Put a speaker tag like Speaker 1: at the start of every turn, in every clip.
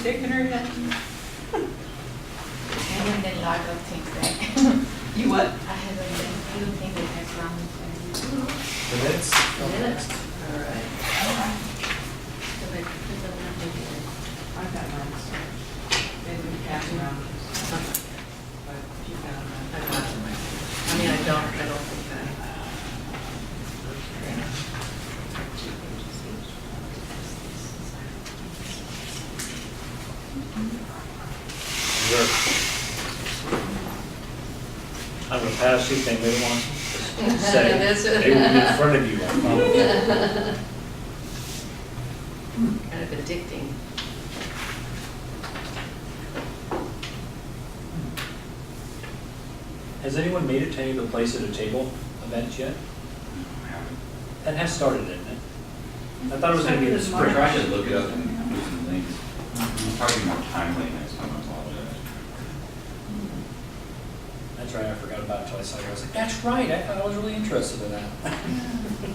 Speaker 1: shaking her head.
Speaker 2: I haven't been logged up since that.
Speaker 1: You what?
Speaker 2: I haven't been, I don't think that that's wrong with
Speaker 3: The minutes?
Speaker 2: the minutes.
Speaker 1: All right.
Speaker 2: So it doesn't have to be there.
Speaker 1: I've got mine, so maybe we can pass around. But you got mine.
Speaker 4: I got them. I mean, I don't think that.
Speaker 3: I'm gonna pass you, think maybe one. Say,
Speaker 4: That's it.
Speaker 3: they will be in front of you.
Speaker 4: Kind of addicting.
Speaker 3: Has anyone made it to any of the Place at a Table events yet? That has started, isn't it? I thought it was gonna be in the
Speaker 5: I
Speaker 3: spring.
Speaker 5: tried to look it up and do some links. It's probably more timely next time, I apologize.
Speaker 3: That's right, I forgot about it until I saw you. I was like, that's right, I thought I was really interested in that.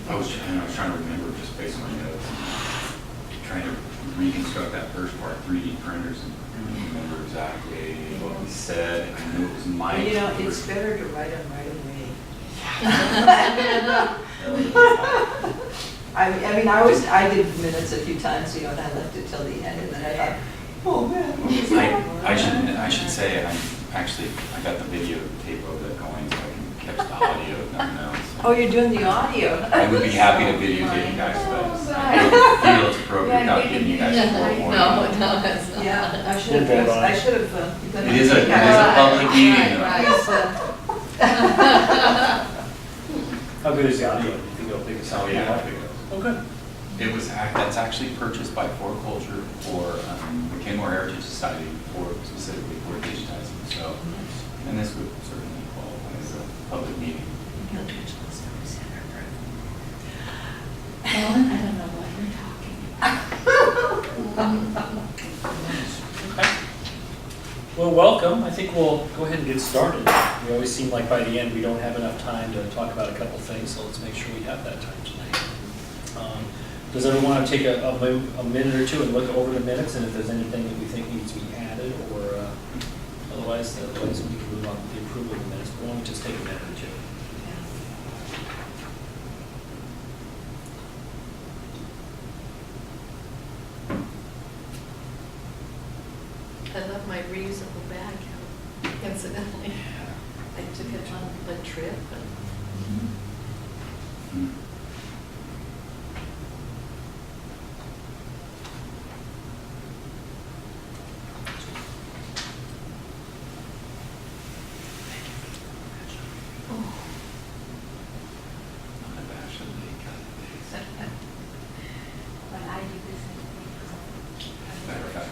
Speaker 5: I was trying to remember just based on my notes. Trying to reconstruct that first part, 3D printers, and remember exactly what we said. I knew it was my.
Speaker 1: Well, you know, it's better to write them right away. I mean, I did minutes a few times, you know, and I left it till the end, and then I thought, oh, man. what was that?
Speaker 5: I should say, I got the video tape of it going so I can catch the audio of nothing else.
Speaker 1: Oh, you're doing the audio.
Speaker 5: I would be happy to videotape you guys, but I don't feel it's appropriate without giving you guys a forewarning.
Speaker 4: No, it's not.
Speaker 1: Yeah, I should
Speaker 3: We'll vote
Speaker 1: have,
Speaker 3: on
Speaker 1: I
Speaker 3: it.
Speaker 1: should have. done
Speaker 5: It is a
Speaker 1: that.
Speaker 5: public meeting, though.
Speaker 4: Right.
Speaker 3: How good is the audio? Do you think it'll pick us up?
Speaker 5: Oh, yeah.
Speaker 3: Oh, good.
Speaker 5: It was, that's actually purchased by For Culture for the Kenmore Heritage Society specifically for digitizing, so, and this would certainly qualify as a public meeting.
Speaker 2: Ellen, I don't know what you're talking about.
Speaker 3: Okay. Well, welcome. I think we'll go ahead and get started. We always seem like by the end, we don't have enough time to talk about a couple things, so let's make sure we have that time tonight. Does everyone want to take a minute or two and look over the minutes, and if there's anything that we think needs to be added, or otherwise we can move on to the approval of the minutes, but why don't we just take a minute or two?
Speaker 4: I love my reusable bag, incidentally. I took it on a trip and
Speaker 5: Mm. Unabashedly cut these.
Speaker 2: But I do the same thing.
Speaker 5: Matter of fact,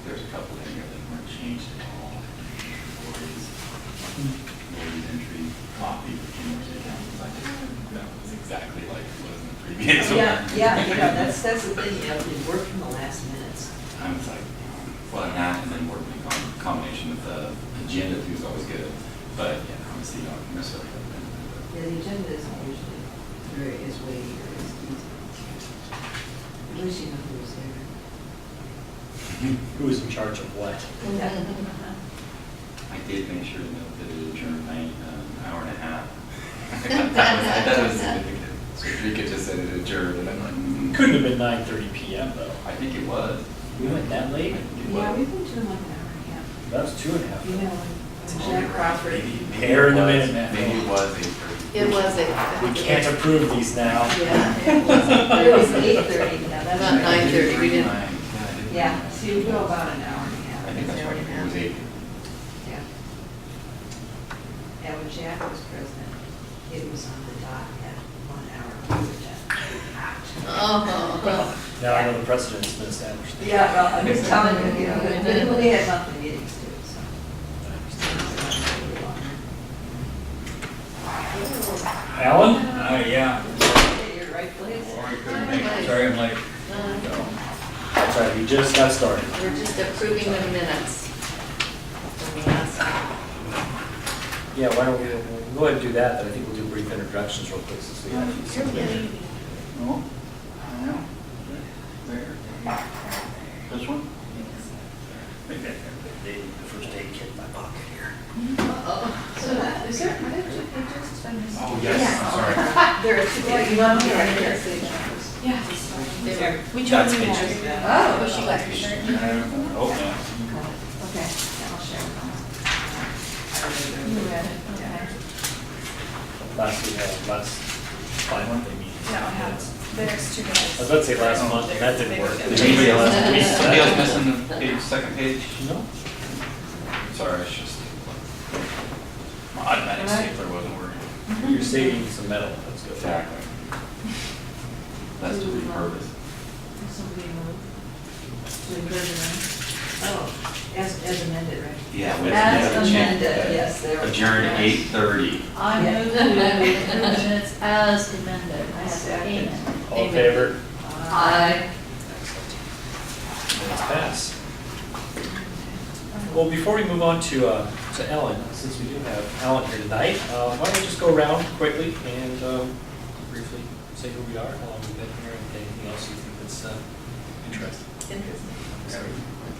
Speaker 5: there's a couple in here that weren't changed at all. Lori's entry, copy, Kenmore's account, that was exactly like it was in the previous one.
Speaker 1: Yeah, you know, that's the thing, you know, it worked from the last minutes.
Speaker 5: I was like, well, and that, and then working in combination with the agenda too is always good, but, yeah, obviously you don't necessarily have to.
Speaker 1: Yeah, the agenda isn't usually very, as weighty or as easy. At least you know who was there.
Speaker 3: Who is in charge of what?
Speaker 5: I did make sure to note that it adjourned an hour and a half. I thought it was significant. So Rika just said it adjourned, and I'm like,
Speaker 3: Couldn't have been 9:30 p.m. though.
Speaker 5: I think it was.
Speaker 3: We went that late?
Speaker 5: I think it
Speaker 1: Yeah,
Speaker 5: was.
Speaker 1: we've been doing like an hour and a half.
Speaker 3: That was 2.5.
Speaker 1: You know, when Jack Crawford.
Speaker 5: Maybe
Speaker 3: Hair in the
Speaker 5: it was-
Speaker 3: minute, man.
Speaker 5: Maybe it was 8:30.
Speaker 4: it was
Speaker 3: We can't approve these now.
Speaker 1: Yeah, it was 8:30, now that's
Speaker 4: About
Speaker 1: right.
Speaker 4: 9:30, we didn't.
Speaker 1: Yeah, so you go about an hour and a half.
Speaker 5: I think that's right, it was 8.
Speaker 1: Yeah. And when Jack was president, it was on the dot at 1 hour. We were just
Speaker 4: Oh.
Speaker 3: Now I know the precedent's been established.
Speaker 1: Yeah, well, I'm just telling you, you know, we had monthly meetings too, so.
Speaker 3: Alan?
Speaker 6: Yeah.
Speaker 1: Okay, you're right place.
Speaker 6: Sorry, couldn't make it. Sorry, I'm late.
Speaker 3: That's right, we just got started.
Speaker 4: We're just approving the minutes. from the last time.
Speaker 3: Yeah, why don't we'll go ahead and do that, but I think we'll do brief introductions real quick since we have.
Speaker 4: You're getting.
Speaker 6: No? I know. There. This one?
Speaker 3: the first aid kit in my pocket here.
Speaker 2: So, is there, are there 2 pages I'm missing?
Speaker 5: Oh, yes, I'm sorry.
Speaker 1: There are two.
Speaker 2: Well, you want me to write
Speaker 1: There.
Speaker 2: this?
Speaker 4: Yeah.
Speaker 2: Which
Speaker 5: That's
Speaker 2: one do you
Speaker 5: pages.
Speaker 2: have?
Speaker 4: Oh, she got your shirt.
Speaker 5: Oh, no.
Speaker 2: Okay, yeah, I'll share with them. You read it, okay.
Speaker 3: Last bi-monthly meeting.
Speaker 7: No, I have, there's 2
Speaker 3: I
Speaker 7: minutes.
Speaker 3: was about to say last month, and that didn't work.
Speaker 5: Did anybody else, somebody else missing the page, second page?
Speaker 3: No?
Speaker 5: Sorry, it's just, my automatic stapler wasn't working.
Speaker 3: You're saving some metal, that's good.
Speaker 5: Exactly. That's to repurpose.
Speaker 2: Somebody move to adjourn.
Speaker 1: Oh, as amended, right?
Speaker 5: Yeah. we
Speaker 2: As
Speaker 5: have to change
Speaker 2: amended,
Speaker 5: that.
Speaker 1: yes, there we go.
Speaker 5: Adjourn at 8:30.
Speaker 2: I
Speaker 1: Yeah.
Speaker 2: move to approve the minutes as amended. I have
Speaker 1: Second.
Speaker 2: amen.
Speaker 3: All in favor?
Speaker 1: Aye.
Speaker 3: Minutes pass. Well, before we move on to Ellen, since we do have Ellen here tonight, why don't we just go around quickly and briefly say who we are, how long we've been here, and anything else you think that's interesting.
Speaker 4: Interesting.
Speaker 3: So,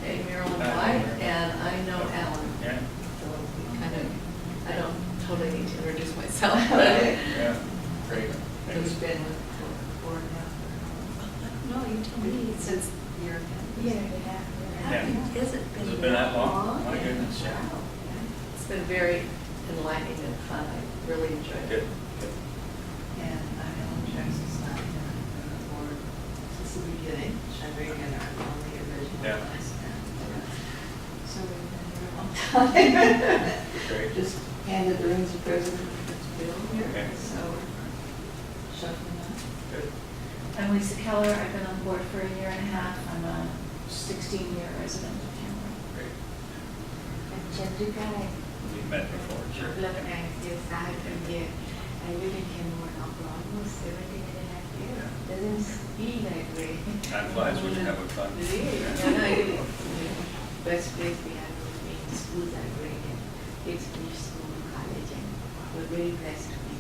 Speaker 4: Okay, Marilyn White, and I know Alan.
Speaker 6: Yeah,
Speaker 4: So we kind of, I don't totally need to introduce myself, but
Speaker 6: yeah, great.
Speaker 1: Who's been with for 4.5?
Speaker 4: no, you tell me.
Speaker 1: Since year and a half.
Speaker 6: Yeah.
Speaker 4: Has it
Speaker 6: Has it been that long? My goodness, yeah.
Speaker 4: Wow. It's been very enlightening and fun. I really enjoyed
Speaker 6: Good,
Speaker 4: it.
Speaker 6: good.
Speaker 1: And I'm Ellen Jackson's not been on the board since the beginning. I bring in our only original
Speaker 6: Yeah.
Speaker 1: last man. So we've been here a long time.
Speaker 6: Great.
Speaker 1: Just handed the rings of president to Bill here,
Speaker 6: Okay.
Speaker 1: so shuffling up.
Speaker 6: Good.
Speaker 2: I'm Lisa Keller. I've been on board for 1.5 years. I'm a 16-year resident of Kenmore.
Speaker 6: Great.
Speaker 8: I'm Chandrika.
Speaker 6: We've met before, sure.
Speaker 8: Couple of times, yes, I have been here. I live in Kenmore now for almost 17.5 years. Doesn't feel that way.
Speaker 6: Time flies when you're having fun.
Speaker 8: Really?
Speaker 6: Yeah.
Speaker 8: Best place we have been, schools are great, and kids finish school, college, and we're very blessed to be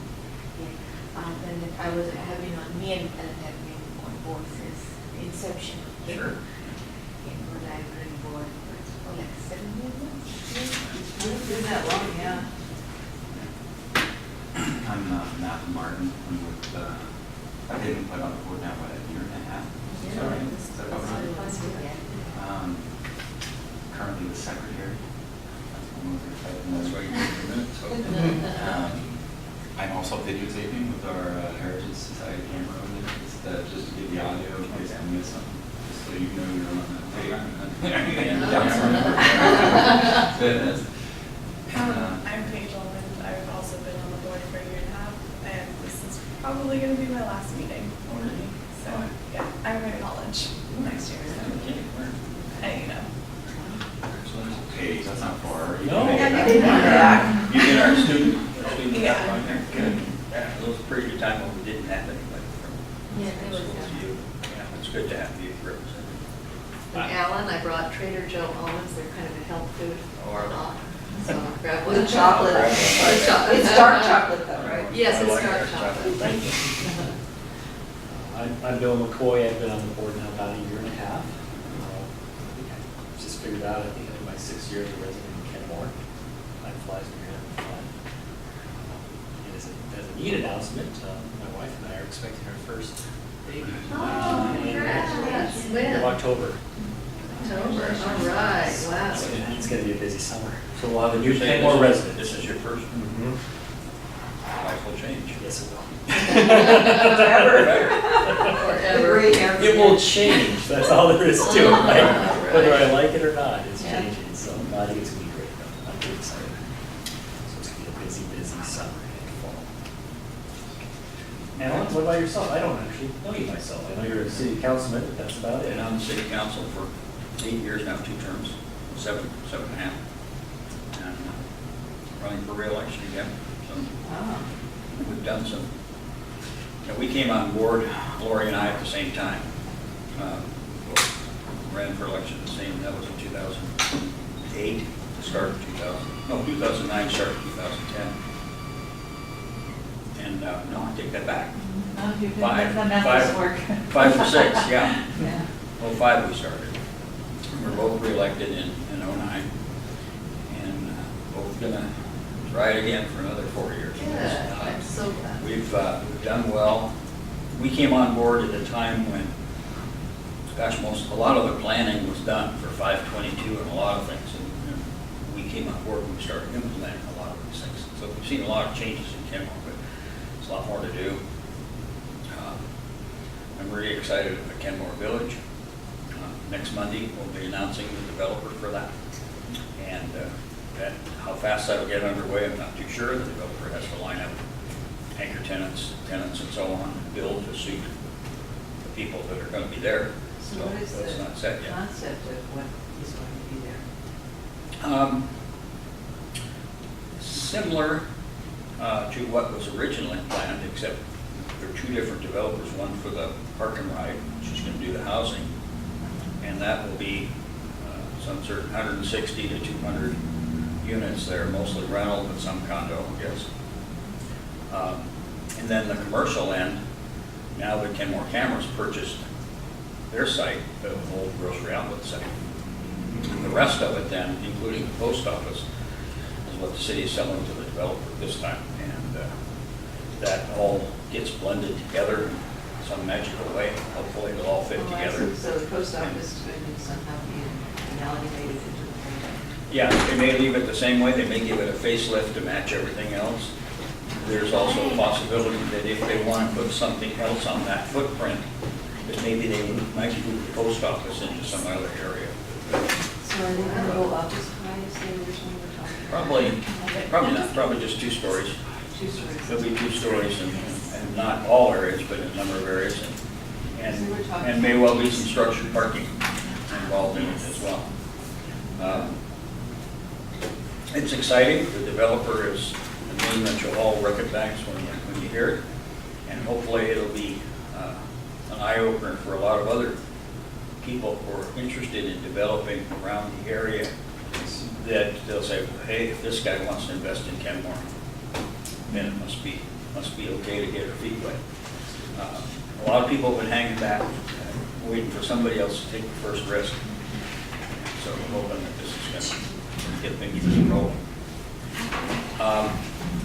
Speaker 8: here. And I have been on, me and Ellen have been on board since the inception.
Speaker 6: Sure.
Speaker 8: Kenmore Library Board, for like 7 years now.
Speaker 1: It's been that long, yeah.
Speaker 5: I'm Matt Martin. I'm with, I've been put on the board now, what, 1.5 years? Sorry, is that about right? Currently the secretary.
Speaker 6: That's why you did your minutes. Okay.
Speaker 5: I'm also videotaping with our Heritage Society camera over there, just to get the audio in case I miss something, just so you know you're on that tape. Goodness.
Speaker 7: I'm Paige Ullman. I've also been on the board for 1.5 years, and this is probably going to be my last meeting already. So, yeah, I'm going to college next year.
Speaker 6: Okay, where?
Speaker 7: And, you know,
Speaker 6: Congratulations.
Speaker 5: Hey, that's not far. You
Speaker 3: No.
Speaker 5: can make
Speaker 1: Yeah,
Speaker 5: it
Speaker 1: you
Speaker 5: back.
Speaker 1: did one back.
Speaker 6: You did our student
Speaker 7: Yeah.
Speaker 6: background there, good. Yeah, it was a pretty good time when we didn't have anybody from
Speaker 8: Yeah, that was
Speaker 6: schools.
Speaker 8: nice.
Speaker 6: Yeah, it's good to have you represented.
Speaker 4: And Alan, I brought Trader Joe almonds. They're kind of a health food.
Speaker 6: Oh, are they?
Speaker 4: So grab one.
Speaker 1: With chocolate.
Speaker 4: With chocolate.
Speaker 1: It's dark chocolate though, right?
Speaker 4: Yes,
Speaker 6: I
Speaker 4: it's
Speaker 6: like
Speaker 4: dark
Speaker 6: our
Speaker 4: chocolate.
Speaker 6: Thank you.
Speaker 3: I'm Bill McCoy. I've been on the board now about 1.5 years. I think I just figured out, I think I'm in my 6th year as a resident in Kenmore. Time flies when you're having fun. And as a neat announcement, my wife and I are expecting our first baby.
Speaker 4: Oh, congrats.
Speaker 3: In
Speaker 4: When?
Speaker 3: October.
Speaker 4: October, all right, wow.
Speaker 3: So it's going to be a busy summer. So we'll have a new
Speaker 6: You say
Speaker 3: Kenmore
Speaker 6: this is-
Speaker 3: resident.
Speaker 6: This is your first
Speaker 3: Mhm.
Speaker 6: life will change.
Speaker 3: Yes, it will.
Speaker 6: Better.
Speaker 4: Forever.
Speaker 3: It will change, that's all there is to it, right?
Speaker 4: Right.
Speaker 3: Whether I like it or not, it's
Speaker 1: Yeah.
Speaker 3: changing, so I think it's gonna be great. I'm pretty excited. So it's gonna be a busy, busy summer and fall. Alan, what about yourself? I don't actually know you myself. I know you're a city councilman, but that's about it.
Speaker 6: Been on the city council for 8 years now, 2 terms, 7.5. And running for reelection again. So
Speaker 1: Oh.
Speaker 6: we've done some, we came on board, Lori and I, at the same time. Ran for election the same, that was in 2008, start of 2009, start of 2010. And, no, I take that back.
Speaker 2: No, you did
Speaker 6: Five,
Speaker 2: the methods work.
Speaker 6: 5 or 6, yeah.
Speaker 1: Yeah.
Speaker 6: 05 we started. We were both reelected in 09. we're gonna try it again for another 4 years.
Speaker 4: Good, I'm so glad.
Speaker 6: We've done well. We came on board at a time when, gosh, a lot of the planning was done for 522 and a lot of things. And we came on board and we started implementing a lot of these things. So we've seen a lot of changes in Kenmore, but there's a lot more to do. I'm really excited about Kenmore Village. Next Monday, we'll be announcing the developer for that. And how fast that'll get underway, I'm not too sure. The developer has to line up anchor tenants, and so on, and build to suit the people that are going to be there.
Speaker 1: So what is
Speaker 6: it's
Speaker 1: the
Speaker 6: not set yet.
Speaker 1: concept of what is going to be there?
Speaker 6: Similar to what was originally planned, except there are two different developers, one for the park and ride, which is going to do the housing, and that will be some certain 160 to 200 units there, mostly rental, but some condo, I guess. And then the commercial end, now that Kenmore Cameras purchased their site, the old grocery outlet site. And the rest of it then, including the post office, is what the city is selling to the developer this time. And that all gets blended together in some magical way. Hopefully it'll all fit
Speaker 1: Oh, I
Speaker 6: together.
Speaker 1: see. So the post office would somehow be amalgamated into the thing.
Speaker 6: Yeah, they may leave it the same way. They may give it a facelift to match everything else. There's also a possibility that if they want to put something else on that footprint, that maybe they might move the post office into some other area.
Speaker 1: So are they going to go up as high as they originally were talking about?
Speaker 6: Probably not, probably just 2 stories.
Speaker 1: 2 stories.
Speaker 6: There'll be 2 stories and not all areas, but a number of areas. And may well be some structured parking involved in it as well. It's exciting. The developer is a name that you'll all recognize when you hear it. And hopefully it'll be an eye-opener for a lot of other people who are interested in developing around the area, that they'll say, hey, if this guy wants to invest in Kenmore, then it must be okay to get our feet wet. A lot of people have been hanging back, waiting for somebody else to take the first risk. So we're hoping that this is going to get things rolling.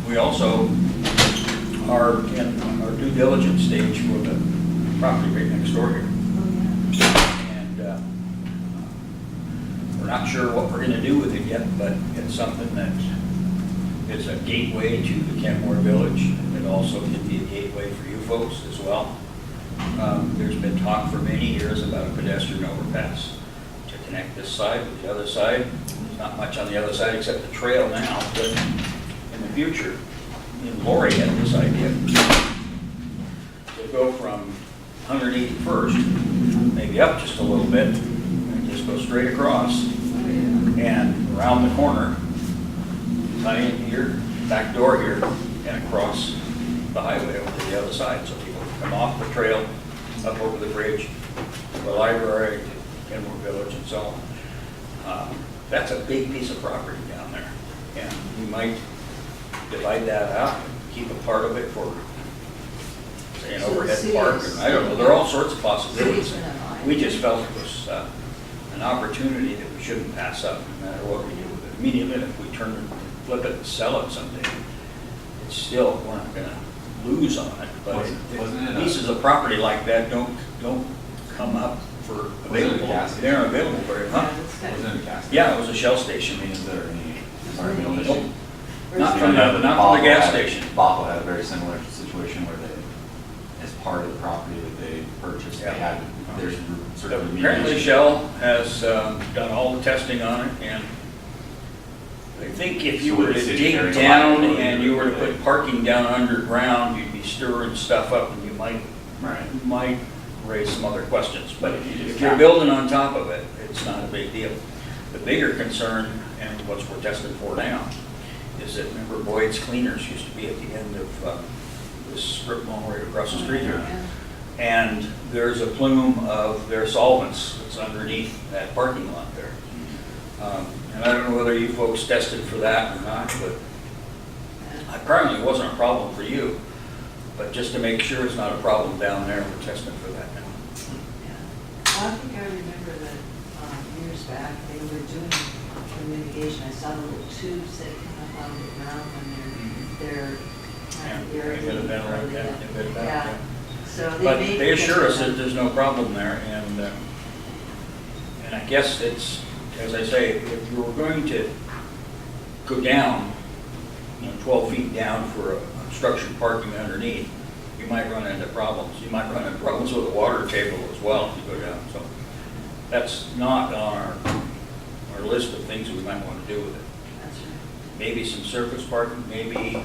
Speaker 6: We also are in our due diligence stage for the property right next door here. And we're not sure what we're going to do with it yet, but it's something that is a gateway to the Kenmore Village. It also can be a gateway for you folks as well. There's been talk for many years about a pedestrian overpass to connect this side with the other side. There's not much on the other side except the trail now, but in the future, Lori had this idea to go from 181st, maybe up just a little bit, and just go straight across and around the corner, tie in here, back door here, and across the highway over to the other side, so people can come off the trail, up over the bridge, to the library, to Kenmore Village, and so on. That's a big piece of property down there, and we might divide that out, keep a part of it for, say, an
Speaker 1: So the
Speaker 6: overhead
Speaker 1: city
Speaker 6: park,
Speaker 1: is-
Speaker 6: and I don't know, there are all sorts of possibilities.
Speaker 1: City's gonna buy it.
Speaker 6: We just felt it was an opportunity that we shouldn't pass up, no matter what we do with it. I mean, even if we turn it, flip it and sell it someday, it's still, we're not gonna lose on it, but
Speaker 5: Wasn't it a-
Speaker 6: pieces of property like that don't come up for
Speaker 5: Was it a
Speaker 6: available.
Speaker 5: gas station?
Speaker 6: They're available very,
Speaker 1: Yeah,
Speaker 6: huh?
Speaker 1: that's kind
Speaker 5: Wasn't
Speaker 1: of-
Speaker 5: it a gas station?
Speaker 6: Yeah, it was a Shell station.
Speaker 5: I mean, is there any environmental
Speaker 1: Nope.
Speaker 5: issue?
Speaker 6: Not
Speaker 1: Where's
Speaker 6: from
Speaker 1: the-
Speaker 6: the gas station.
Speaker 5: Bothell had a very similar situation where they, as part of the property that they purchased, they
Speaker 6: Yeah.
Speaker 5: had, there's sort of.
Speaker 6: Apparently
Speaker 5: remediation.
Speaker 6: Shell has done all the testing on it, and I think if you
Speaker 5: So
Speaker 6: were
Speaker 5: would
Speaker 6: to
Speaker 5: the city
Speaker 6: dig
Speaker 5: carry the
Speaker 6: down
Speaker 5: liability
Speaker 6: and you were to
Speaker 5: or they-
Speaker 6: put parking down underground, you'd be stirring stuff up and you
Speaker 5: Right.
Speaker 6: might raise some other questions. But
Speaker 5: But if you just
Speaker 6: if you're
Speaker 5: tap-
Speaker 6: building on top of it, it's not a big deal. The bigger concern, and what we're testing for now, is that, remember Boyd's Cleaners used to be at the end of this strip mall right across the street here. And there's a plume of their solvents that's underneath that parking lot there. And I don't know whether you folks tested for that or not, but apparently it wasn't a problem for you. But just to make sure it's not a problem down there, we're testing for that now.
Speaker 1: Yeah. Well, I think I remember that years back, they were doing the mitigation, I saw the little tubes that come up out of the ground when they're kind of
Speaker 6: Yeah, they could have been like that, they could have been,
Speaker 1: Yeah.
Speaker 6: yeah.
Speaker 1: So
Speaker 6: But
Speaker 1: may
Speaker 6: they
Speaker 1: be
Speaker 6: assure us
Speaker 1: thinking
Speaker 6: that there's no problem there, and I guess it's, as I say, if you were going to go down, 12 feet down for a structured parking underneath, you might run into problems. You might run into problems with the water table as well if you go down. So that's not on our list of things that we might want to do with it.
Speaker 1: That's right.
Speaker 6: Maybe some surface parking, maybe,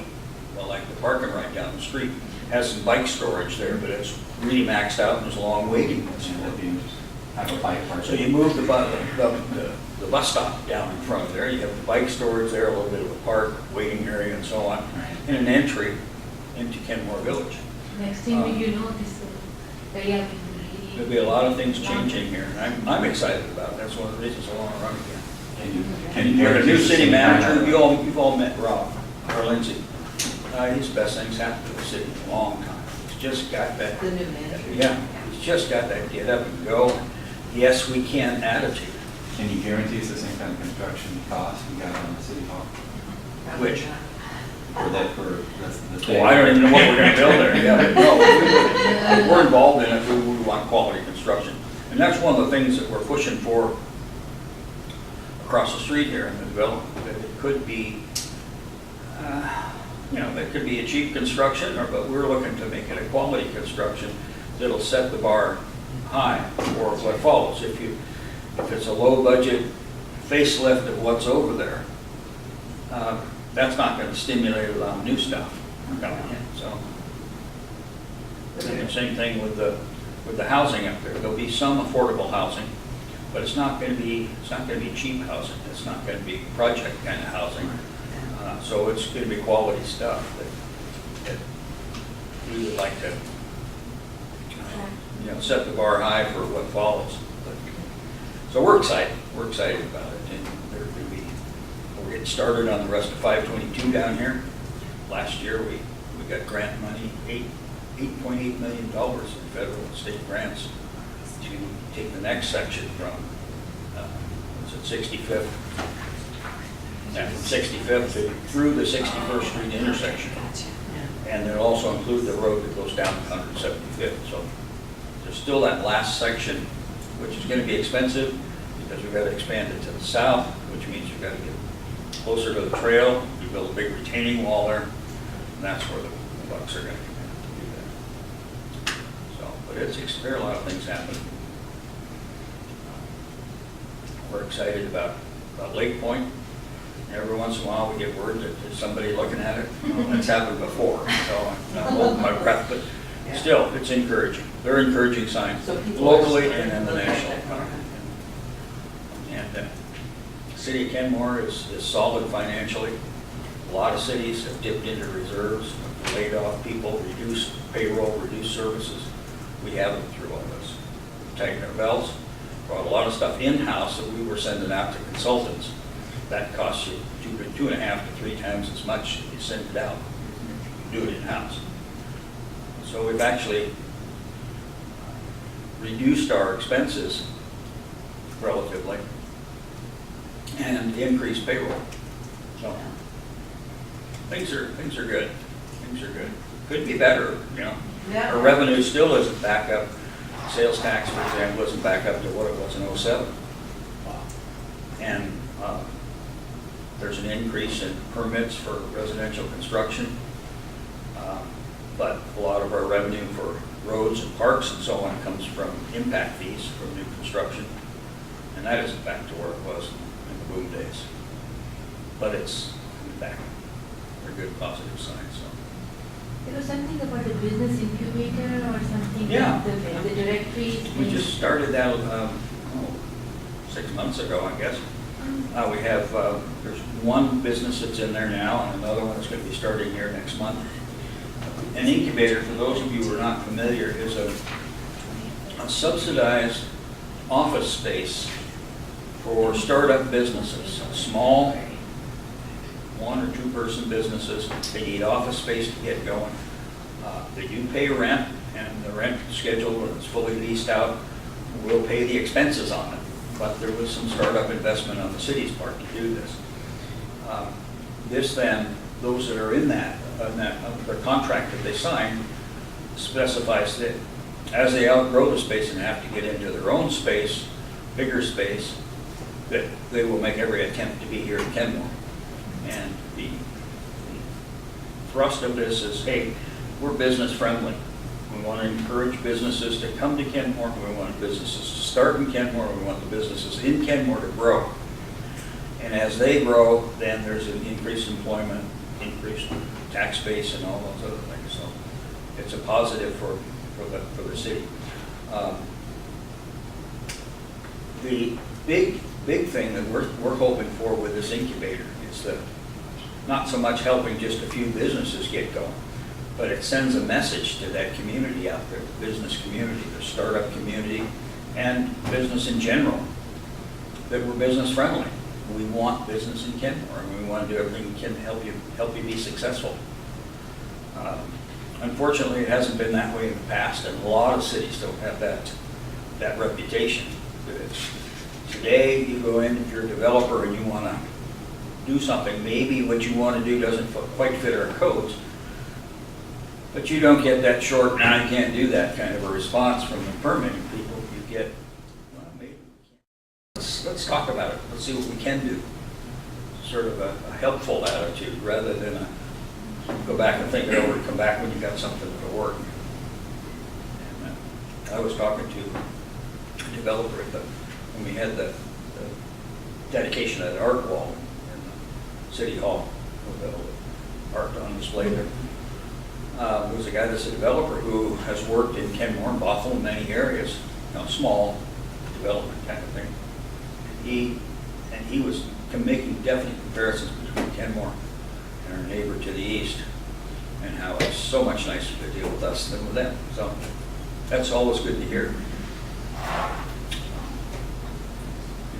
Speaker 6: well, like the parking right down the street, has some bike storage there, but it's really maxed out and there's a long waiting list.
Speaker 5: And that'd be interesting. Have a bike park.
Speaker 6: So you move the bus stop down in front of there, you have the bike storage there, a little bit of a park, waiting area and so on, and an entry into Kenmore Village.
Speaker 8: Next thing you know, this area will
Speaker 6: There'll
Speaker 8: really.
Speaker 6: be a lot of things changing here, and I'm excited about it. That's one of the reasons I want to run again.
Speaker 5: Can you
Speaker 6: We're the
Speaker 5: guarantee
Speaker 6: new
Speaker 5: the
Speaker 6: city
Speaker 5: same
Speaker 6: manager,
Speaker 5: kind of-
Speaker 6: you've all met Rob, or Lindsay. He's the best thing's happened to the city in a long time. He's just got that,
Speaker 1: The new manager.
Speaker 6: yeah, he's just got that get up and go. Yes, we can attitude.
Speaker 5: Can you guarantee it's the same kind of construction cost we got on the city hall?
Speaker 1: Probably
Speaker 6: Which?
Speaker 1: not.
Speaker 5: For that, for the.
Speaker 6: Well, I don't even know what we're gonna build there, yeah, but no, if we're involved in it, we want quality construction. And that's one of the things that we're pushing for across the street here in the development, that it could be, it could be a cheap construction, but we're looking to make it a quality construction that'll set the bar high for what follows. If it's a low budget facelift of what's over there, that's not going to stimulate a lot of new stuff coming in. So, and the same thing with the housing up there. There'll be some affordable housing, but it's not going to be cheap housing. It's not going to be project kind of housing. So it's going to be quality stuff that we would like to, set the bar high for what follows. So we're excited. We're excited about it, and we're getting started on the rest of 522 down here. Last year we got grant money, $8.8 million in federal and state grants to take the next section from, 65th? Yeah, from 65th through the 61st Street intersection. And it'll also include the road that goes down to 175th. So there's still that last section, which is going to be expensive because we've got to expand it to the south, which means you've got to get closer to the trail. You build a big retaining wall there, and that's where the bucks are going to come in to do that. So, but there are a lot of things happening. We're excited about Lake Point. Every once in a while, we get word that there's somebody looking at it. That's happened before, so I'm not holding my breath, but still, it's encouraging. They're encouraging signs,
Speaker 1: So people
Speaker 6: locally
Speaker 1: are
Speaker 6: and in the
Speaker 1: looking at
Speaker 6: national
Speaker 1: that.
Speaker 6: economy. And the city of Kenmore is solid financially. A lot of cities have dipped into reserves, laid off people, reduced payroll, reduced services. We haven't through all this. Tightened our belts, brought a lot of stuff in-house that we were sending out to consultants. That costs you 2.5 to 3 times as much if you send it out. Do it in-house. So we've actually reduced our expenses relatively and increased payroll. So things are good. Things are good. Could be better,
Speaker 1: Yeah.
Speaker 6: Our revenue still isn't back up. Sales tax, for example, isn't back up to what it was in '07. And there's an increase in permits for residential construction. But a lot of our revenue for roads and parks and so on comes from impact fees from new construction. And that isn't back to where it was in the boom days. But it's back. They're good positive signs. So.
Speaker 8: There was something about the business incubator or something.
Speaker 6: Yeah.
Speaker 8: The directories.
Speaker 6: We just started that 6 months ago, I guess. We have, there's one business that's in there now, and another one that's going to be starting here next month. An incubator, for those of you who are not familiar, is a subsidized office space for startup businesses, small 1 or 2 person businesses. They need office space to get going. They do pay rent, and the rent schedule, when it's fully leased out, will pay the expenses on it. but there was some startup investment on the city's part to do this. This then, those that are in that the contract that they signed specifies that as they outgrow the space and have to get into their own space, bigger space, that they will make every attempt to be here in Kenmore. And the thrust of this is, hey, we're business friendly. We want to encourage businesses to come to Kenmore. We want businesses to start in Kenmore. We want the businesses in Kenmore to grow. And as they grow, then there's an increased employment, increased tax base, and all those other things. So it's a positive for the city. The big thing that we're hoping for with this incubator is that not so much helping just a few businesses get going, but it sends a message to that community out there, the business community, the startup community, and business in general, that we're business friendly. We want business in Kenmore, and we want to do everything we can to help you be successful. Unfortunately, it hasn't been that way in the past, and a lot of cities don't have that reputation. Today, you go in, if you're a developer and you want to do something, maybe what you want to do doesn't quite fit our codes, but you don't get that short, now you can't do that kind of a response from the permitting people. You get, well, maybe we can't. Let's talk about it. Let's see what we can do. Sort of a helpful attitude rather than a go back and think it over and come back when you got something that'll work. And I was talking to a developer when we had the dedication of the art wall in the City Hall, with the art on display there. There was a guy that's a developer who has worked in Kenmore and Bothell in many areas, small development kind of thing. He was making definite comparisons between Kenmore and our neighbor to the east, and how it's so much nicer to deal with us than with them. So that's always good to hear.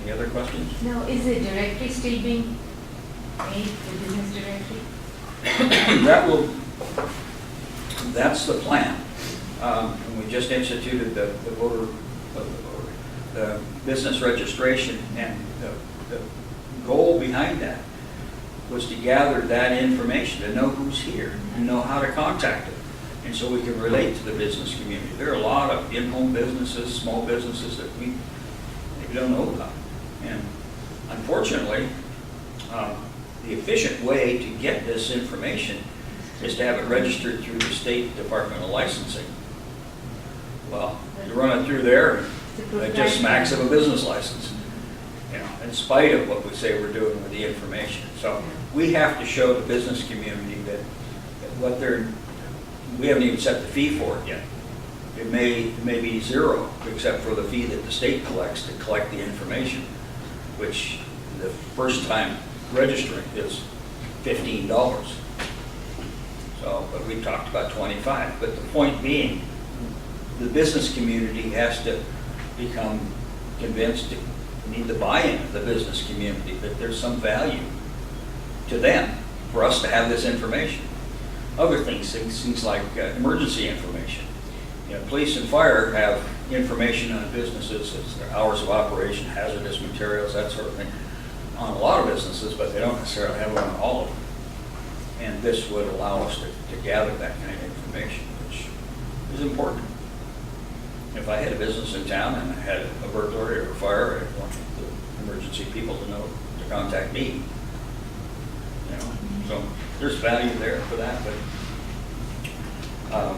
Speaker 6: Any other questions?
Speaker 8: Now, is the directory still being made, the business directory?
Speaker 6: That's the plan. And we just instituted the business registration, and the goal behind that was to gather that information, to know who's here, and know how to contact them, and so we can relate to the business community. There are a lot of in-home businesses, small businesses that we maybe don't know about. And unfortunately, the efficient way to get this information is to have it registered through the State Department of Licensing. Well, you run it through there, and it just smacks of a business license, in spite of what we say we're doing with the information. So we have to show the business community that we haven't even set the fee for it yet. It may be zero, except for the fee that the state collects to collect the information, which the first time registering is $15. So, but we talked about 25. But the point being, the business community has to become convinced, need the buy-in of the business community, that there's some value to them for us to have this information. Other things like emergency information. Police and fire have information on businesses, it's their hours of operation, hazardous materials, that sort of thing, on a lot of businesses, but they don't necessarily have it on all of them. And this would allow us to gather that kind of information, which is important. If I had a business in town and I had a burglary or a fire, I'd want the emergency people to know to contact me. So there's value there for that. But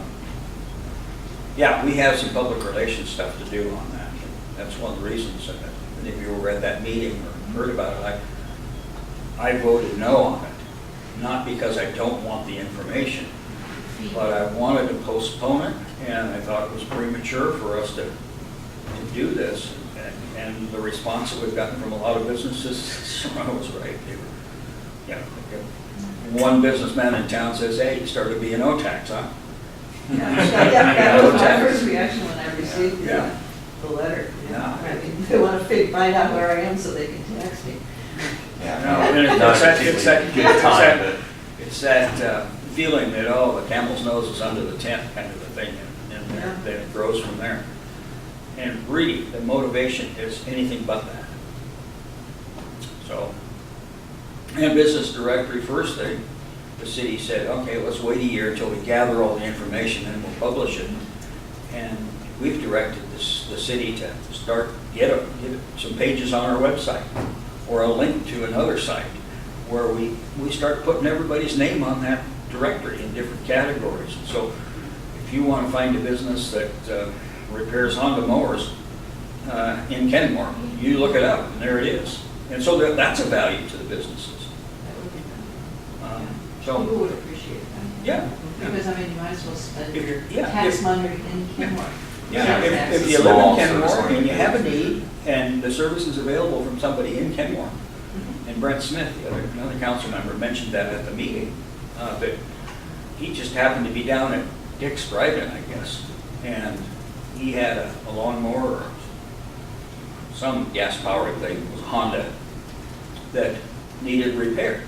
Speaker 6: yeah, we have some public relations stuff to do on that. That's one of the reasons that if you were at that meeting or heard about it, I voted no on it. Not because I don't want the information, but I wanted to postpone it, and I thought it was premature for us to do this. And the response that we've gotten from a lot of businesses, I was right. They were, one businessman in town says, "Hey, you started being O-tax, huh?"
Speaker 1: That was my first reaction when I received the letter. I mean, they want to find out where I am so they can text me. It's
Speaker 6: that feeling that, the camel's nose is under the tent kind of a thing, and then it grows from there. And really, the motivation is anything but that. So, and business directory first thing, the city said, okay, let's wait a year until we gather all the information and we'll publish it. And we've directed the city to start, get some pages on our website or a link to another site where we start putting everybody's name on that directory in different categories. And so if you want to find a business that repairs Honda mowers in Kenmore, you look it up and there it is. And so that's a value to the businesses.
Speaker 1: That would be nice.
Speaker 6: So,
Speaker 1: People would appreciate that.
Speaker 6: yeah.
Speaker 1: Because, I mean, you might as well spend
Speaker 6: If-
Speaker 1: your
Speaker 6: yeah,
Speaker 1: tax
Speaker 6: if-
Speaker 1: money in Kenmore.
Speaker 6: Yeah, if
Speaker 1: Taxes.
Speaker 6: you live in
Speaker 5: Small service
Speaker 6: Kenmore and you have a
Speaker 5: organization.
Speaker 6: need and the service is available from somebody in Kenmore,
Speaker 1: Mhm.
Speaker 6: and Brent Smith, another council member, mentioned that at the meeting, but he just happened to be down at Dick's Drive-In, I guess, and he had a lawnmower or some gas-powered thing, it was a Honda, that needed repair.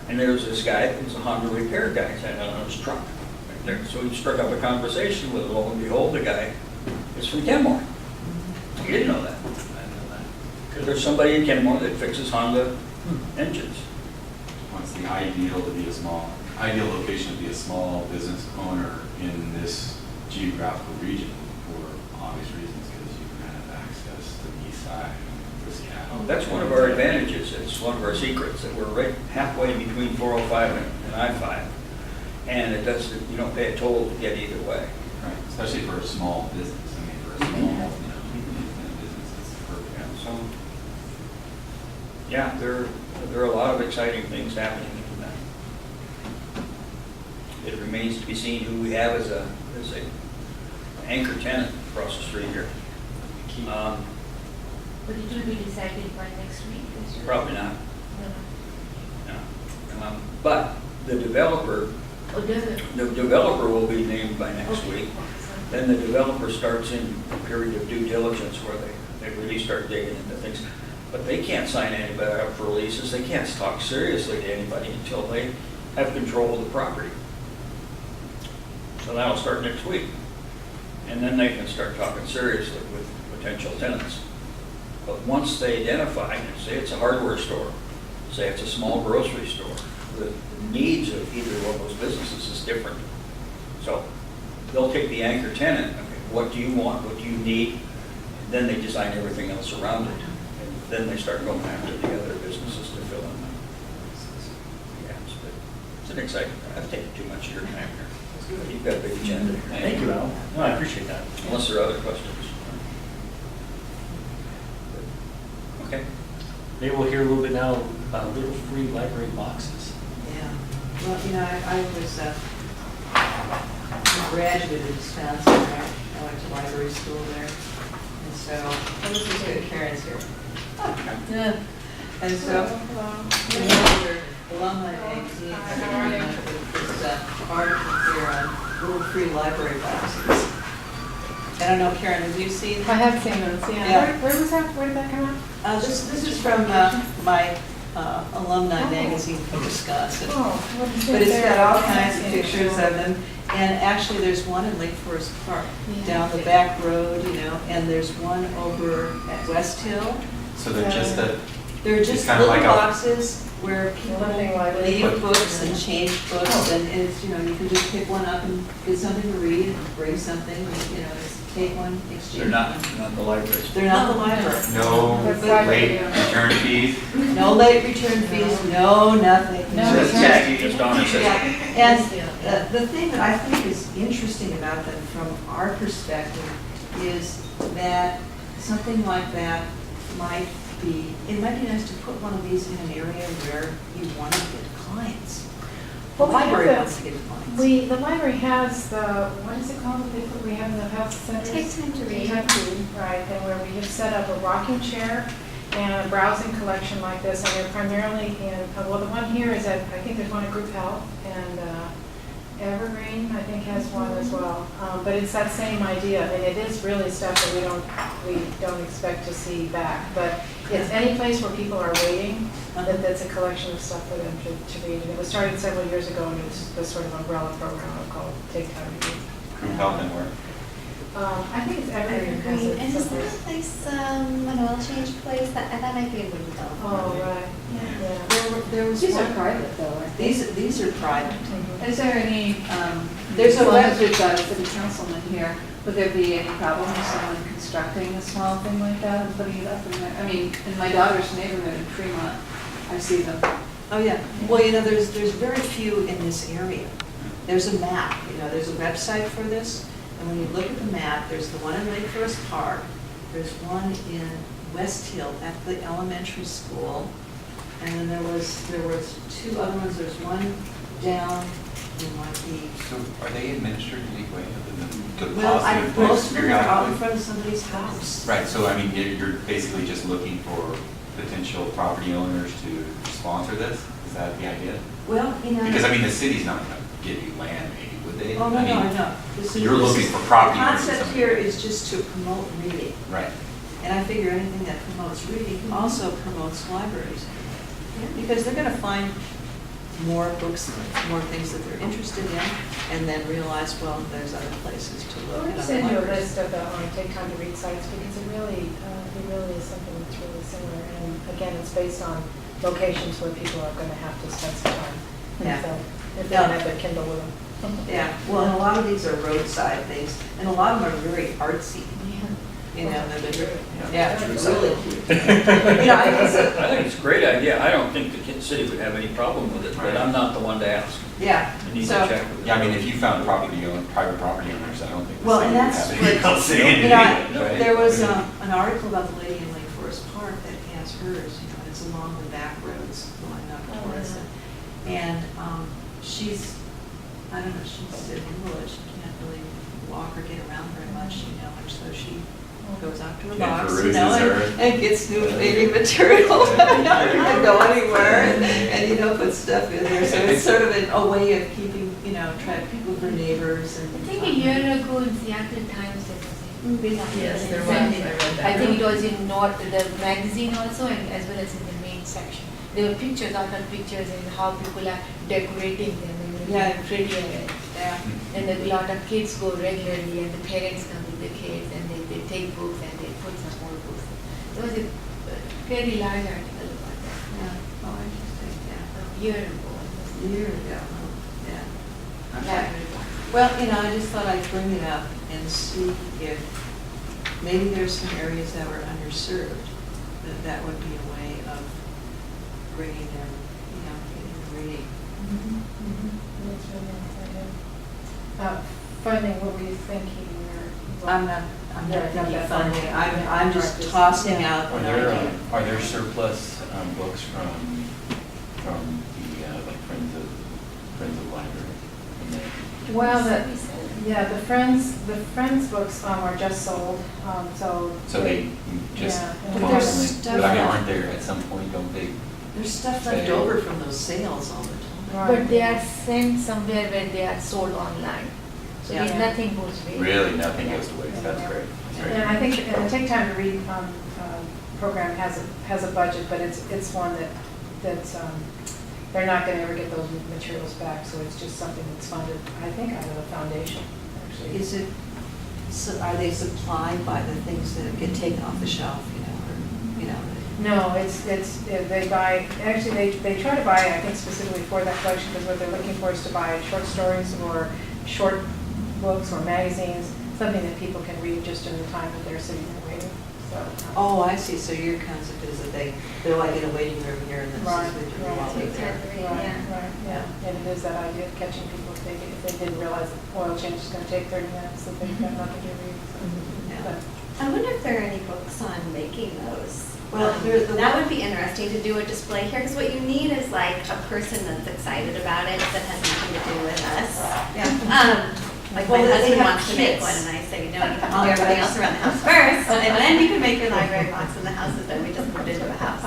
Speaker 6: And there was this guy, that was a Honda repair guy, he had it on his truck right there. So he struck up a conversation with him, lo and behold, the guy is from Kenmore. You didn't know that.
Speaker 3: I know that.
Speaker 6: Because there's somebody in Kenmore that fixes Honda engines.
Speaker 5: What's the ideal location to be a small business owner in this geographical region for obvious reasons, because you can have access to the east side and Seattle.
Speaker 6: That's one of our advantages, it's one of our secrets, that we're right halfway between 405 and I-5. And it doesn't, you don't pay a toll to get either way.
Speaker 5: Right, especially for a small business. I mean, for a small, independent business, it's perfect.
Speaker 6: Yeah, so, yeah, there are a lot of exciting things happening in that. It remains to be seen who we have as a anchor tenant across the street here.
Speaker 8: But it will be decided by next week, is it?
Speaker 6: Probably not,
Speaker 8: No.
Speaker 6: no. But the developer
Speaker 8: Oh, does it?
Speaker 6: will be named by next
Speaker 8: Okay.
Speaker 6: week. Then the developer starts in a period of due diligence where they really start digging into things. But they can't sign anybody up for leases, they can't talk seriously to anybody until they have control of the property. So that'll start next week. And then they can start talking seriously with potential tenants. But once they identify, say it's a hardware store, say it's a small grocery store, the needs of either one of those businesses is different. So they'll take the anchor tenant, okay, what do you want, what do you need? And then they design everything else around it. And then they start going after the other businesses to fill in the gaps. But it's an exciting, I've taken too much of your time here. You've got a big agenda here.
Speaker 3: Thank you, Al. No, I appreciate that.
Speaker 6: Unless there are other questions. Okay.
Speaker 3: Maybe we'll hear a little bit now about little free library boxes.
Speaker 1: Yeah, well, you know, I was a graduate in Wisconsin, right? I went to library school there, and so, oh, this is good, Karen's here. Yeah. And so, you know, your alumni magazine, this article here on little free library boxes. I don't know, Karen, have you seen?
Speaker 9: I have seen those,
Speaker 1: Yeah.
Speaker 9: yeah. Where was that, where did that come out?
Speaker 1: This is from my alumni magazine from Wisconsin.
Speaker 9: Oh, what is it
Speaker 1: But it's
Speaker 9: there?
Speaker 1: got all kinds of pictures of them, and actually, there's one in Lake Forest Park,
Speaker 9: Yeah.
Speaker 1: down the back road, you know, and there's one over at West Hill.
Speaker 5: So they're just a,
Speaker 1: They're
Speaker 5: It's
Speaker 1: just
Speaker 5: kind of
Speaker 1: little
Speaker 5: like a-
Speaker 1: boxes where people
Speaker 9: Living library.
Speaker 1: leave books and change books, and it's, you know, you can just pick one up and get something to read, and bring something, and, you know, just take one, exchange
Speaker 6: They're not
Speaker 1: one.
Speaker 6: the libraries.
Speaker 1: They're not the library.
Speaker 5: no
Speaker 9: That's
Speaker 1: But-
Speaker 5: late
Speaker 9: library.
Speaker 5: return fees.
Speaker 1: No late return fees, no nothing.
Speaker 9: No
Speaker 6: Just
Speaker 9: return
Speaker 6: check,
Speaker 9: fees.
Speaker 6: just on it says.
Speaker 1: Yeah, and the thing that I think is interesting about them from our perspective is that something like that might be, it might be nice to put one of these in an area where you want to get clients. The
Speaker 9: Well, we have
Speaker 1: library
Speaker 9: the-
Speaker 1: wants to get clients.
Speaker 9: The library has the, what is it called, that we have in the health centers?
Speaker 8: Take time to read.
Speaker 9: Take time to read, right, and where we have set up a rocking chair and a browsing collection like this, and they're primarily in, well, the one here is at, I think there's one at Group Health, and Evergreen, I think, has one as well. But it's that same idea, I mean, it is really stuff that we don't expect to see back, but it's any place where people are waiting, that's a collection of stuff for them to read. And it was started several years ago, and it's the sort of umbrella program called Take Time to Read.
Speaker 5: Group health and work.
Speaker 9: I think it's Evergreen has it
Speaker 10: And is there a
Speaker 9: someplace.
Speaker 10: place, an oil change place, that might be a good development.
Speaker 9: Oh, right, yeah.
Speaker 1: There was
Speaker 2: These are
Speaker 1: one,
Speaker 2: private though, aren't they?
Speaker 1: these are private.
Speaker 9: Mhm.
Speaker 2: Is there any,
Speaker 1: There's
Speaker 2: as
Speaker 1: a
Speaker 2: long
Speaker 1: web-
Speaker 2: as we've got a city councilman here, would there be any problem with someone constructing a small thing like that and putting it up in there? I mean, in my daughter's neighborhood in Fremont, I see them.
Speaker 1: Oh, yeah. Well, there's very few in this area. There's a map, there's a website for this, and when you look at the map, there's the one in Lake Forest Park, there's one in West Hill at the elementary school, and then there was two other ones, there's one down in like
Speaker 5: So are they administered in any way other than
Speaker 1: well,
Speaker 5: deposited
Speaker 1: most of them are out in
Speaker 5: periodically?
Speaker 1: front of somebody's house.
Speaker 5: Right, so I mean, you're basically just looking for potential property owners to sponsor this? Is that the idea?
Speaker 1: Well,
Speaker 5: Because I mean, the city's not gonna give you land maybe, would they?
Speaker 1: Oh, no,
Speaker 5: I
Speaker 1: no,
Speaker 5: mean,
Speaker 1: I know. This is-
Speaker 5: You're
Speaker 1: this
Speaker 5: looking
Speaker 1: is-
Speaker 5: for property
Speaker 1: The
Speaker 5: owners or
Speaker 1: concept
Speaker 5: something.
Speaker 1: here is just to promote reading.
Speaker 5: Right.
Speaker 1: And I figure anything that promotes reading also promotes libraries. Because they're gonna find more books, more things that they're interested in, and then realize, well, there's other places to
Speaker 9: We're
Speaker 1: look
Speaker 9: going
Speaker 1: at
Speaker 9: to
Speaker 1: other
Speaker 9: send you a
Speaker 1: libraries.
Speaker 9: list of the Take Time to Read sites because it really is something that's really similar. And again, it's based on locations where people are going to have to spend some time.
Speaker 1: Yeah.
Speaker 9: So if they don't have their Kindle with them.
Speaker 1: Yeah, well, and a lot of these are roadside things, and a lot of them are very artsy. Yeah, really cute.
Speaker 6: I think it's a great idea. I don't think the city would have any problem with it, but I'm not the one to ask.
Speaker 1: Yeah,
Speaker 6: I need to
Speaker 1: so,
Speaker 6: check with it.
Speaker 5: Yeah, I mean, if you found private property owners, I don't think the
Speaker 1: well,
Speaker 5: city
Speaker 1: and
Speaker 5: would
Speaker 1: that's
Speaker 5: have any problem
Speaker 1: what,
Speaker 5: saying anything, right?
Speaker 1: there was an article about the lady in Lake Forest Park that has hers, it's along the back roads going up towards it. And she's, I don't know, she's in English, she can't really walk or get around very much, and so she goes out to her
Speaker 5: And
Speaker 1: box,
Speaker 5: peruses her.
Speaker 1: and gets new baby material. You can go anywhere and put stuff in there, so it's sort of a way of keeping, track people for neighbors and.
Speaker 8: I think a year ago in Seattle Times there was a
Speaker 4: Yes, there was.
Speaker 8: I
Speaker 4: I read that.
Speaker 8: I think it was in the magazine also, and as well as in the main section. There were pictures, other pictures, and how people are decorating them and making
Speaker 1: Yeah.
Speaker 8: it prettier.
Speaker 1: Yeah.
Speaker 8: And a lot of kids go regularly, and the parents come with the kids, and they take books and they put some more books. There was a very large article about that
Speaker 1: Yeah, oh, interesting,
Speaker 8: a year ago.
Speaker 1: yeah. A year ago, yeah.
Speaker 8: Library.
Speaker 1: Well, I just thought I'd bring it up and see if maybe there's some areas that were underserved, that would be a way of bringing them, getting them reading.
Speaker 9: That's really nice idea. Funding, what were you thinking?
Speaker 1: I'm not
Speaker 9: Yeah,
Speaker 1: thinking
Speaker 9: not that
Speaker 1: funding,
Speaker 9: funding.
Speaker 1: I'm just tossing out
Speaker 5: Are
Speaker 1: an
Speaker 5: there,
Speaker 1: idea.
Speaker 5: are there surplus books from the, like Friends of the Library?
Speaker 9: Well, the Friends books are just sold, so.
Speaker 5: So they just
Speaker 9: Yeah.
Speaker 1: But there's
Speaker 5: constantly,
Speaker 1: stuff
Speaker 5: but I mean,
Speaker 1: that-
Speaker 5: aren't there at some point, don't they?
Speaker 1: There's stuff left over from those sales all the time.
Speaker 8: But they are sent somewhere where they are sold online. So
Speaker 1: Yeah.
Speaker 8: nothing goes waste.
Speaker 5: Really, nothing goes to waste, that's great. That's great.
Speaker 9: And I think, and the Take Time to Read program has a budget, but it's one that's, they're not gonna ever get those materials back, so it's just something that's funded, I think, out of the foundation, actually.
Speaker 1: Is it, so are they supplied by the things that get taken off the shelf,
Speaker 9: No, they buy, actually, they try to buy, I think specifically for that collection, because what they're looking for is to buy short stories or short books or magazines, something that people can read just in the time that they're sitting there waiting, so.
Speaker 1: Oh, I see, so your concept is that they're like in a waiting room here and
Speaker 9: Right,
Speaker 1: this is
Speaker 9: right.
Speaker 1: while they're there.
Speaker 9: Right, yeah, and it is that idea of catching people if they didn't realize that oil change is gonna take 30 minutes, that they've got nothing to read.
Speaker 1: Yeah.
Speaker 9: But-
Speaker 10: I wonder if there are any books on making those.
Speaker 1: Well, there's the
Speaker 10: that
Speaker 1: one-
Speaker 10: would be interesting to do a display here, because what you need is like a person that's excited about it that has nothing to do with us.
Speaker 1: Yeah.
Speaker 10: Like
Speaker 1: Well,
Speaker 10: my
Speaker 1: they
Speaker 10: husband
Speaker 1: have
Speaker 10: wants to make
Speaker 1: kits.
Speaker 10: one, and I say, no, you have to do everything else around the house first, and then you can make your library box in the houses that we just moved into a house.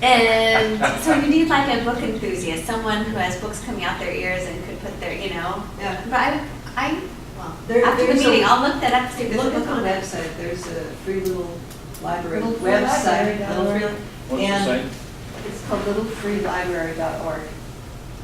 Speaker 10: And so you need like a book enthusiast, someone who has books coming out their ears and could put their,
Speaker 1: Yeah.
Speaker 10: But well,
Speaker 1: There-
Speaker 10: after the
Speaker 1: there's a-
Speaker 10: meeting, I'll look that up, see if
Speaker 1: If you
Speaker 10: there's a
Speaker 1: look at
Speaker 10: book
Speaker 1: the
Speaker 10: on it.
Speaker 1: website, there's a free little library
Speaker 9: Little free
Speaker 1: website.
Speaker 9: library.org.
Speaker 1: Little free-
Speaker 6: What's the
Speaker 1: and
Speaker 6: site?
Speaker 1: It's called littlefreelibrary.org.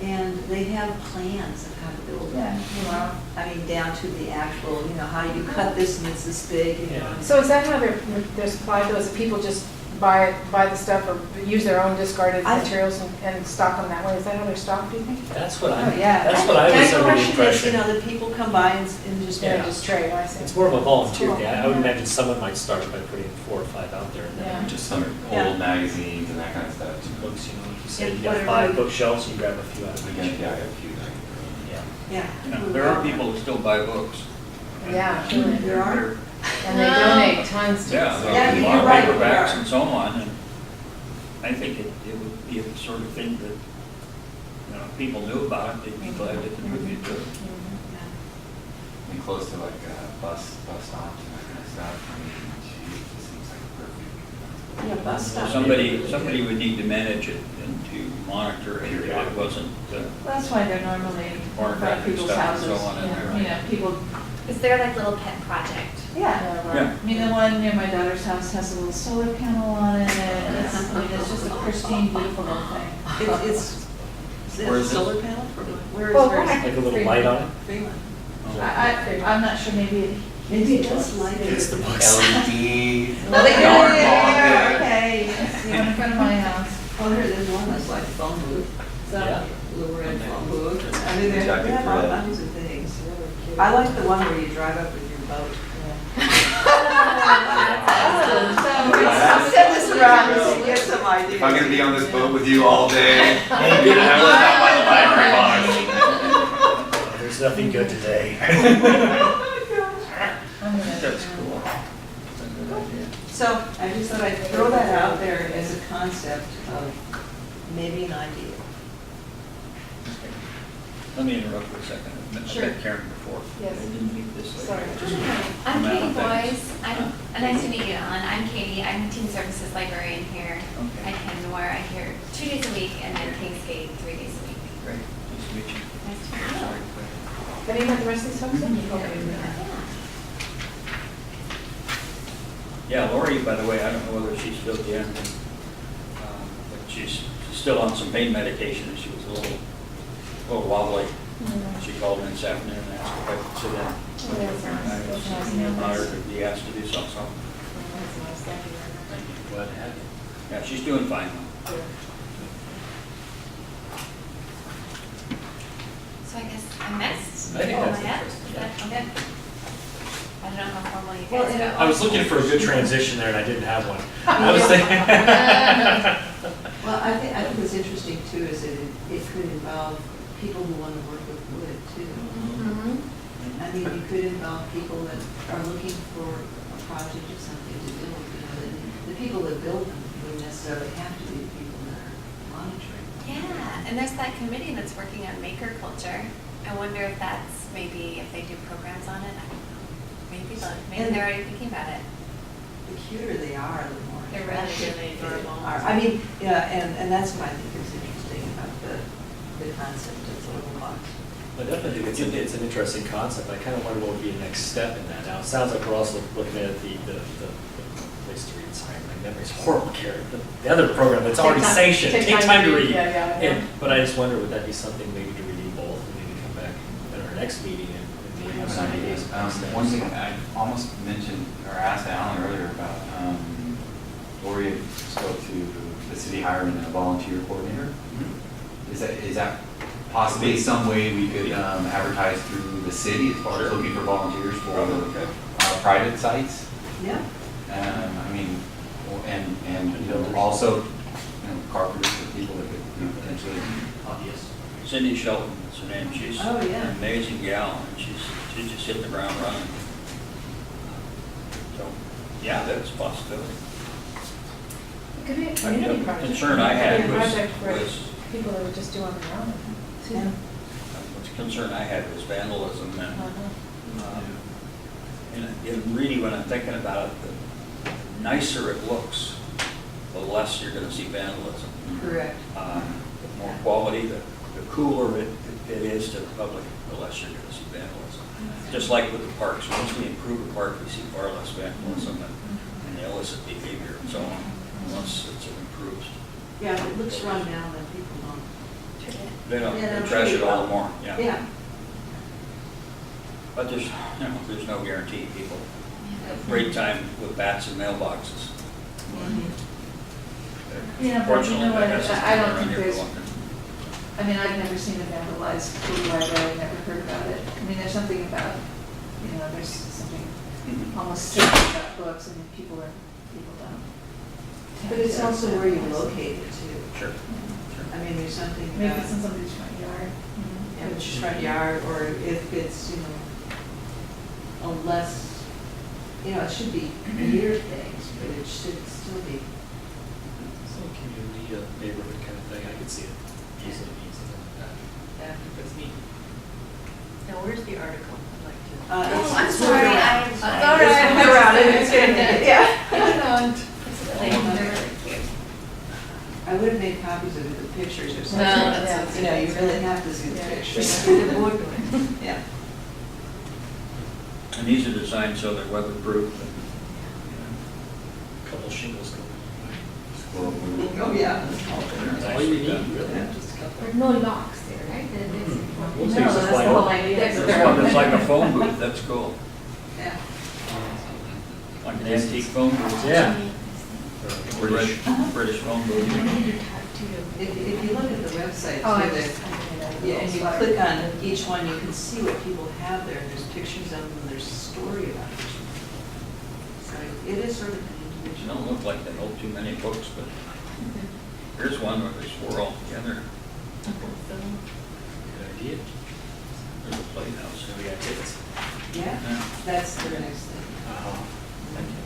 Speaker 1: And they have plans of how to build it.
Speaker 2: Yeah, wow.
Speaker 1: I mean, down to the actual, you know, how you cut this and it's this big, you know.
Speaker 3: Yeah.
Speaker 9: So is that how they're supplied, those people just buy the stuff or use their own discarded
Speaker 1: I-
Speaker 9: materials and stock them that way? Is that how they're stocked, do you think?
Speaker 3: That's what
Speaker 1: Oh,
Speaker 3: I,
Speaker 1: yeah.
Speaker 3: that's what I was
Speaker 1: My
Speaker 3: under the
Speaker 1: question is,
Speaker 3: impression.
Speaker 1: you know, that people come by and just.
Speaker 3: Yeah.
Speaker 9: Just trade, I see.
Speaker 3: It's more of a volunteer
Speaker 9: Cool.
Speaker 3: thing. I would imagine someone might start by putting 4 or 5 out there and then
Speaker 9: Yeah.
Speaker 5: Just some
Speaker 1: Yeah.
Speaker 5: old magazines and that kind of stuff.
Speaker 3: books, you know, like you said,
Speaker 1: Yeah,
Speaker 3: you got
Speaker 1: whatever.
Speaker 3: 5 bookshelves, you grab a few out of
Speaker 5: Again,
Speaker 3: each.
Speaker 5: yeah, I got a few that I can
Speaker 3: Yeah.
Speaker 1: Yeah.
Speaker 6: Yeah, there are people who still buy books.
Speaker 9: Yeah, really.
Speaker 1: There are.
Speaker 9: And they donate tons to
Speaker 6: Yeah,
Speaker 9: us.
Speaker 6: there
Speaker 1: Yeah,
Speaker 6: are a
Speaker 1: you're
Speaker 6: lot of
Speaker 1: right,
Speaker 6: paperbacks
Speaker 1: there are.
Speaker 6: and so on, and I think it would be the sort of thing that, you know, if people knew about it, they'd be glad to contribute to it.
Speaker 5: And close to like bus stops and that kind of stuff. I mean, gee, it just seems like perfect.
Speaker 1: Yeah, bus stop.
Speaker 6: Somebody would need to manage it and to monitor it, that it wasn't
Speaker 2: Well, that's why they're normally in
Speaker 6: pornographic
Speaker 2: people's
Speaker 6: stuff and so
Speaker 2: houses.
Speaker 6: on in there,
Speaker 2: You know,
Speaker 6: right?
Speaker 2: people,
Speaker 10: Is there like little pet project?
Speaker 2: yeah.
Speaker 6: Yeah.
Speaker 2: I mean, the one near my daughter's house has a little solar panel on it, and it's, I mean, it's just a pristine, beautiful little thing.
Speaker 1: Is it
Speaker 5: Where
Speaker 1: a
Speaker 5: is it?
Speaker 1: solar panel? Where is
Speaker 2: Well,
Speaker 1: where is
Speaker 2: why?
Speaker 1: it?
Speaker 3: Like a little light on it?
Speaker 1: Fremont.
Speaker 2: I'm not sure, maybe.
Speaker 1: Maybe it does light it.
Speaker 3: It's the books.
Speaker 5: LED.
Speaker 1: Oh, they do,
Speaker 5: Yard
Speaker 1: yeah,
Speaker 5: market.
Speaker 1: okay.
Speaker 2: It's the one in front of my house.
Speaker 1: Oh, there's one that's like phone booth.
Speaker 3: Yeah.
Speaker 1: Little red phone booth. I mean, they
Speaker 5: Jacket
Speaker 1: have all
Speaker 5: thread.
Speaker 1: kinds of things. I like the one where you drive up with your boat. Send this around and get some ideas.
Speaker 5: If I'm gonna be on this boat with you all day,
Speaker 3: Hey,
Speaker 5: you're gonna have to stop by the library box.
Speaker 3: There's nothing good today.
Speaker 6: That's cool.
Speaker 1: So I just thought I'd throw that out there as a concept of maybe an idea.
Speaker 6: Let me interrupt for a second. I've
Speaker 9: Sure.
Speaker 6: met Karen before.
Speaker 9: Yes.
Speaker 6: I didn't meet this lady.
Speaker 9: Sorry.
Speaker 10: I'm
Speaker 6: Come out
Speaker 10: Katie
Speaker 6: with that.
Speaker 10: Boyce. Nice to meet you, Ellen. I'm Katie. I'm the teen services librarian here
Speaker 6: Okay.
Speaker 10: at Kenmore. I'm here 2 days a week and then Kingsgate 3 days a week.
Speaker 6: Great, nice to meet you.
Speaker 10: Nice to meet you.
Speaker 6: Sorry.
Speaker 9: Have you met the rest of these folks? Okay.
Speaker 6: Yeah, Lori, by the way, I don't know whether she's filled in, but she's still on some pain medication, and she was a little wobbly. She called me this afternoon and asked if I could sit in. I was honored to be asked to do so, so. Thank you.
Speaker 3: Glad to have you.
Speaker 6: Yeah, she's doing fine.
Speaker 10: So I guess I'm next.
Speaker 3: I think
Speaker 10: Oh,
Speaker 3: that's
Speaker 10: yeah?
Speaker 3: interesting,
Speaker 10: Is
Speaker 3: yeah.
Speaker 10: that okay? I don't know how formal you
Speaker 1: Well,
Speaker 10: guys go.
Speaker 3: I was looking for a good transition there and I didn't have one. I was thinking.
Speaker 1: Well, I think what's interesting too is that it could involve people who want to work with wood too.
Speaker 10: Mhm.
Speaker 1: I mean, it could involve people that are looking for a project or something to build, you know, the people that build them don't necessarily have to be the people that are monitoring.
Speaker 10: Yeah, and there's that committee that's working on maker culture. I wonder if that's maybe if they do programs on it. I don't know. Maybe they're already thinking about it.
Speaker 1: The cuter they are, the more.
Speaker 10: They're really,
Speaker 1: attractive
Speaker 10: really
Speaker 1: they
Speaker 10: adorable.
Speaker 1: are. I mean, yeah, and that's what I think is interesting about the concept of the little box.
Speaker 3: I definitely think it's an interesting concept. I kind of wonder what would be the next step in that. Now, it sounds like we're also looking at the place to read. Sorry, my memory's horrible, Karen. The other program that's already sanctioned, take time to read.
Speaker 9: Yeah.
Speaker 3: But I just wonder, would that be something maybe to read both and maybe come back at our next meeting and maybe have some ideas?
Speaker 5: One thing I almost mentioned or asked Alan earlier about, Lori had spoke to the city hiring a volunteer coordinator. Is that possibly some way we could advertise through the city as far as looking for volunteers for private sites?
Speaker 1: Yeah.
Speaker 5: I mean, and you know, also, you know, carpenters or people that could potentially.
Speaker 3: Yes.
Speaker 6: Cindy Shelton is her name. She's
Speaker 1: Oh, yeah.
Speaker 6: an amazing gal, and she's just hitting the ground running. So, yeah, that's a possibility.
Speaker 9: It could be a community
Speaker 6: The
Speaker 9: project.
Speaker 6: concern I
Speaker 9: It could
Speaker 6: had
Speaker 9: be a project for
Speaker 6: was
Speaker 9: people that would just do on their own.
Speaker 1: Yeah.
Speaker 6: the concern I had was vandalism, and
Speaker 9: Uh-huh.
Speaker 6: and really, when I'm thinking about it, the nicer it looks, the less you're going to see vandalism.
Speaker 1: Correct.
Speaker 6: The more quality, the cooler it is to the public, the less you're going to see vandalism. Just like with the parks, once we improve a park, we see far less vandalism and illicit behavior and so on, once it improves.
Speaker 1: Yeah, if it looks run down, then people don't
Speaker 10: treat it.
Speaker 6: They don't,
Speaker 1: Yeah,
Speaker 6: they
Speaker 1: they'll
Speaker 6: trash
Speaker 1: treat
Speaker 6: it
Speaker 1: it
Speaker 6: all
Speaker 1: well.
Speaker 6: more, yeah.
Speaker 1: Yeah.
Speaker 6: But there's no guarantee. People have great time with bats and mailboxes.
Speaker 2: Yeah, but you
Speaker 6: Fortunately,
Speaker 2: know what,
Speaker 6: that hasn't
Speaker 2: I don't
Speaker 6: been around
Speaker 2: think
Speaker 6: here for
Speaker 2: there's,
Speaker 6: long.
Speaker 2: I mean, I've never seen it vandalized food library, never heard about it. I mean, there's something about, you know, there's something
Speaker 6: Mhm.
Speaker 2: almost sacred about books, and people don't.
Speaker 1: But it's also where you locate it too.
Speaker 6: Sure.
Speaker 1: I mean, there's something
Speaker 2: Maybe
Speaker 1: about,
Speaker 2: it's in somebody's front yard.
Speaker 1: yeah, it's your front yard, or if it's, you know, a less, you know, it should be near things, but it should still be.
Speaker 3: It's like community, neighborhood kind of thing, I could see it easily being something like that.
Speaker 1: Yeah.
Speaker 3: That's neat.
Speaker 4: Now, where's the article? I'd like to.
Speaker 10: Oh, I'm
Speaker 1: It's
Speaker 10: sorry,
Speaker 1: moved around.
Speaker 10: I'm
Speaker 1: It's
Speaker 10: sorry.
Speaker 1: moved around, and it's gonna, yeah.
Speaker 10: They're really cute.
Speaker 1: I would have made copies of the pictures or something.
Speaker 2: No,
Speaker 1: but
Speaker 2: that's-
Speaker 1: you know, you really have to see the
Speaker 2: Yeah.
Speaker 1: pictures.
Speaker 4: The board one.
Speaker 1: Yeah.
Speaker 6: And these are designed so they're weatherproof and,
Speaker 3: Couple shingles going.
Speaker 5: Squirrel food.
Speaker 1: Oh, yeah.
Speaker 3: That's all you need, really,
Speaker 1: Yeah.
Speaker 3: just a couple.
Speaker 8: There's no locks there, right?
Speaker 3: We'll
Speaker 2: No,
Speaker 3: take
Speaker 2: that's
Speaker 3: some
Speaker 2: the
Speaker 3: flight
Speaker 2: whole
Speaker 3: over.
Speaker 2: idea.
Speaker 6: This one is like a phone booth, that's cool.
Speaker 1: Yeah.
Speaker 6: Like an antique phone booth.
Speaker 3: Yeah.
Speaker 6: British phone booth.
Speaker 1: If you look at the website
Speaker 2: Oh, I
Speaker 1: too,
Speaker 2: just.
Speaker 1: yeah, and you click on each one, you can see what people have there, and there's pictures of them, and there's a story about each one. So it is sort of an
Speaker 6: They
Speaker 1: individual.
Speaker 6: don't look like they hold too many books, but here's one where they swirl together.
Speaker 3: Good idea.
Speaker 6: There's a playhouse.
Speaker 3: So we got kids.
Speaker 1: Yeah,
Speaker 6: Yeah.
Speaker 1: that's the next thing.
Speaker 3: Thank you.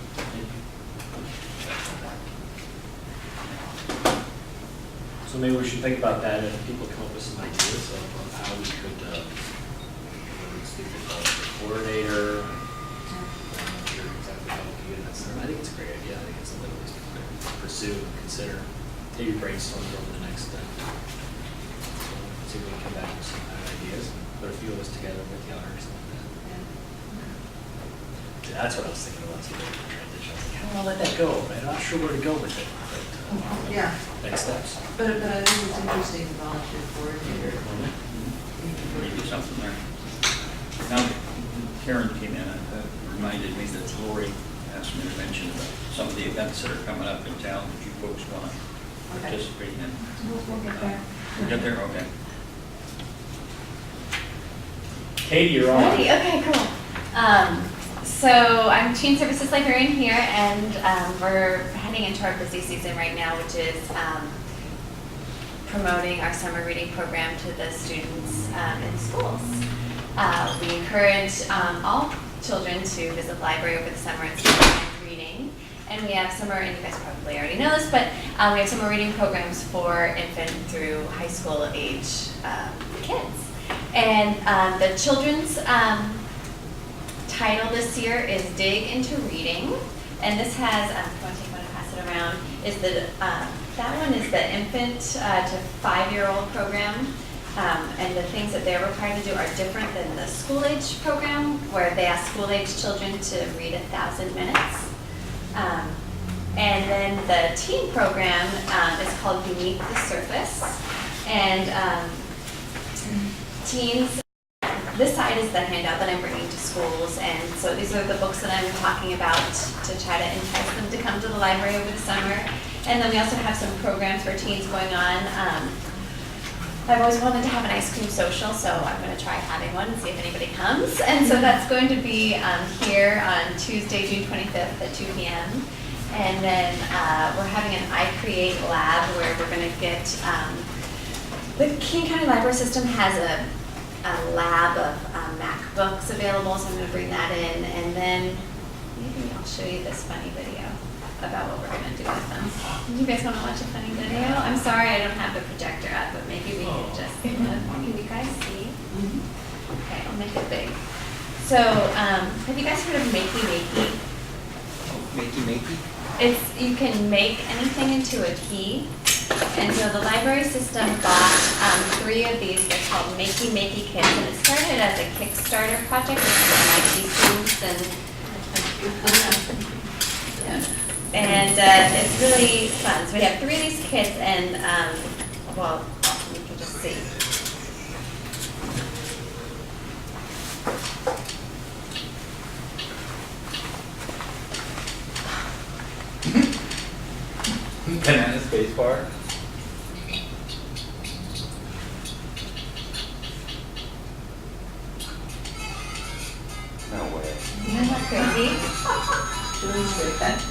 Speaker 3: So maybe we should think about that, and people come up with some ideas of how we could, whether it's the coordinator, I'm not sure exactly how to do it. I think it's a great idea. I think it's something we should pursue and consider. Maybe brainstorm over the next, see if we can come back with some ideas, and put a few of us together with the others. That's what I was thinking about today. I was like, how do I let that go? I'm not sure where to go with it. But,
Speaker 1: Yeah,
Speaker 3: next steps.
Speaker 1: but I think it's interesting, the volunteer coordinator.
Speaker 6: Maybe something there. Now, Karen came in and reminded me that Lori asked me to mention about some of the events that are coming up in town that you folks want to participate in.
Speaker 8: We'll get there.
Speaker 6: We'll get there, okay.
Speaker 3: Katie, you're on.
Speaker 10: Ready, okay, cool. So I'm Teen Services Librarian here, and we're heading into our busy season right now, which is promoting our summer reading program to the students in schools. We encourage all children to visit the library over the summer and spend reading. And we have summer, and you guys probably already know this, but we have summer reading programs for infant through high school age kids. And the children's title this year is Dig into Reading. And this has, if you want to take one and pass it around, is that one is the infant to 5-year-old program. And the things that they're required to do are different than the school age program, where they ask school age children to read 1,000 minutes. And then the teen program is called Beneath the Surface. And teens, this side is the handout that I'm bringing to schools, and so these are the books that I'm talking about to try to entice them to come to the library over the summer. And then we also have some programs for teens going on. I've always wanted to have an ice cream social, so I'm going to try having one and see if anybody comes. And so that's going to be here on Tuesday, June 25th at 2 p.m. And then we're having an I Create lab where we're going to get, the King County Library System has a lab of MacBooks available, so I'm going to bring that in. And then maybe I'll show you this funny video about what we're going to do with them. You guys want to watch a funny video? I'm sorry I don't have the projector up, but maybe we can just, can you guys see? Okay, I'll make it big. So, have you guys heard of Makey Makey?
Speaker 6: Makey?
Speaker 10: It's, you can make anything into a key. And so the library system bought 3 of these. They're called Makey Makey kits, and it started as a Kickstarter project with some IT students and it's really fun. So we have 3 of these kits, and well, you can just see.
Speaker 5: Banana space bar? No way.
Speaker 10: Isn't that crazy?
Speaker 1: Julie's good. That-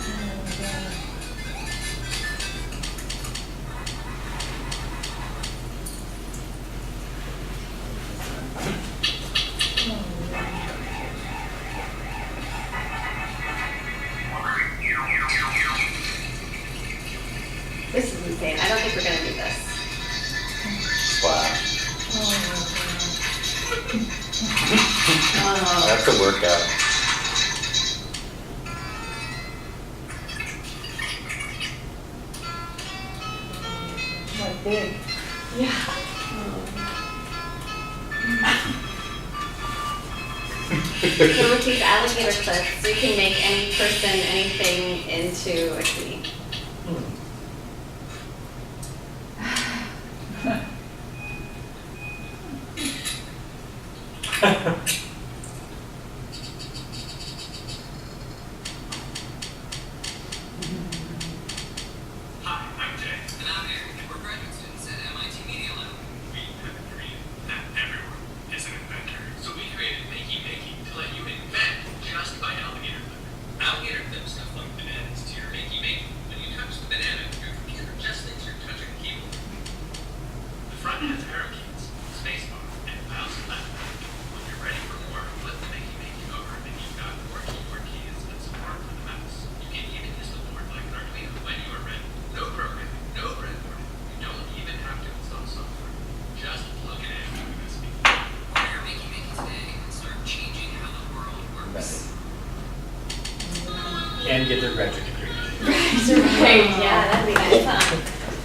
Speaker 10: This is insane. I don't think we're gonna do this.
Speaker 5: Splash.
Speaker 10: Oh.
Speaker 5: That's a workout.
Speaker 9: Like big.
Speaker 10: Yeah. So with these alligator clips, you can make any person, anything into a key.
Speaker 11: Hi, I'm Jay. And I'm Eric, and we're graduate students at MIT Media Lab. We have a dream that everyone is an inventor. So we created Makey Makey to let you invent just by alligator clip. Alligator clips stuff like bananas to your Makey Makey. When you touch the banana, your computer just thinks you're touching a keyboard. The front has arrow keys, spacebar, and mouse and left. When you're ready for more, flip the Makey Makey over, and you've got more keyboard keys and support for the mouse. You can even use the board like an Arduino when you are ready. No programming, no breadboarding. You don't even have to install software. Just plug it in with a USB. Order your Makey Makey today and start changing how the world works.
Speaker 3: And get their graduate degree.
Speaker 10: Right, yeah, that'd be nice, huh?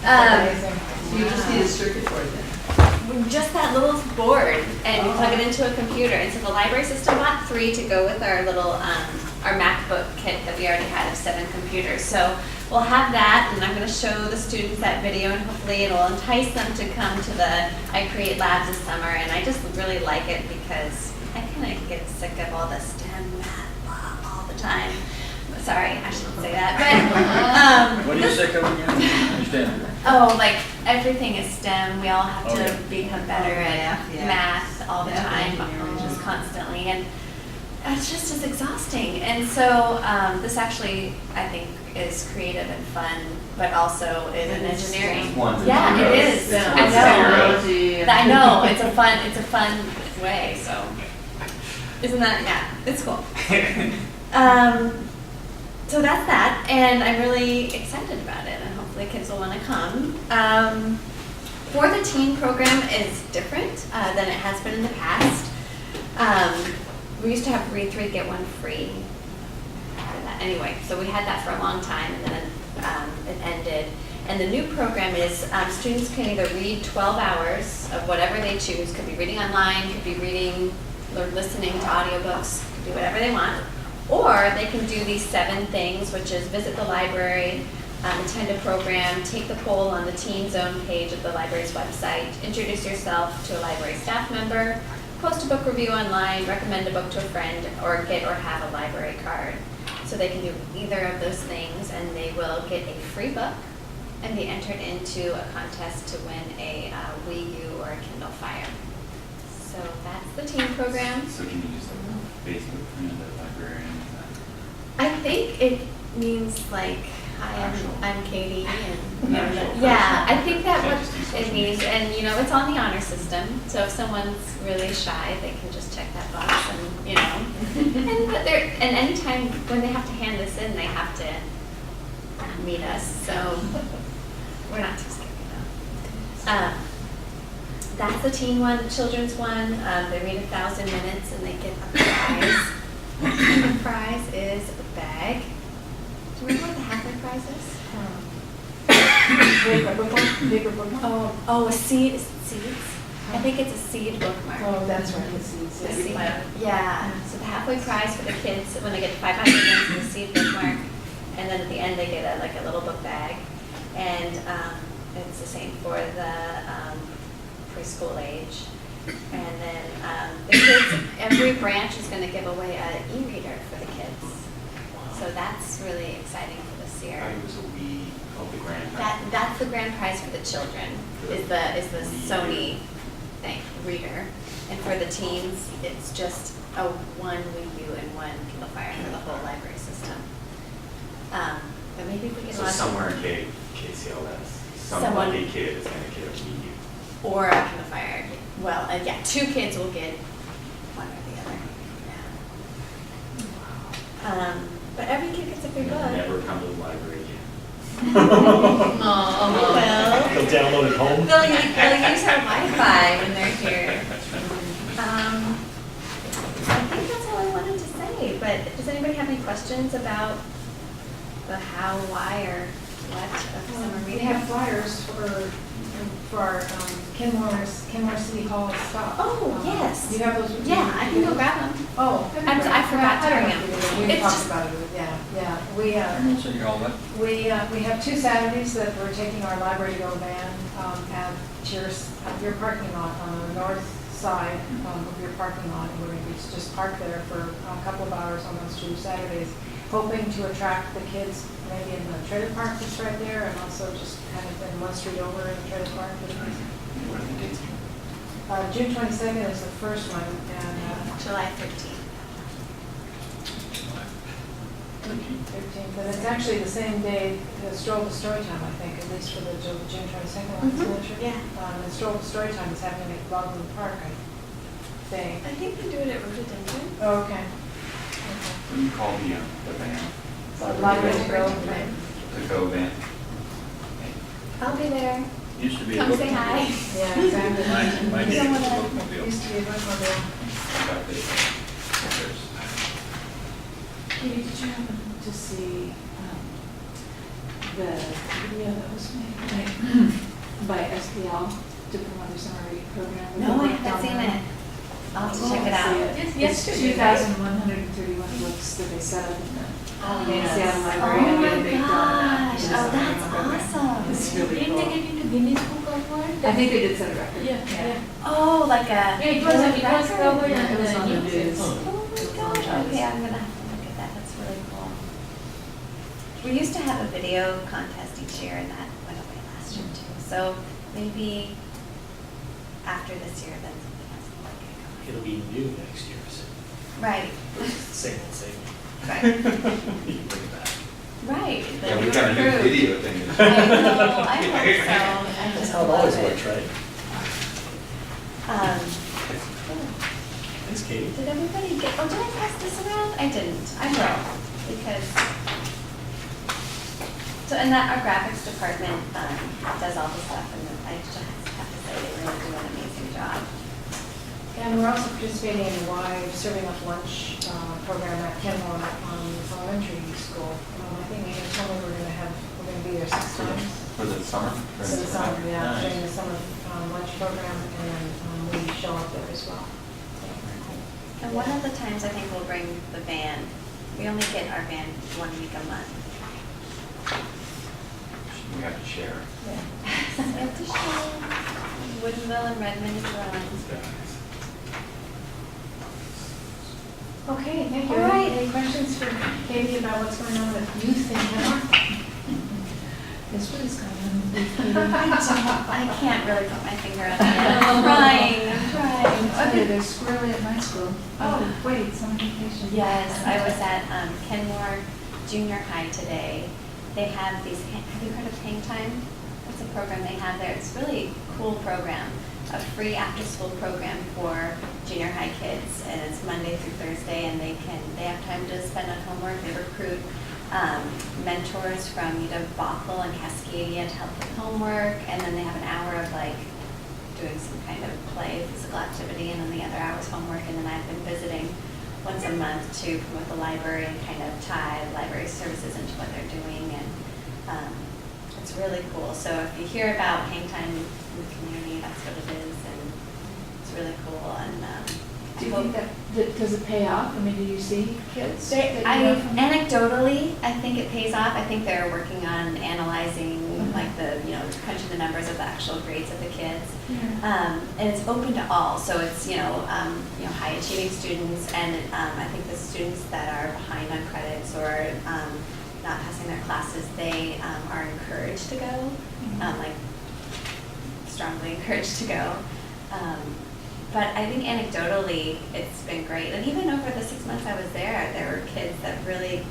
Speaker 9: Amazing.
Speaker 1: So you just need a circuit board then.
Speaker 10: Just that little board, and you plug it into a computer. And so the library system bought 3 to go with our little, our MacBook kit that we already had of 7 computers. So we'll have that, and I'm going to show the students that video, and hopefully it'll entice them to come to the I Create Labs this summer. And I just really like it because I kind of get sick of all the STEM math blah, all the time. Sorry, I shouldn't say that, but
Speaker 6: What are you sick of again? I understand.
Speaker 10: oh, like everything is STEM. We all have to
Speaker 6: Okay.
Speaker 10: become better at
Speaker 1: Math, yeah.
Speaker 10: math all the
Speaker 1: Math,
Speaker 10: time,
Speaker 1: engineering.
Speaker 10: just constantly, and it's just as exhausting. And so this actually, I think, is creative and fun, but also is an
Speaker 1: And it's
Speaker 10: engineering.
Speaker 5: It's ones and
Speaker 10: Yeah,
Speaker 5: zeros.
Speaker 10: it is.
Speaker 5: It's
Speaker 10: I
Speaker 5: ones
Speaker 10: know.
Speaker 5: and zeros.
Speaker 10: I know. It's a fun way. So, isn't that? Yeah, it's cool. So that's that, and I'm really excited about it, and hopefully kids will want to come. For the teen program is different than it has been in the past. We used to have read 3, get 1 free. Anyway, so we had that for a long time, and then it ended. And the new program is students can either read 12 hours of whatever they choose. Could be reading online, could be reading or listening to audiobooks, could be whatever they want. Or they can do these 7 things, which is visit the library, attend a program, take the poll on the Teen Zone page of the library's website, introduce yourself to a library staff member, post a book review online, recommend a book to a friend, or get or have a library card. So they can do either of those things, and they will get a free book and be entered into a contest to win a Wii U or a Kindle Fire. So that's the teen program.
Speaker 5: So can you use like Facebook friend or librarian?
Speaker 10: I think it means like, hi,
Speaker 5: Actual.
Speaker 10: I'm Katie, and
Speaker 5: An actual
Speaker 10: yeah,
Speaker 5: person.
Speaker 10: I think that
Speaker 5: Can't
Speaker 10: what
Speaker 5: just do
Speaker 10: it
Speaker 5: social
Speaker 10: means,
Speaker 5: media.
Speaker 10: and it's on the honor system. So if someone's really shy, they can just check that box, and and and anytime when they have to hand this in, they have to meet us. So we're not too scared about. That's the teen one. The children's one, they read 1,000 minutes and they get a prize. The prize is a bag. Do you remember what the halfway prize is?
Speaker 9: Paper bookmark?
Speaker 10: Oh, a seed. Is it seeds? I think it's a seed bookmark.
Speaker 9: Oh, that's right, the seeds.
Speaker 10: The seed. Yeah. So the halfway prize for the kids when they get 500 minutes is a seed bookmark, and then at the end they get a little book bag, and it's the same for the preschool age. And then the kids, every branch is going to give away an e-reader for the kids. So that's really exciting for this year.
Speaker 5: It was a Wii of the grand.
Speaker 10: That's the grand prize for the children, is the Sony thing, reader. And for the teens, it's just a one Wii U and one Kindle Fire for the whole library system. But maybe if we can
Speaker 5: So
Speaker 10: launch
Speaker 5: somewhere in KCLS, some
Speaker 10: Someone-
Speaker 5: lucky kid is gonna get a Wii U.
Speaker 10: or a Kindle Fire. Well, yeah, 2 kids will get one or the other. Yeah. But every kid gets a free
Speaker 5: They'll
Speaker 10: book.
Speaker 5: never come to the library again.
Speaker 10: Well,
Speaker 3: They'll download it home.
Speaker 10: they'll use our Wi-Fi when they're here. I think that's all I wanted to say, but does anybody have any questions about the how, why, or what of summer
Speaker 9: We
Speaker 10: reading?
Speaker 9: have flyers for our Kenmore City Hall stuff.
Speaker 10: Oh, yes.
Speaker 9: Do you have those? with you?
Speaker 10: Yeah, I can go grab them.
Speaker 9: Oh. that'd be
Speaker 10: I
Speaker 9: great.
Speaker 10: forgot to
Speaker 9: I don't
Speaker 10: bring
Speaker 9: know if
Speaker 10: them.
Speaker 9: We
Speaker 10: It's
Speaker 9: talked
Speaker 10: just-
Speaker 9: about it, yeah.
Speaker 6: So you're all what?
Speaker 9: We have 2 Saturdays that we're taking our library to go van at your parking lot on the north side of your parking lot. And we're going to be just parked there for a couple of hours on those 2 Saturdays, hoping to attract the kids maybe in the trailer park that's right there, and also just kind of in one street over in the trailer park.
Speaker 5: What are the dates?
Speaker 9: June 22nd is the first one, and
Speaker 10: July 13th.
Speaker 9: 13th, and it's actually the same day as Stroll to Storytime, I think, at least for the June 22nd one, isn't it true?
Speaker 10: Yeah.
Speaker 9: And Stroll to Storytime is happening at Loveland Park, I think.
Speaker 4: I think they do it at Rhododendron.
Speaker 9: Oh, okay.
Speaker 5: What do you call the van?
Speaker 9: So library to go.
Speaker 5: The go van.
Speaker 10: I'll be there.
Speaker 6: Used to be a
Speaker 10: Come say
Speaker 6: bookmobile.
Speaker 10: hi.
Speaker 9: Yeah, exactly.
Speaker 6: My day was a bookmobile.
Speaker 9: Used to be a bookmobile.
Speaker 5: Back there.
Speaker 2: Katie, did you happen to see the video that was made by SPL to promote their summer reading program?
Speaker 10: No, I haven't seen it. I'll have to check it out.
Speaker 2: It's 2,131 books that they set up in the Seattle Library.
Speaker 10: Oh
Speaker 2: and
Speaker 10: my
Speaker 2: they made a big deal out of
Speaker 10: gosh,
Speaker 2: it.
Speaker 10: oh, that's awesome.
Speaker 2: It's really
Speaker 8: Didn't
Speaker 2: cool.
Speaker 8: they get into Guinness Book of World?
Speaker 2: I think they did set a record.
Speaker 8: Yeah.
Speaker 10: Oh, like a.
Speaker 8: Yeah, it was
Speaker 10: record?
Speaker 8: covered
Speaker 2: Yeah, it
Speaker 8: in
Speaker 2: was
Speaker 8: the
Speaker 2: on the
Speaker 8: news.
Speaker 2: news.
Speaker 10: Oh my gosh, okay, I'm gonna have to look at that, that's really cool. We used to have a video contest each year and that went away last year too, so maybe after this year, then something else will like it going.
Speaker 3: It'll be new next year, so
Speaker 10: Right,
Speaker 3: same old, same old.
Speaker 10: right,
Speaker 3: You can bring it back.
Speaker 10: right.
Speaker 5: Yeah,
Speaker 10: then
Speaker 5: we've
Speaker 10: you
Speaker 5: got a new
Speaker 10: approve.
Speaker 5: video thing.
Speaker 10: I know, I hope so, I
Speaker 3: That's
Speaker 10: just
Speaker 3: how it
Speaker 10: love
Speaker 3: always
Speaker 10: it.
Speaker 3: works, right?
Speaker 10: Cool.
Speaker 3: Thanks, Katie.
Speaker 10: Did everybody get, oh, did I pass this around? I didn't, I will, because, so, and that, our graphics department, does all the stuff, and I just have to say, they really do an amazing job.
Speaker 9: And we're also participating in the Y Serving Up Lunch program at Kenmore Elementary School. I think Amy told me we're going to be there 6 times.
Speaker 5: For the summer?
Speaker 9: For the summer, yeah,
Speaker 3: Nice.
Speaker 9: during the summer lunch program, and then we show up there as well.
Speaker 10: And one of the times I think we'll bring the van, we only get our van 1 week a month.
Speaker 5: We have to share.
Speaker 10: So we have to show Woodinville and Redmond is running.
Speaker 9: Okay, thank you.
Speaker 10: All right.
Speaker 9: Any questions for Katie about what's going on with youth in Kenmore?
Speaker 2: That's what is going on with Katie.
Speaker 10: I can't really put my finger on it. I'm trying.
Speaker 2: Okay, they're squarely at my school. Oh, wait, summer vacation.
Speaker 10: Yes, I was at Kenmore Junior High today. They have these, have you heard of Hang Time? That's a program they have there. It's a really cool program, a free after-school program for junior high kids. And it's Monday through Thursday, and they have time to spend on homework. They recruit mentors from Bothell and Cascadia to help with homework. And then they have an hour of like doing some kind of play, physical activity, and then the other hour is homework. And then I've been visiting once a month to promote the library and kind of tie library services into what they're doing. And it's really cool. So if you hear about Hang Time in the community, that's what it is. And it's really cool. And
Speaker 2: Do you think that does it pay off? I mean, do you see kids?
Speaker 10: anecdotally, I think it pays off. I think they're working on analyzing like the, crunching the numbers of the actual grades of the kids. And it's open to all, so it's, high achieving students, and I think the students that are behind on credits or not passing their classes, they are encouraged to go, like strongly encouraged to go. But I think anecdotally, it's been great. And even over the 6 months I was there were kids that really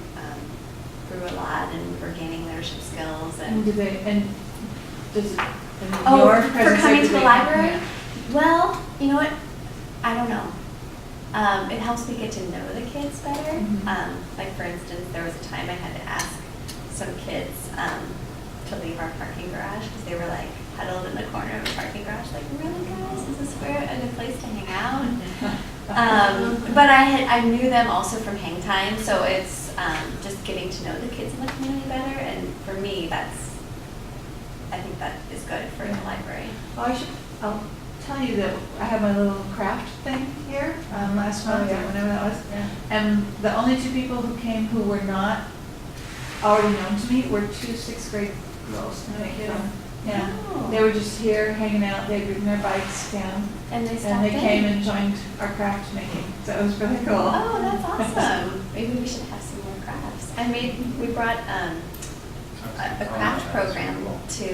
Speaker 10: grew a lot and were gaining leadership skills.
Speaker 2: And does it,
Speaker 10: Oh,
Speaker 2: your
Speaker 10: for
Speaker 2: presence
Speaker 10: coming
Speaker 2: there,
Speaker 10: to
Speaker 2: do
Speaker 10: the
Speaker 2: they-
Speaker 10: library?
Speaker 2: yeah.
Speaker 10: Well, you know what? I don't know. It helps me get to know the kids better. Like for instance, there was a time I had to ask some kids to leave our parking garage because they were like huddled in the corner of the parking garage, like, really guys, is this where a good place to hang out? But I knew them also from hang time, so it's just getting to know the kids in the community better. And for me, I think that is good for the library.
Speaker 2: Well, I'll tell you that I have my little craft thing here last month or whenever that was.
Speaker 9: Yeah.
Speaker 2: And the only two people who came who were not already known to me were 2 6th grade girls.
Speaker 9: No kidding.
Speaker 2: Yeah,
Speaker 10: Oh.
Speaker 2: they were just here hanging out. They'd ridden their bikes down,
Speaker 10: And they
Speaker 2: and
Speaker 10: stopped
Speaker 2: they
Speaker 10: in.
Speaker 2: came and joined our craft making. So it was really cool.
Speaker 10: Oh, that's awesome. Maybe we should have some more crafts. We brought a craft program to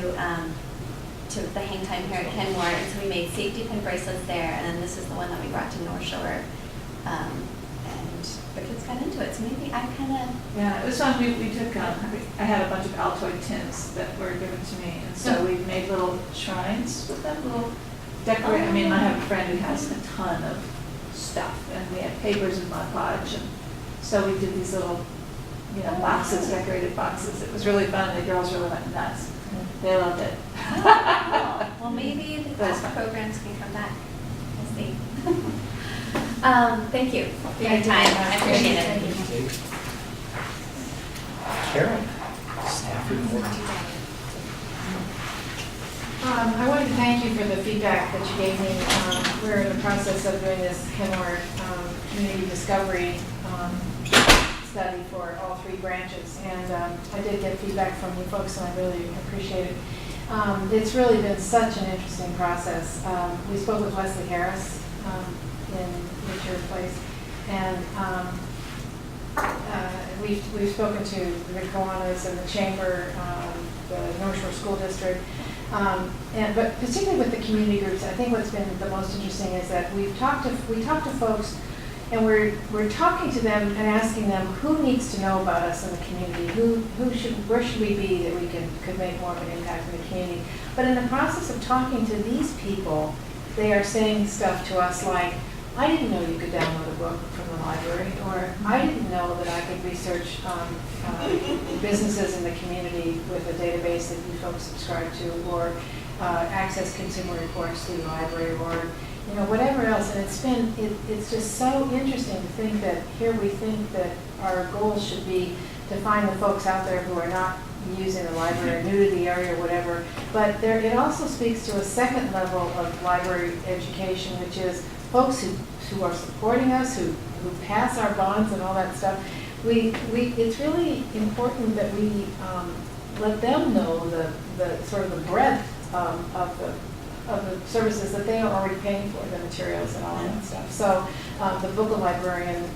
Speaker 10: the hang time here at Kenmore, and so we made safety pin bracelets there, and then this is the one that we brought to North Shore. And the kids got into it, so maybe I kind of...
Speaker 2: Yeah, it was fun. We took, I had a bunch of Altoid tins that were given to me, and so we made little shrines with them, little decorate. I mean, I have a friend who has a ton of stuff, and we had papers and Mod Podge, and so we did these little, boxes, decorated boxes. It was really fun. The girls really went nuts. They loved it.
Speaker 10: Well, maybe the
Speaker 2: That's
Speaker 10: class
Speaker 2: fun.
Speaker 10: programs can come back. We'll see. Thank you for your
Speaker 9: Thank you
Speaker 10: time.
Speaker 9: very much.
Speaker 10: I appreciate it.
Speaker 9: Thank you.
Speaker 3: Karen, staff report.
Speaker 9: I wanted to thank you for the feedback that you gave me. We're in the process of doing this Kenmore community discovery study for all 3 branches, and I did get feedback from you folks, and I really appreciate it. It's really been such an interesting process. We spoke with Leslie Harris in your place, and we've spoken to the Kiwanis and the Chamber, the North Shore School District, but particularly with the community groups. I think what's been the most interesting is that we talk to folks, and we're talking to them and asking them who needs to know about us in the community, where should we be that we could make more of an impact in the community. But in the process of talking to these people, they are saying stuff to us like, I didn't know you could download a book from the library, or I didn't know that I could research businesses in the community with a database that you folks subscribe to, or access consumer reports through the library, or whatever else. And it's just so interesting to think that here we think that our goal should be to find the folks out there who are not using the library, new to the area or whatever. But it also speaks to a second level of library education, which is folks who are supporting us, who pass our bonds and all that stuff. It's really important that we let them know the sort of the breadth of the services that they are already paying for, the materials and all that stuff. So the book of librarian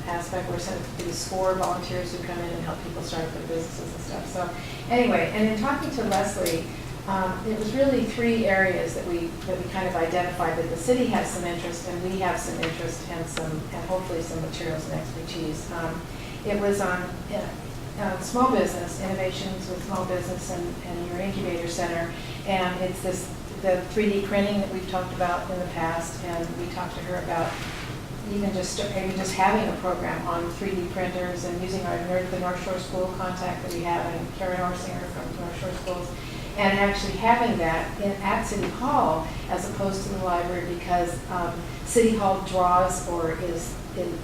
Speaker 9: aspect, we're sent to the SCORE volunteers who come in and help people start their businesses and stuff. So anyway, and in talking to Leslie, it was really 3 areas that we kind of identified that the city has some interest, and we have some interest, and hopefully some materials and expertise. It was on small business, innovations with small business, and your incubator center, and it's the 3D printing that we've talked about in the past, and we talked to her about even just having a program on 3D printers and using the North Shore School contact that we have, and Karen Orsinger from North Shore Schools, and actually having that at City Hall as opposed to the library, because City Hall draws or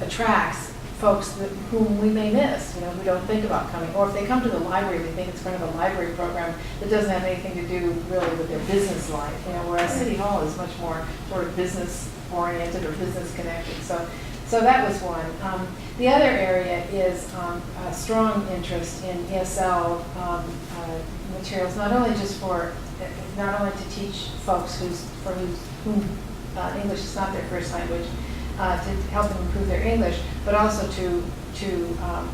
Speaker 9: attracts folks whom we may miss, who don't think about coming. Or if they come to the library, they think it's kind of a library program that doesn't have anything to do really with their business life, whereas City Hall is much more sort of business oriented or business connected. So So that was one. The other area is a strong interest in ESL materials, not only to teach folks whom English is not their first language, to help them improve their English, but also to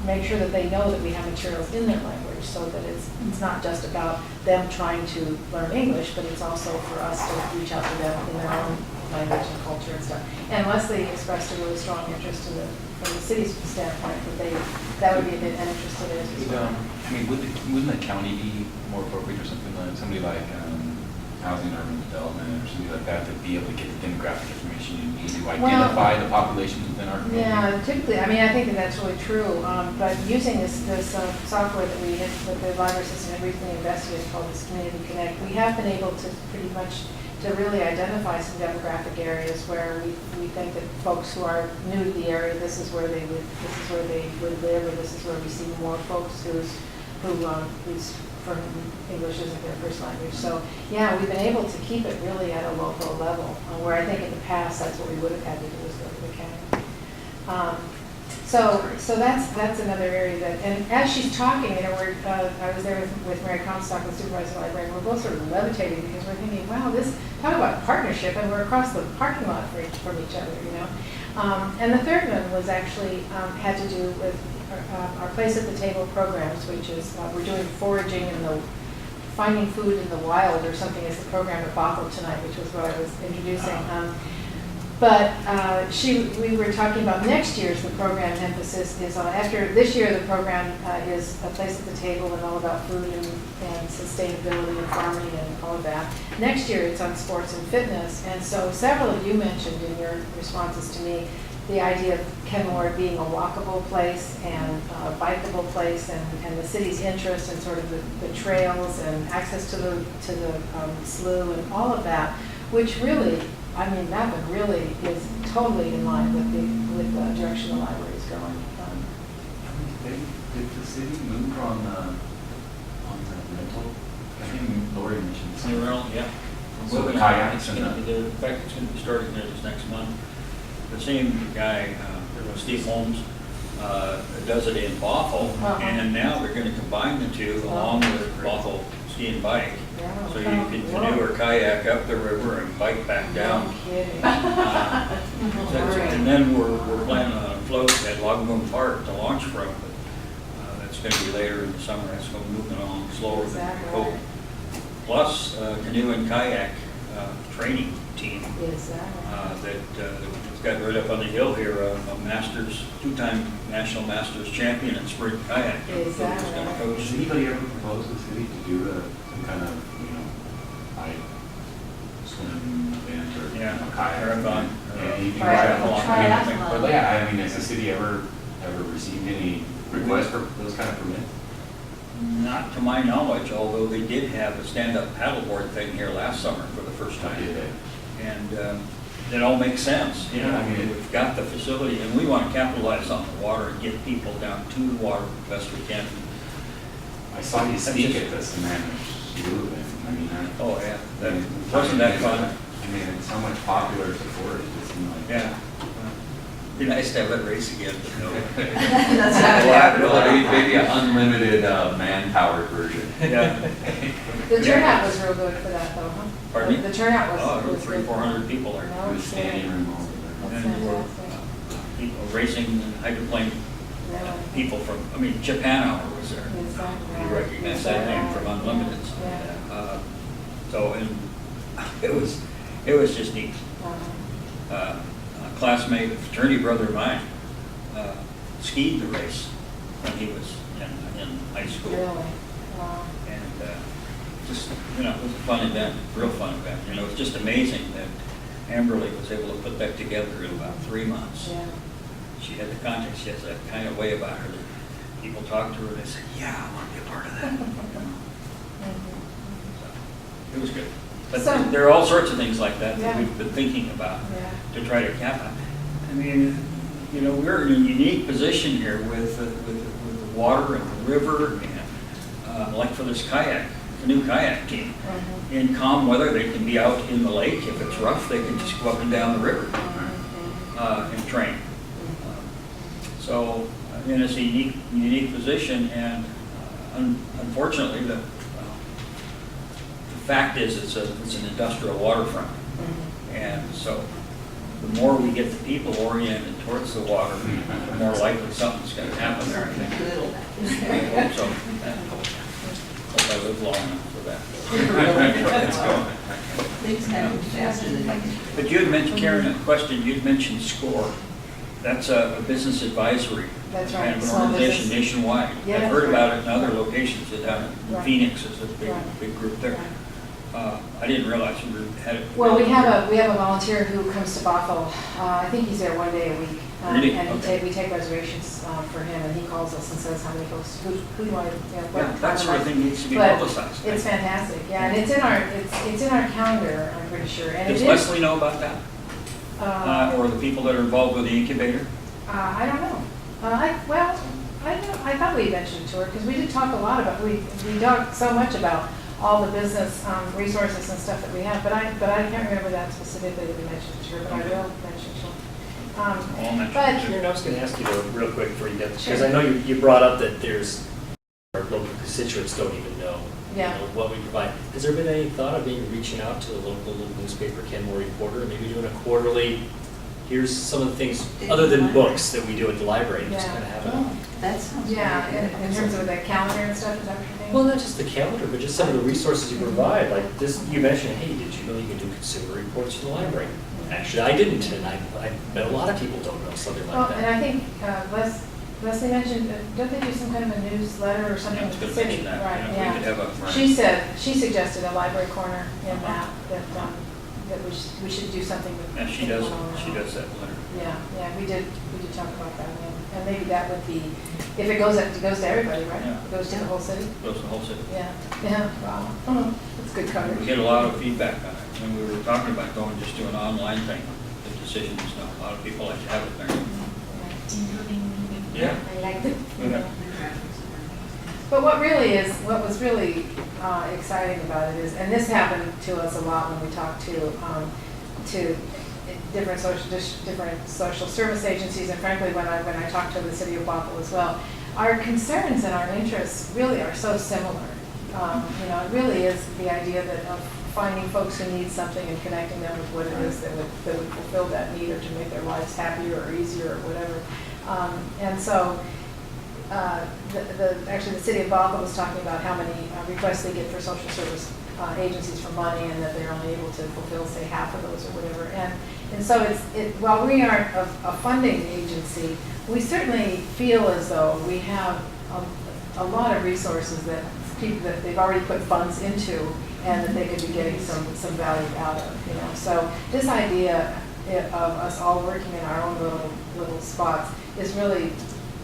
Speaker 9: make sure that they know that we have materials in their language, so that it's not just about them trying to learn English, but it's also for us to reach out to them in their own language and culture and stuff. And Leslie expressed a really strong interest from the city's standpoint, that would be a bit interested in as well.
Speaker 5: I mean, wouldn't the county be more appropriate or something like, somebody like housing and urban development or something like that to be able to get the demographic information you need to identify the populations within our community?
Speaker 9: Yeah, typically, I mean, I think that that's really true, but using this software that the library system had recently invested in called this Community Connect, we have been able to pretty much to really identify some demographic areas where we think that folks who are new to the area, this is where they would live, or this is where we see more folks whose from English isn't their first language. So yeah, we've been able to keep it really at a local level, where I think in the past that's what we would have had to do, is go to the county. So that's another area that, and as she's talking, I was there with Mary Comstock, the supervisor of the library, and we're both sort of levitating because we're thinking, wow, talk about partnership, and we're across the parking lot from each other, you know. And the third one was actually had to do with our Place at the Table programs, which is we're doing foraging and finding food in the wild or something as the program at Bothell tonight, which was what I was introducing. But we were talking about next year's, the program emphasis is on, after this year the program is a Place at the Table and all about food and sustainability and farming and all of that. Next year it's on sports and fitness, and so several of you mentioned in your responses to me the idea of Kenmore being a walkable place and a bikeable place, and the city's interest in sort of the trails and access to the slough and all of that, which really, I mean, that one really is totally in line with the direction the library is going.
Speaker 5: Did the city move on the rental? I think Lori mentioned
Speaker 6: The
Speaker 5: something.
Speaker 6: rental, yeah.
Speaker 5: So the kayaks
Speaker 6: In fact, it's going to be starting there this next month. The same guy, Steve Holmes, does it in Bothell, and now they're going to combine the two along with Bothell Ski and Bike.
Speaker 9: Yeah,
Speaker 6: So you can canoe or kayak up the river and bike back down.
Speaker 9: No kidding.
Speaker 6: And then we're planning on a float at Laguna Park to launch from, but that's going to be later in the summer. That's going to be moving along slower than we hope. Plus, canoe and kayak training team that's got right up on the hill here, a Masters, two-time national Masters champion in sprint kayak.
Speaker 9: Exactly.
Speaker 6: Going to coach.
Speaker 5: Has anybody ever proposed to the city to do some kind of, swim event or kayak?
Speaker 6: Marathon.
Speaker 5: Yeah, you can
Speaker 10: Triathlon.
Speaker 5: triathlon. But yeah, I mean, has the city ever received any requests for those kind of permits?
Speaker 6: Not to my knowledge, although they did have a stand-up paddleboard thing here last summer for the first time.
Speaker 5: Did they?
Speaker 6: And it all makes sense. You know,
Speaker 5: Yeah, I mean,
Speaker 6: we've got the facility, and we want to capitalize on the water and get people down to the water the best we can.
Speaker 5: I saw you speak at the cement slough, and I mean,
Speaker 6: Oh, yeah. Wasn't that fun?
Speaker 5: I mean, it's so much popular support, it just seemed like.
Speaker 6: Yeah. Be nice to have that race again, but no.
Speaker 1: That's
Speaker 5: Well, maybe an unlimited man-powered version.
Speaker 6: Yeah.
Speaker 9: The turnout was real good for that, though, huh?
Speaker 6: Pardon me?
Speaker 9: The turnout was.
Speaker 6: Oh, there were
Speaker 9: was good.
Speaker 6: 300-400 people there.
Speaker 9: No
Speaker 5: It was standing room all over.
Speaker 9: That's
Speaker 6: And there were
Speaker 9: fantastic.
Speaker 6: people racing and hydroplane
Speaker 9: Yeah.
Speaker 6: people from, I mean, Japan Hour was there.
Speaker 9: Exactly.
Speaker 6: You recognize that name from Unlimited.
Speaker 9: Yeah.
Speaker 6: So, and it was just neat. A classmate, a fraternity brother of mine, skied the race when he was in high school.
Speaker 9: Really? Wow.
Speaker 6: And just, it was a fun event, real fun event. It's just amazing that Amberly was able to put that together in about 3 months.
Speaker 9: Yeah.
Speaker 6: She had the context, she has that kind of way about her that people talk to her and they say, yeah, I want to be a part of that. So, it was good. But
Speaker 9: So-
Speaker 6: there are all sorts of things like that that
Speaker 9: Yeah.
Speaker 6: we've been thinking about
Speaker 9: Yeah.
Speaker 6: to try to cap it. I mean, we're in a unique position here with the water and the river, and like for this canoe kayak team. In calm weather, they can be out in the lake. If it's rough, they can just go up and down the river and train. So, I mean, it's a unique position, and unfortunately, the fact is it's an industrial waterfront. And so the more we get the people oriented towards the water, the more likely something's going to happen there, I think. I hope so. Hope I live long enough for that.
Speaker 1: Things happen faster than you think.
Speaker 6: But you had mentioned, Karen, a question, you'd mentioned SCORE. That's a business advisory.
Speaker 9: That's right,
Speaker 6: Kind of an
Speaker 9: small
Speaker 6: organization
Speaker 9: business.
Speaker 6: nationwide.
Speaker 9: Yeah,
Speaker 6: I've
Speaker 9: that's
Speaker 6: heard
Speaker 9: right.
Speaker 6: about it in other locations, down in
Speaker 9: Right.
Speaker 6: Phoenix is a
Speaker 9: Right.
Speaker 6: big group there.
Speaker 9: Right.
Speaker 6: I didn't realize you had it.
Speaker 9: Well, we have a volunteer who comes to Bothell. I think he's there one day a week.
Speaker 6: Really?
Speaker 9: And
Speaker 6: Okay.
Speaker 9: we take reservations for him, and he calls us and says how many folks, who do you want to, what
Speaker 6: Yeah, that sort of thing needs to be
Speaker 9: But
Speaker 6: publicized.
Speaker 9: It's fantastic, yeah, and it's in our calendar, I'm pretty sure. And
Speaker 6: Does
Speaker 9: it is,
Speaker 6: Leslie know about that? Or the people that are involved with the incubator?
Speaker 9: I don't know. I thought we mentioned it to her, because we did talk a lot about, we talked so much about all the business resources and stuff that we have, but I can't remember that specifically that we mentioned it to her, but I will mention to her.
Speaker 6: I'll mention
Speaker 9: But,
Speaker 3: Karen, I was going to ask you though, real quick before you get, because
Speaker 9: Sure.
Speaker 3: I know you brought up that there's, our local constituents don't even know,
Speaker 9: Yeah.
Speaker 3: what we provide. Has there been any thought of maybe reaching out to the local newspaper, Kenmore Reporter, and maybe doing a quarterly, here's some of the things, other than books that we do at the library, just
Speaker 9: Yeah.
Speaker 3: kind of have it.
Speaker 1: Oh, that sounds.
Speaker 9: yeah,
Speaker 1: very
Speaker 9: in terms of the calendar and stuff, is that what you're saying?
Speaker 3: Well, not just the calendar, but just some of the resources you provide, like this, you mentioned, hey, did you know you can do consumer reports for the library? Actually, I didn't, and I bet a lot of people don't know something
Speaker 9: Well,
Speaker 3: like
Speaker 9: and
Speaker 3: that.
Speaker 9: I think Leslie mentioned, don't they do some kind of a newsletter or something
Speaker 6: I was
Speaker 9: with the
Speaker 6: going to
Speaker 9: city?
Speaker 6: mention that.
Speaker 9: Right,
Speaker 6: Yeah, we could have a.
Speaker 9: She suggested a library corner in that we should do something with.
Speaker 6: Yeah, she does that letter.
Speaker 9: Yeah, we did talk about that, and maybe that would be, if it goes to everybody, right?
Speaker 6: Yeah.
Speaker 9: It goes to the whole city?
Speaker 6: Goes to the whole city.
Speaker 9: Yeah, wow, that's good
Speaker 6: We
Speaker 9: coverage.
Speaker 6: get a lot of feedback on it. When we were talking about going just to an online thing, the decisions, a lot of people like to have it there. Yeah.
Speaker 8: I like it.
Speaker 6: Yeah.
Speaker 9: But what was really exciting about it is, and this happened to us a lot when we talked to different social service agencies, and frankly, when I talked to the city of Bothell as well, our concerns and our interests really are so similar. It really is the idea of finding folks who need something and connecting them with what it is that would fulfill that need, or to make their lives happier or easier or whatever. And so, actually, the city of Bothell was talking about how many requests they get for social service agencies for money, and that they're only able to fulfill, say, half of those or whatever. And so while we aren't a funding agency, we certainly feel as though we have a lot of resources that they've already put funds into, and that they could be getting some value out of. So this idea of us all working in our own little spots is really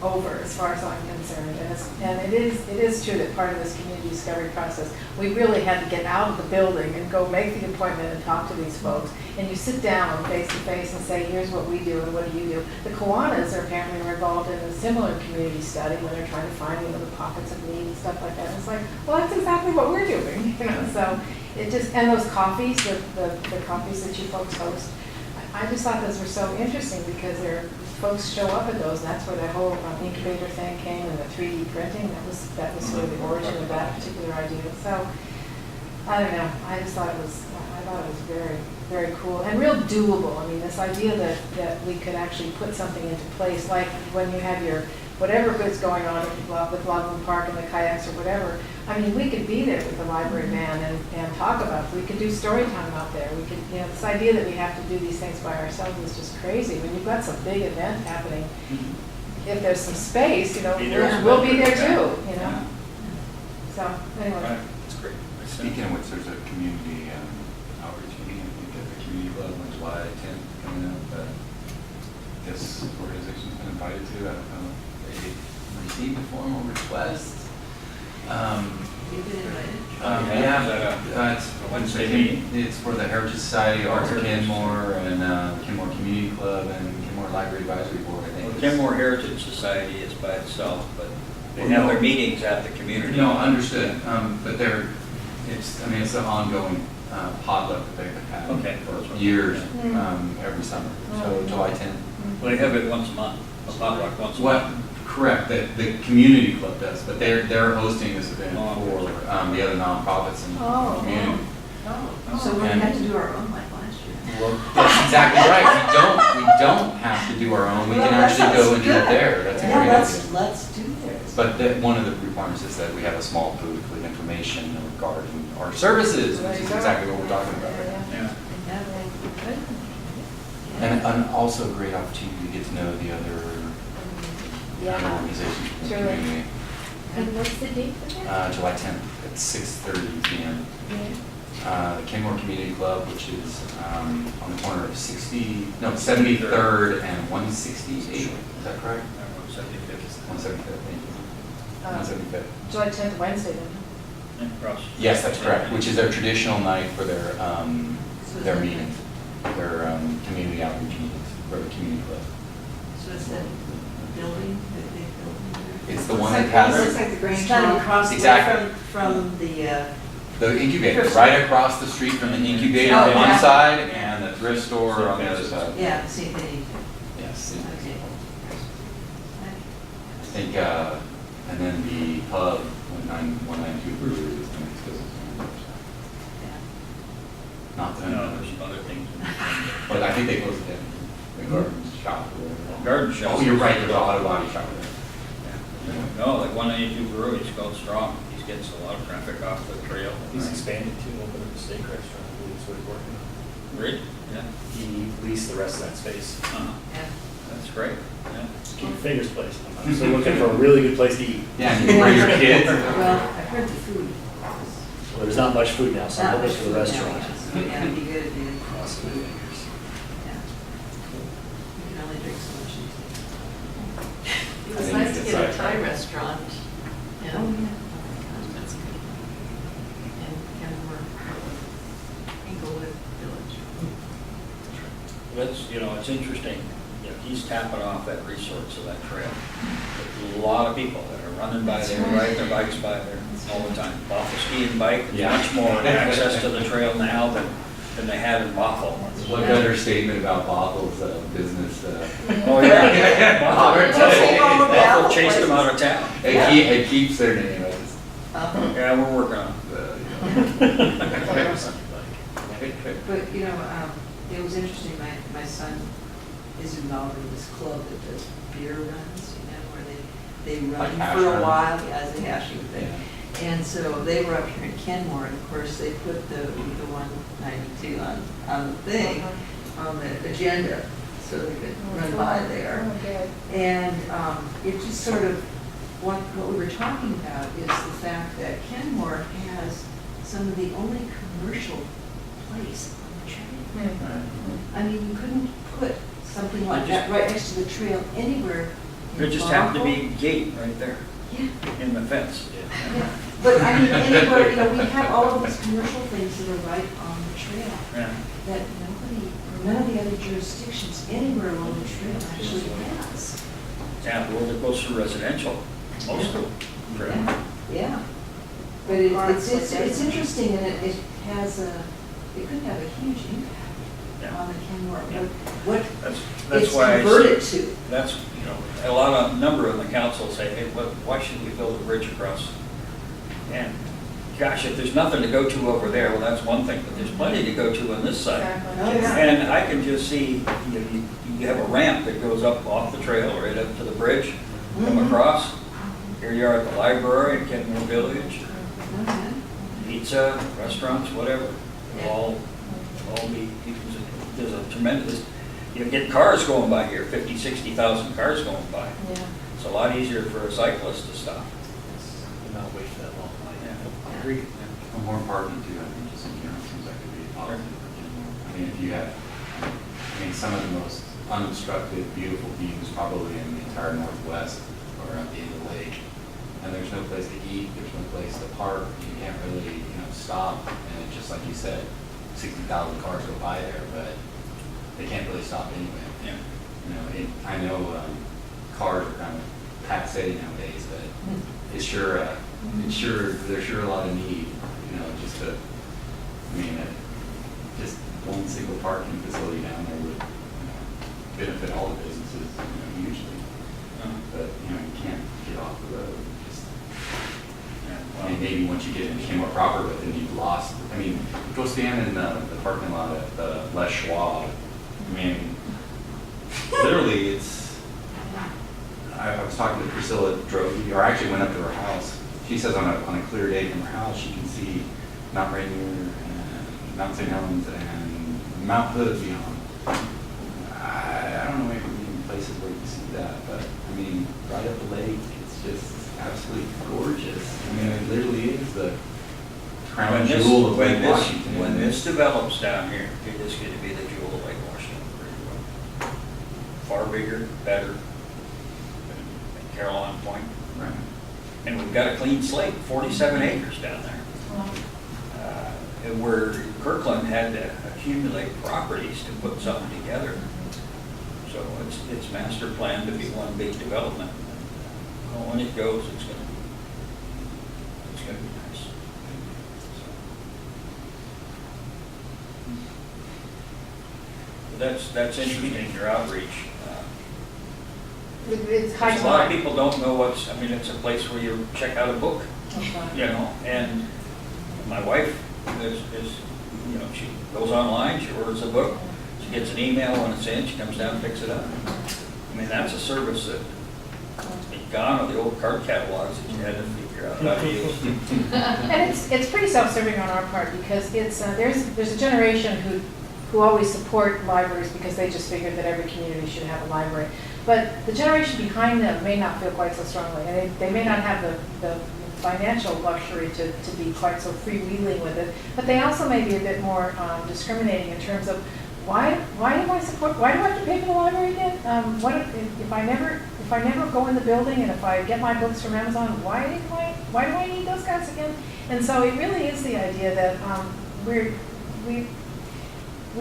Speaker 9: over, as far as I'm concerned. And it is true that part of this community discovery process, we really had to get out of the building and go make the appointment and talk to these folks. And you sit down face to face and say, here's what we do and what do you do. The Kiwanis are apparently involved in a similar community study when they're trying to find the pockets of need and stuff like that. And it's like, well, that's exactly what we're doing. So it just, and those coffees, the coffees that you folks host, I just thought those were so interesting, because folks show up at those, and that's where the whole incubator thing came, and the 3D printing. That was sort of the origin of that particular idea. So I don't know. I thought it was very, very cool and real doable. I mean, this idea that we could actually put something into place, like when you have your whatever good's going on with Loveland Park and the kayaks or whatever. I mean, we could be there with the library man and talk about it. We could do story time out there. We could, this idea that we have to do these things by ourselves is just crazy. When you've got some big event happening, if there's some space, we'll be there too, So, anyway.
Speaker 6: Right, that's great.
Speaker 5: Speaking of which, there's a community outreach meeting, I think, at the community club on July 10th coming up. This organization's been invited to. I don't know if they received a formal request.
Speaker 1: You've been invited?
Speaker 5: It's
Speaker 6: Wednesday meeting?
Speaker 5: It's for the Heritage Society, Arts of Kenmore, and Kenmore Community Club, and Kenmore Library Advisory Board, I think.
Speaker 6: Well, Kenmore Heritage Society is by itself, but they have their meetings at the community.
Speaker 5: No, understood. But it's an ongoing potluck that they've had
Speaker 6: Okay.
Speaker 5: for years, every summer. So July 10th.
Speaker 6: Well, they have it once a month. A potluck once a
Speaker 5: What,
Speaker 6: month.
Speaker 5: correct, the community club does, but they're hosting this event
Speaker 6: Oh.
Speaker 5: for the other nonprofits in the
Speaker 1: Oh.
Speaker 5: community.
Speaker 1: So we
Speaker 5: And-
Speaker 1: had to do our own like last year.
Speaker 5: Well, that's exactly right. We don't have to do our own. We
Speaker 1: Well,
Speaker 5: can
Speaker 1: that
Speaker 5: actually go
Speaker 1: sounds
Speaker 5: and do it
Speaker 1: good.
Speaker 5: there. That's a
Speaker 1: Yeah,
Speaker 5: great idea.
Speaker 1: let's do theirs.
Speaker 5: But one of the requirements is that we have a small booth with information regarding our services, which is exactly what we're talking about right now.
Speaker 6: Yeah.
Speaker 1: Yeah, good.
Speaker 5: And also a great opportunity to get to know the other organizations in the
Speaker 8: Truly.
Speaker 5: community.
Speaker 8: And what's the date for that?
Speaker 5: July 10th at 6:30 p.m. The Kenmore Community Club, which is on the corner of 73rd and 168. Is that correct?
Speaker 6: 75th.
Speaker 5: 175th, thank you. 175th.
Speaker 9: July 10th, Wednesday then.
Speaker 6: And across.
Speaker 5: Yes, that's correct, which is their traditional night for their meetings, their community outreach meetings for the community club.
Speaker 1: So it's that building that they built?
Speaker 5: It's the one
Speaker 1: Looks
Speaker 5: that
Speaker 1: like-
Speaker 5: has
Speaker 1: Looks like the Grange. It's kind of across the way
Speaker 5: Exactly.
Speaker 1: from the,
Speaker 5: the incubator, right across the street from the incubator
Speaker 1: Oh,
Speaker 5: on one
Speaker 1: yeah.
Speaker 5: side and the thrift store on the other side.
Speaker 1: yeah, same thing.
Speaker 5: Yes.
Speaker 1: Okay.
Speaker 5: I think, and then the pub, 192 Brewery is the next business.
Speaker 1: Yeah.
Speaker 5: Not
Speaker 6: No,
Speaker 5: them,
Speaker 6: there's some other things.
Speaker 5: but I think they closed it down. The garden shop or whatever.
Speaker 6: Garden shop.
Speaker 5: Oh, you're right, there's an auto body shop there.
Speaker 6: No, like 192 Brewery, it's called Strong. He's getting a lot of traffic off the trail.
Speaker 3: He's expanding too, opening up a steak restaurant, I believe is what he's working on.
Speaker 6: Really? Yeah.
Speaker 3: He leased the rest of that space.
Speaker 1: Yeah.
Speaker 6: That's great. Yeah.
Speaker 3: Just keep your fingers placed. I'm still looking for a really good place to eat.
Speaker 5: Yeah, and you can bring your kids.
Speaker 1: Well, I've heard the food.
Speaker 3: Well, there's not much food now, so I'm
Speaker 1: Not
Speaker 3: hoping
Speaker 1: much
Speaker 3: for the
Speaker 1: food now,
Speaker 3: restaurant.
Speaker 1: yes. Yeah, it'd be good if you did.
Speaker 3: Cross my fingers.
Speaker 1: Yeah. You can only drink so much these days.
Speaker 4: It was nice to get a Thai restaurant.
Speaker 1: Oh, yeah.
Speaker 4: That's good. And Kenmore, Inglewood Village.
Speaker 6: That's, it's interesting. He's tapping off that resource of that trail. There's a lot of people that are running by there, riding their bikes by there all the time. Bothell Ski and Bike, there's
Speaker 5: Yeah.
Speaker 6: much more access to the trail now than they had in Bothell.
Speaker 5: What better statement about Bothel's business?
Speaker 6: Oh, yeah.
Speaker 5: Bothell
Speaker 6: Bothell chased them out of town.
Speaker 5: It keeps their name. I just-
Speaker 6: Yeah, we're working on it.
Speaker 1: But, it was interesting, my son is involved in this club that does beer runs, where they run
Speaker 5: Like hash
Speaker 1: for a
Speaker 5: runs?
Speaker 1: while, as a hashing thing.
Speaker 5: Yeah.
Speaker 1: And so they were up here in Kenmore, and of course, they put the 192 on the thing, on the agenda, so they could run by there.
Speaker 9: Oh, good.
Speaker 1: And it just sort of, what we were talking about is the fact that Kenmore has some of the only commercial place on the trail. I mean, you couldn't put something like that right next to the trail anywhere. in
Speaker 6: There just happened to be
Speaker 1: Bothell.
Speaker 6: a gate right there
Speaker 1: Yeah,
Speaker 6: in the fence.
Speaker 1: yeah. But I mean, anywhere, we have all of these commercial things that are right on the trail
Speaker 6: Yeah.
Speaker 1: that none of the other jurisdictions anywhere along the trail actually has.
Speaker 6: Yeah, well, it goes through residential, most of them.
Speaker 1: Yeah. But it's interesting, and it has it could have a huge impact on the Kenmore, what
Speaker 6: That's
Speaker 1: it's
Speaker 6: why I
Speaker 1: converted
Speaker 6: see,
Speaker 1: to.
Speaker 6: that's, a number of the council say, hey, why should we build a bridge across? And gosh, if there's nothing to go to over there, well, that's one thing, but there's plenty to go to on this side.
Speaker 9: Exactly.
Speaker 1: Oh, yeah.
Speaker 6: And I can just see, you have a ramp that goes up off the trail, right up to the bridge, come
Speaker 1: Mhm.
Speaker 6: across. Here you are at the library in Kenmore Village,
Speaker 1: Okay.
Speaker 6: pizza, restaurants, whatever. All be, there's a tremendous, you get cars going by here, 50, 60,000 cars going by.
Speaker 9: Yeah.
Speaker 6: It's a lot easier for a cyclist to stop.
Speaker 3: Not wait for that long line.
Speaker 6: Yeah.
Speaker 3: Agreed.
Speaker 5: Well, more important too, I think, just in general, seems like it'd be positive for Kenmore. I mean, if you have, some of the most unobstructed, beautiful views probably in the entire Northwest or at the end of the lake. And there's no place to eat, there's no place to park, you can't really, stop. And it's just like you said, 60,000 cars go by there, but they can't really stop anyway.
Speaker 6: Yeah.
Speaker 5: I know cars are kind of passe nowadays, but there's sure a lot of need, just to, just one single parking facility down there would benefit all the businesses, hugely. but, you know, you can't get off the road. Just,
Speaker 6: Yeah,
Speaker 5: I mean, maybe once you get into Kenmore proper, but then you've lost, I mean, go stand in the parking lot at the Les Schwab. I mean, literally, it's, I was talking to Priscilla drove, or actually went up to her house. She says on a clear day from her house, she can see Mount Rainier and Mount St. Helens and Mount Hood beyond. I don't know maybe places where you can see that, but I mean, right up the lake, it's just absolutely gorgeous. I mean, it literally is the crown jewel of Lake Washington.
Speaker 6: When this develops down here, it is going to be the jewel of Lake Washington. Pretty well. Far bigger, better than Caroline Point.
Speaker 5: Right.
Speaker 6: And we've got a clean slate, 47 acres down there. Where Kirkland had to accumulate properties to put something together. So it's master planned to be one big development. Well, when it goes, it's going to be nice. So that's interesting, your outreach.
Speaker 9: It's high
Speaker 6: A lot of
Speaker 9: time.
Speaker 6: people don't know what's, I mean, it's a place where you check out a book, you know, and my wife is, you know, she goes online, she orders a book, she gets an email when it's in, she comes down and picks it up. I mean, that's a service that is gone with the old card catalogs that you had to figure out how to use.
Speaker 9: And it's pretty self-serving on our part because it's, there's a generation who always support libraries because they just figured that every community should have a library. But the generation behind them may not feel quite so strongly, and they may not have the financial luxury to be quite so freewheeling with it, but they also may be a bit more discriminating in terms of why do I have to pay for the library again? What if I never go in the building, and if I get my books from Amazon, why do I need those guys again? And so it really is the idea that we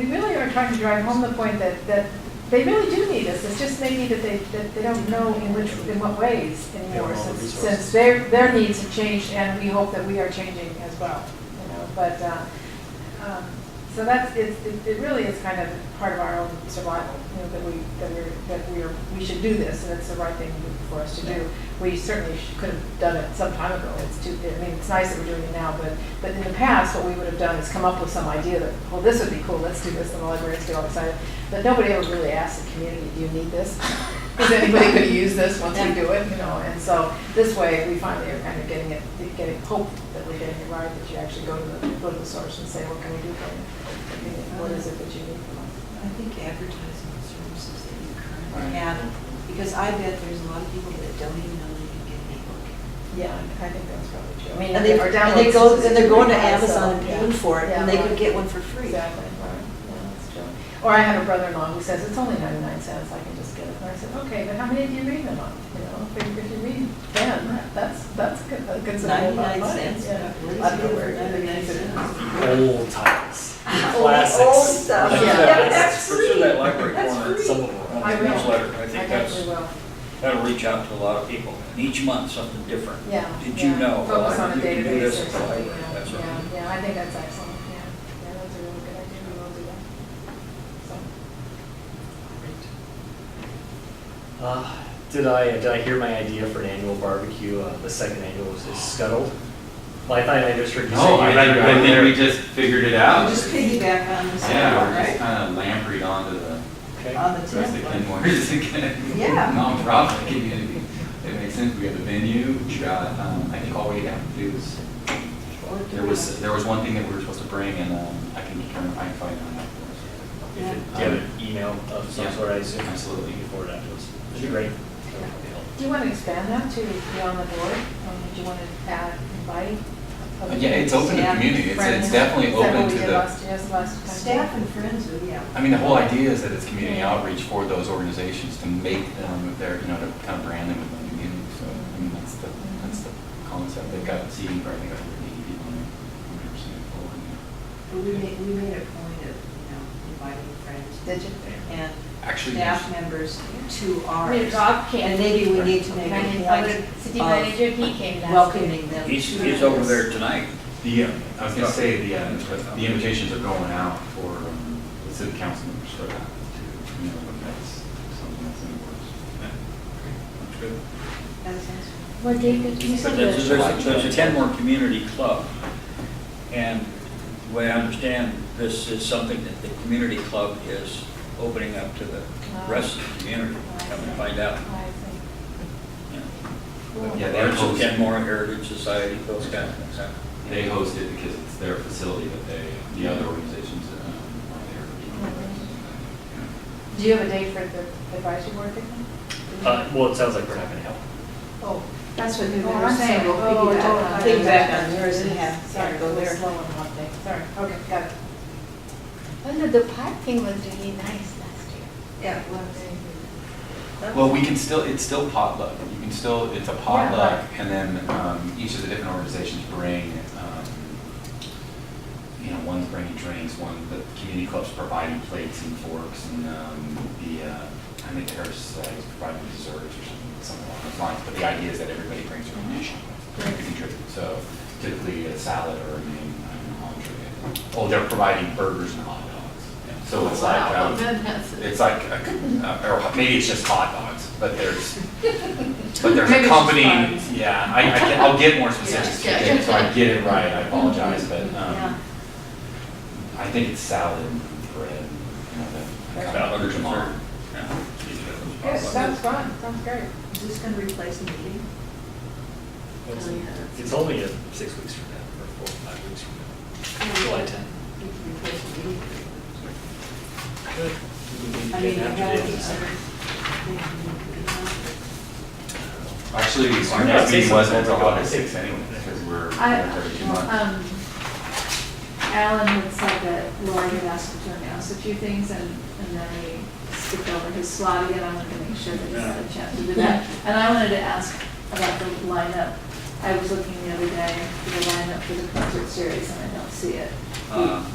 Speaker 9: really are trying to drive home the point that they really do need us. It's just maybe that they don't know in what ways anymore, since their needs have changed, and we hope that we are changing as well. You know, but so that's it really is kind of part of our own survival. You know, we should do this, and it's the right thing for us to do. We certainly could have done it some time ago. It's nice that we're doing it now, but in the past, what we would have done is come up with some idea that, well, this would be cool, let's do this, and the librarians get all excited. But nobody ever really asked the community, do you need this? Is anybody going to use this once we do it? You know, and so this way, we finally are kind of getting hope that we're getting it right, that you actually go to the source and say, what can we do for you? What is it that you need from us?
Speaker 1: I think advertising the services that you currently
Speaker 5: Right.
Speaker 1: have, because I bet there's a lot of people that don't even know they can get an ebook.
Speaker 9: Yeah, I think that's probably true. I mean,
Speaker 1: And they're going to Amazon and paying for it, and they could get one for free.
Speaker 9: Exactly, right, yeah, that's true. Or I had a brother-in-law who says, it's only 99 cents, I can just get it. And I said, okay, but how many do you read in a month? You know, if you read 10, that's a considerable amount of
Speaker 1: 99
Speaker 9: money.
Speaker 1: cents.
Speaker 9: Yeah.
Speaker 1: What is
Speaker 9: I don't know
Speaker 1: it
Speaker 9: where
Speaker 1: for
Speaker 9: it
Speaker 1: 99
Speaker 9: is.
Speaker 1: cents?
Speaker 3: Old titles, classics.
Speaker 1: Old stuff.
Speaker 3: Like
Speaker 9: Yeah.
Speaker 3: that.
Speaker 1: That's
Speaker 6: For sure, that
Speaker 1: free.
Speaker 6: library
Speaker 1: That's
Speaker 6: corner,
Speaker 1: free.
Speaker 3: Some of them.
Speaker 9: I will.
Speaker 6: newsletter, I
Speaker 9: I
Speaker 6: think
Speaker 9: definitely will.
Speaker 6: that'll reach out to a lot of people. And each month, something different.
Speaker 9: Yeah.
Speaker 6: Did
Speaker 9: yeah.
Speaker 6: you know?
Speaker 9: Focus on a
Speaker 6: You can do
Speaker 9: database
Speaker 6: this
Speaker 9: or
Speaker 6: at the
Speaker 9: something,
Speaker 6: library.
Speaker 9: yeah,
Speaker 6: That's right.
Speaker 9: yeah, I think that's excellent, yeah. Yeah, that's a really good idea, we will do that. So,
Speaker 3: Did I hear my idea for an annual barbecue? The second annual is scuttled. Well, I thought I just heard you say
Speaker 5: No,
Speaker 3: you'd
Speaker 5: I
Speaker 3: rather go
Speaker 5: think
Speaker 3: there.
Speaker 5: we just figured it out.
Speaker 1: You just piggyback on the
Speaker 5: Yeah,
Speaker 1: second one,
Speaker 5: we're just
Speaker 1: right?
Speaker 5: kind of lampreed onto the
Speaker 3: Okay.
Speaker 1: On the
Speaker 5: rest of
Speaker 1: 10th one.
Speaker 5: Kenmore's again.
Speaker 1: Yeah.
Speaker 5: Nonprofit community. It makes sense. We have the venue. We got, I think all we have to do is, there was one thing that we were supposed to bring, and I can find out that for us.
Speaker 3: If it- Do you have an email of some
Speaker 5: Yeah.
Speaker 3: sort, I assume?
Speaker 5: Absolutely.
Speaker 3: You can forward that to us. That'd be great.
Speaker 9: do you want to expand that to be on the board? Do you want to invite? other
Speaker 5: Yeah, it's open to
Speaker 1: Yeah.
Speaker 5: community.
Speaker 9: friends?
Speaker 5: It's definitely
Speaker 9: Is that
Speaker 5: open
Speaker 9: what we
Speaker 5: to
Speaker 9: did
Speaker 5: the.
Speaker 9: last time?
Speaker 1: Staff and friends, yeah.
Speaker 5: I mean, the whole idea is that it's community outreach for those organizations to make them, if they're, to kind of brand them with the community. So, I mean, that's the concept. They've got seating, I think, 180 people in there, 100% full.
Speaker 1: But we made a point of, inviting friends.
Speaker 9: Did you?
Speaker 1: And
Speaker 5: Actually,
Speaker 1: staff members to ours.
Speaker 8: I mean, Rob came.
Speaker 1: And maybe we need to make a
Speaker 8: Our
Speaker 1: point
Speaker 8: city
Speaker 1: of
Speaker 8: manager, he came last week.
Speaker 1: welcoming them.
Speaker 6: He's over there tonight.
Speaker 5: I was gonna say, the invitations are going out for the city council members for that, too. That's something that's in the works.
Speaker 6: That's good.
Speaker 1: That sounds
Speaker 8: Well, David, you
Speaker 6: But
Speaker 8: said
Speaker 6: there's
Speaker 8: that.
Speaker 6: there's a Kenmore Community Club, and the way I understand, this is something that the community club is opening up to the rest of the community. Come and find out.
Speaker 9: I see.
Speaker 6: Yeah.
Speaker 5: Yeah, they
Speaker 6: Arts of
Speaker 5: host-
Speaker 6: Kenmore, Heritage Society, those kind of things.
Speaker 5: They host it because it's their facility, but the other organizations are there.
Speaker 9: Do you have a date for the advisory board picnic?
Speaker 3: Well, it sounds like we're not gonna help.
Speaker 9: Oh.
Speaker 2: That's what they
Speaker 9: Oh,
Speaker 2: were
Speaker 9: I'm
Speaker 2: saying,
Speaker 9: sorry.
Speaker 2: we'll
Speaker 9: Oh,
Speaker 2: piggyback
Speaker 9: oh,
Speaker 2: on
Speaker 9: oh,
Speaker 2: it.
Speaker 1: Piggyback on yours and have
Speaker 9: Sorry,
Speaker 1: Karen go there.
Speaker 9: Slow on the hot day. Sorry, okay, got it.
Speaker 8: Oh, no, the park thing was really nice last year.
Speaker 1: Yeah, it was.
Speaker 5: Well, we can still, it's still potluck. You can still, it's a potluck, and then each of the different organizations bring, one's bringing drinks, the community club's providing plates and forks, and I think the Heritage Society's providing desserts or something along those lines. But the idea is that everybody brings their own dish to contribute. So typically a salad or an entree. Oh, they're providing burgers and hot dogs. So it's like,
Speaker 4: Wow, that's-
Speaker 5: it's like, or maybe it's just hot dogs, but there's
Speaker 2: Maybe it's
Speaker 5: accompanying,
Speaker 2: just
Speaker 5: yeah, I'll get more specifics,
Speaker 4: Yeah.
Speaker 5: so I get it right, I apologize, but,
Speaker 1: Yeah.
Speaker 5: I think it's salad and bread,
Speaker 6: Salad or
Speaker 5: Jamon.
Speaker 6: dessert. Yeah.
Speaker 9: Yes, sounds fun, sounds great.
Speaker 1: Is this gonna replace the meeting?
Speaker 3: It's only 6 weeks from now, or 4 or 5 weeks from now. July 10th.
Speaker 1: We can replace the meeting.
Speaker 3: Good.
Speaker 1: I mean, I
Speaker 3: After
Speaker 1: have
Speaker 3: the
Speaker 1: any
Speaker 3: end of
Speaker 1: other
Speaker 3: December.
Speaker 1: things
Speaker 5: Actually, our
Speaker 3: Yeah,
Speaker 5: next
Speaker 3: say
Speaker 5: meeting wasn't
Speaker 3: something.
Speaker 5: until August 6th anyway, because we're
Speaker 2: I,
Speaker 5: 32 months.
Speaker 2: Alan had said that Lori had asked him to announce a few things, and then he skipped over his slot again. I wanted to make sure that he had a chance to do that. And I wanted to ask about the lineup. I was looking the other day for the lineup for the concert series, and I don't see it.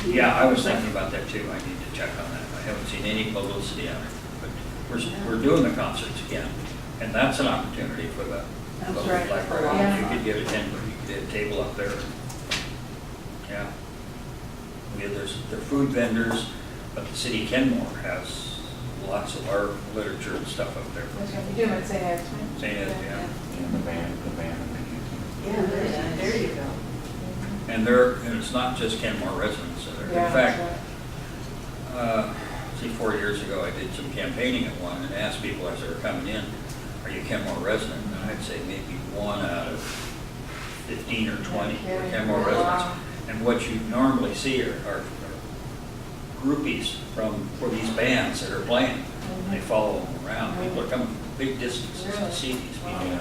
Speaker 6: Yeah, I was thinking about that too. I need to check on that. I haven't seen any publicity on it. But we're doing the concerts again, and that's an opportunity for the
Speaker 1: That's
Speaker 6: public
Speaker 1: right.
Speaker 6: library.
Speaker 2: Yeah.
Speaker 6: You could get a tent, you could get a table up there. Yeah. There's food vendors, but the city of Kenmore has lots of art, literature and stuff up there.
Speaker 9: That's what we do at St. Ed's.
Speaker 6: St. Ed, yeah.
Speaker 5: And the band and the
Speaker 1: Yeah, very nice.
Speaker 4: There you go.
Speaker 6: And it's not just Kenmore residents that are,
Speaker 9: Yeah,
Speaker 6: in
Speaker 9: that's
Speaker 6: fact,
Speaker 9: right.
Speaker 6: 4 years ago, I did some campaigning at one and asked people as they were coming in, are you Kenmore resident? And I'd say maybe 1 out of 15 or 20 were Kenmore residents.
Speaker 9: Wow.
Speaker 6: And what you normally see are groupies for these bands that are playing. They follow them around. People are coming from big distances to see these people.
Speaker 5: Yeah.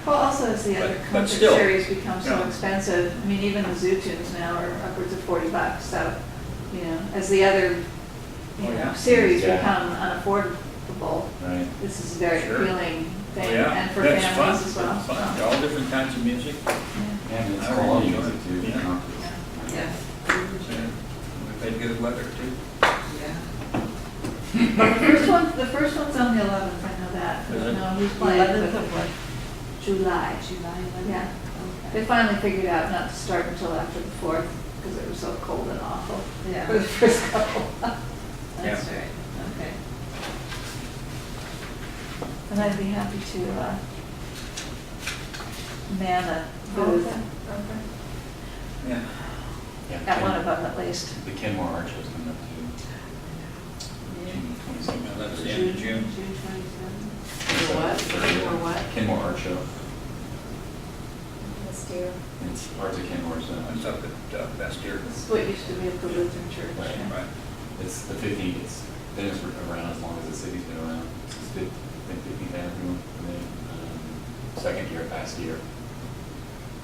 Speaker 2: Well, also as the other
Speaker 6: But
Speaker 2: concert
Speaker 6: still,
Speaker 2: series become so
Speaker 6: yeah.
Speaker 2: expensive, I mean, even the Zoo Tunes now are upwards of $40, so, as the other,
Speaker 6: Oh, yeah.
Speaker 2: series
Speaker 5: Yeah.
Speaker 2: become unaffordable,
Speaker 5: Right.
Speaker 2: this is a very
Speaker 6: Sure.
Speaker 2: appealing thing,
Speaker 6: Yeah,
Speaker 2: and for
Speaker 6: that's
Speaker 2: families
Speaker 6: fun.
Speaker 2: as well.
Speaker 6: It's fun. All different kinds of music.
Speaker 2: Yeah.
Speaker 5: And it's
Speaker 6: I really
Speaker 5: quality
Speaker 6: enjoy
Speaker 5: music
Speaker 6: it.
Speaker 5: too.
Speaker 6: Yeah.
Speaker 1: Yeah.
Speaker 6: We've had good weather too.
Speaker 1: Yeah.
Speaker 2: Well, the first one's on the 11th, I know that. I
Speaker 6: Is
Speaker 2: don't
Speaker 6: it?
Speaker 2: know who's playing,
Speaker 1: 11th
Speaker 2: but
Speaker 1: of what?
Speaker 2: July.
Speaker 1: July 11th?
Speaker 2: Yeah.
Speaker 1: Okay.
Speaker 2: They finally figured out not to start until after the 4th, because it was so cold and awful
Speaker 1: Yeah.
Speaker 2: for the first couple.
Speaker 1: That's
Speaker 6: Yeah.
Speaker 1: right, okay.
Speaker 2: And I'd be happy to man a
Speaker 9: Oh,
Speaker 2: booth
Speaker 9: okay, okay.
Speaker 6: Yeah.
Speaker 5: Yeah.
Speaker 2: at one of them at least.
Speaker 5: The Kenmore Art Show's coming up too. June 27th.
Speaker 6: Now, that's the end of June.
Speaker 1: June 27th.
Speaker 4: For what? For what?
Speaker 5: Kenmore Art Show.
Speaker 9: Let's do.
Speaker 5: It's Arts of Kenmore, so
Speaker 6: It's up at Bastyr.
Speaker 2: This is what used to be at the Lutheran Church.
Speaker 5: Right,
Speaker 2: yeah.
Speaker 6: Right.
Speaker 5: it's the 15th, it's been around as long as the city's been around. It's been 15th Avenue, and then second year, past year.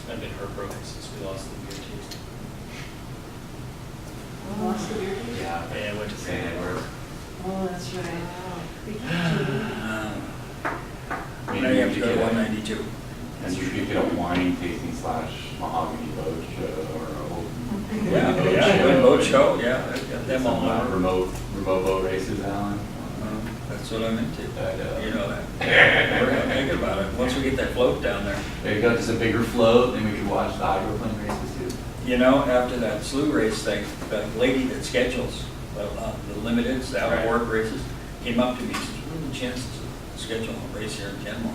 Speaker 3: I've been heartbroken since we lost the beer taste.
Speaker 1: Lost the beer taste?
Speaker 5: Yeah.
Speaker 3: Yeah, I went to St. Edward.
Speaker 1: Oh, that's right.
Speaker 6: Now you have to go to 192.
Speaker 5: And you could get a wine tasting / mahogany boat show or a whole.
Speaker 6: Yeah, good boat show, yeah. They've got them all over.
Speaker 5: Remote boat races, Alan.
Speaker 6: That's what I'm into.
Speaker 5: I know.
Speaker 6: You know that. We're gonna think about it. Once we get that float down there.
Speaker 5: There you go, just a bigger float, and we could watch the hydroplane races too.
Speaker 6: You know, after that slew race thing, the lady that schedules the limiteds, the out of work races, came up to me and said, "What are the chances of scheduling a race here in Kenmore?"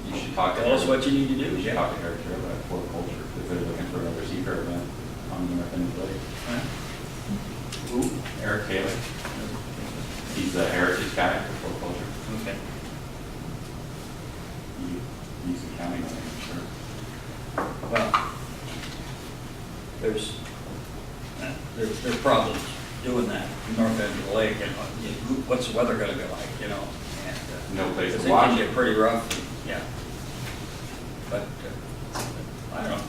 Speaker 5: You should talk to
Speaker 6: Tell us
Speaker 5: Eric.
Speaker 6: what you need to do,
Speaker 5: You should
Speaker 6: yeah.
Speaker 5: talk to Eric here about horticulture, if they're looking for another secret event on the North End of the Lake.
Speaker 6: Huh?
Speaker 5: Who? Eric Taylor. He's the heritage guy for horticulture.
Speaker 6: Okay.
Speaker 5: He's the county manager, I'm sure.
Speaker 6: Well, there's problems doing that north end of the lake, and what's the weather gonna be like, you know? And,
Speaker 5: No place to
Speaker 6: because it
Speaker 5: watch
Speaker 6: can
Speaker 5: it.
Speaker 6: get pretty rough, yeah. But, I don't know.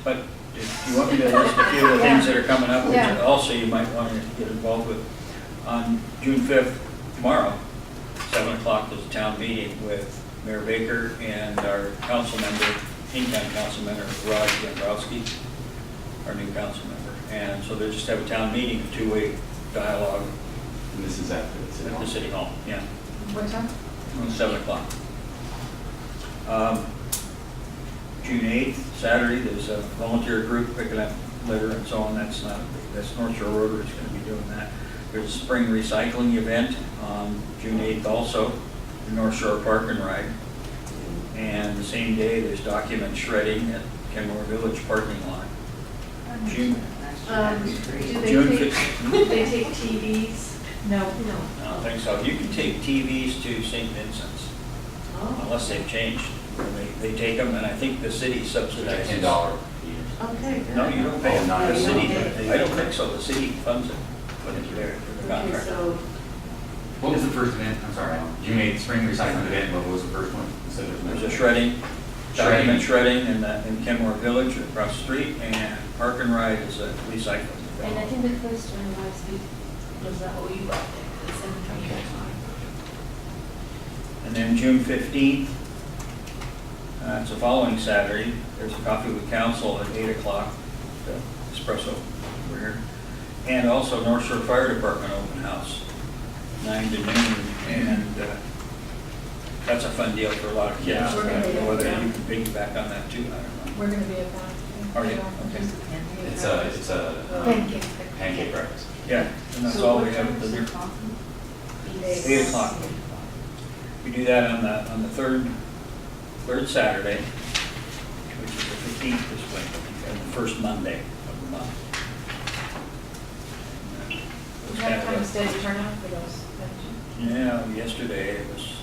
Speaker 6: But if you want me to list a few of the things that are coming up, which
Speaker 9: Yeah.
Speaker 6: also you might want to get involved with. On June 5th, tomorrow, 7 o'clock, there's a town meeting with Mayor Baker and our council member, in-town council member, Rod Dombrowski, our new council member. And so they just have a town meeting, a two-way dialogue
Speaker 5: And this is at the city
Speaker 6: at
Speaker 5: hall.
Speaker 6: the city hall, yeah,
Speaker 9: What time?
Speaker 6: 7 o'clock. June 8th, Saturday, there's a volunteer group picking up litter and so on. That's North Shore Rotary is going to be doing that. There's a spring recycling event on June 8th also, the North Shore Park and Ride. And the same day, there's document shredding at Kenmore Village parking lot. June,
Speaker 4: Do
Speaker 6: June
Speaker 4: they take,
Speaker 6: 15th.
Speaker 4: they take TVs?
Speaker 2: No.
Speaker 4: No.
Speaker 6: I don't think so. You can take TVs to St. Vincent's,
Speaker 4: Oh.
Speaker 6: unless they've changed. They take them, and I think the city subsidizes.
Speaker 5: $10 fee.
Speaker 4: Okay, good.
Speaker 6: No, you don't pay
Speaker 5: Oh,
Speaker 6: it.
Speaker 5: no,
Speaker 6: The
Speaker 5: you
Speaker 6: city,
Speaker 5: don't pay.
Speaker 6: I don't think so. The city funds it, put it there for the
Speaker 4: Okay,
Speaker 6: contract.
Speaker 4: so
Speaker 5: What was the first event? I'm sorry, Alan. You made spring recycling event. What was the first one? You said
Speaker 6: There's a shredding, document shredding in Kenmore Village across the street, and Park and Ride is a recycling.
Speaker 8: And I think the first one was the whole you out there, the 17th.
Speaker 6: And then June 15th, it's the following Saturday, there's a coffee with council at 8 o'clock, the espresso over here. And also North Shore Fire Department open house, 9 to noon, and that's a fun deal for a lot of kids.
Speaker 3: Yeah.
Speaker 6: I don't know whether you can piggyback on that too, I don't know.
Speaker 9: We're gonna be at that.
Speaker 6: Are you? Okay.
Speaker 5: It's a
Speaker 9: Pancake.
Speaker 5: pancake breakfast.
Speaker 6: Yeah, and that's all we have at the near. 8 o'clock. We do that on the third Saturday, which is the 15th this week, and the first Monday of the month. And, it was
Speaker 9: Is that
Speaker 6: kind
Speaker 9: kind of
Speaker 6: of
Speaker 9: steady turnout for those?
Speaker 6: yeah, yesterday it was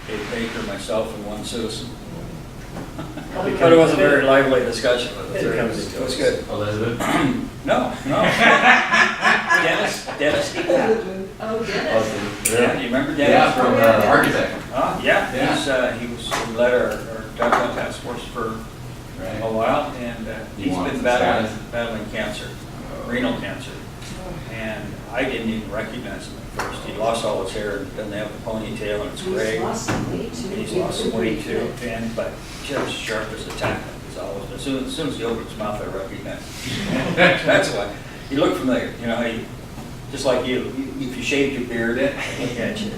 Speaker 6: Dave Baker, myself, and one citizen. But it was a very lively discussion with the three of us. It was good.
Speaker 5: Elizabeth?
Speaker 6: No. Dennis Steve.
Speaker 4: Oh, Dennis.
Speaker 6: Yeah, you remember Dennis?
Speaker 5: Yeah, from the architect.
Speaker 6: Yeah,
Speaker 5: Yeah.
Speaker 6: he led our downtown task force for
Speaker 5: Right.
Speaker 6: a while, and
Speaker 5: He
Speaker 6: he's
Speaker 5: wants
Speaker 6: been
Speaker 5: the
Speaker 6: battling,
Speaker 5: status.
Speaker 6: battling cancer, renal cancer. And I didn't even recognize him at first. He lost all his hair and doesn't have a ponytail, and it's gray.
Speaker 1: He's lost some weight too.
Speaker 6: And he's lost some weight too, but just sharp as a tack. He's always, as soon as he opens his mouth, I recognize him. That's why. He looked familiar, you know, just like you. If you shaved your beard, I look at you.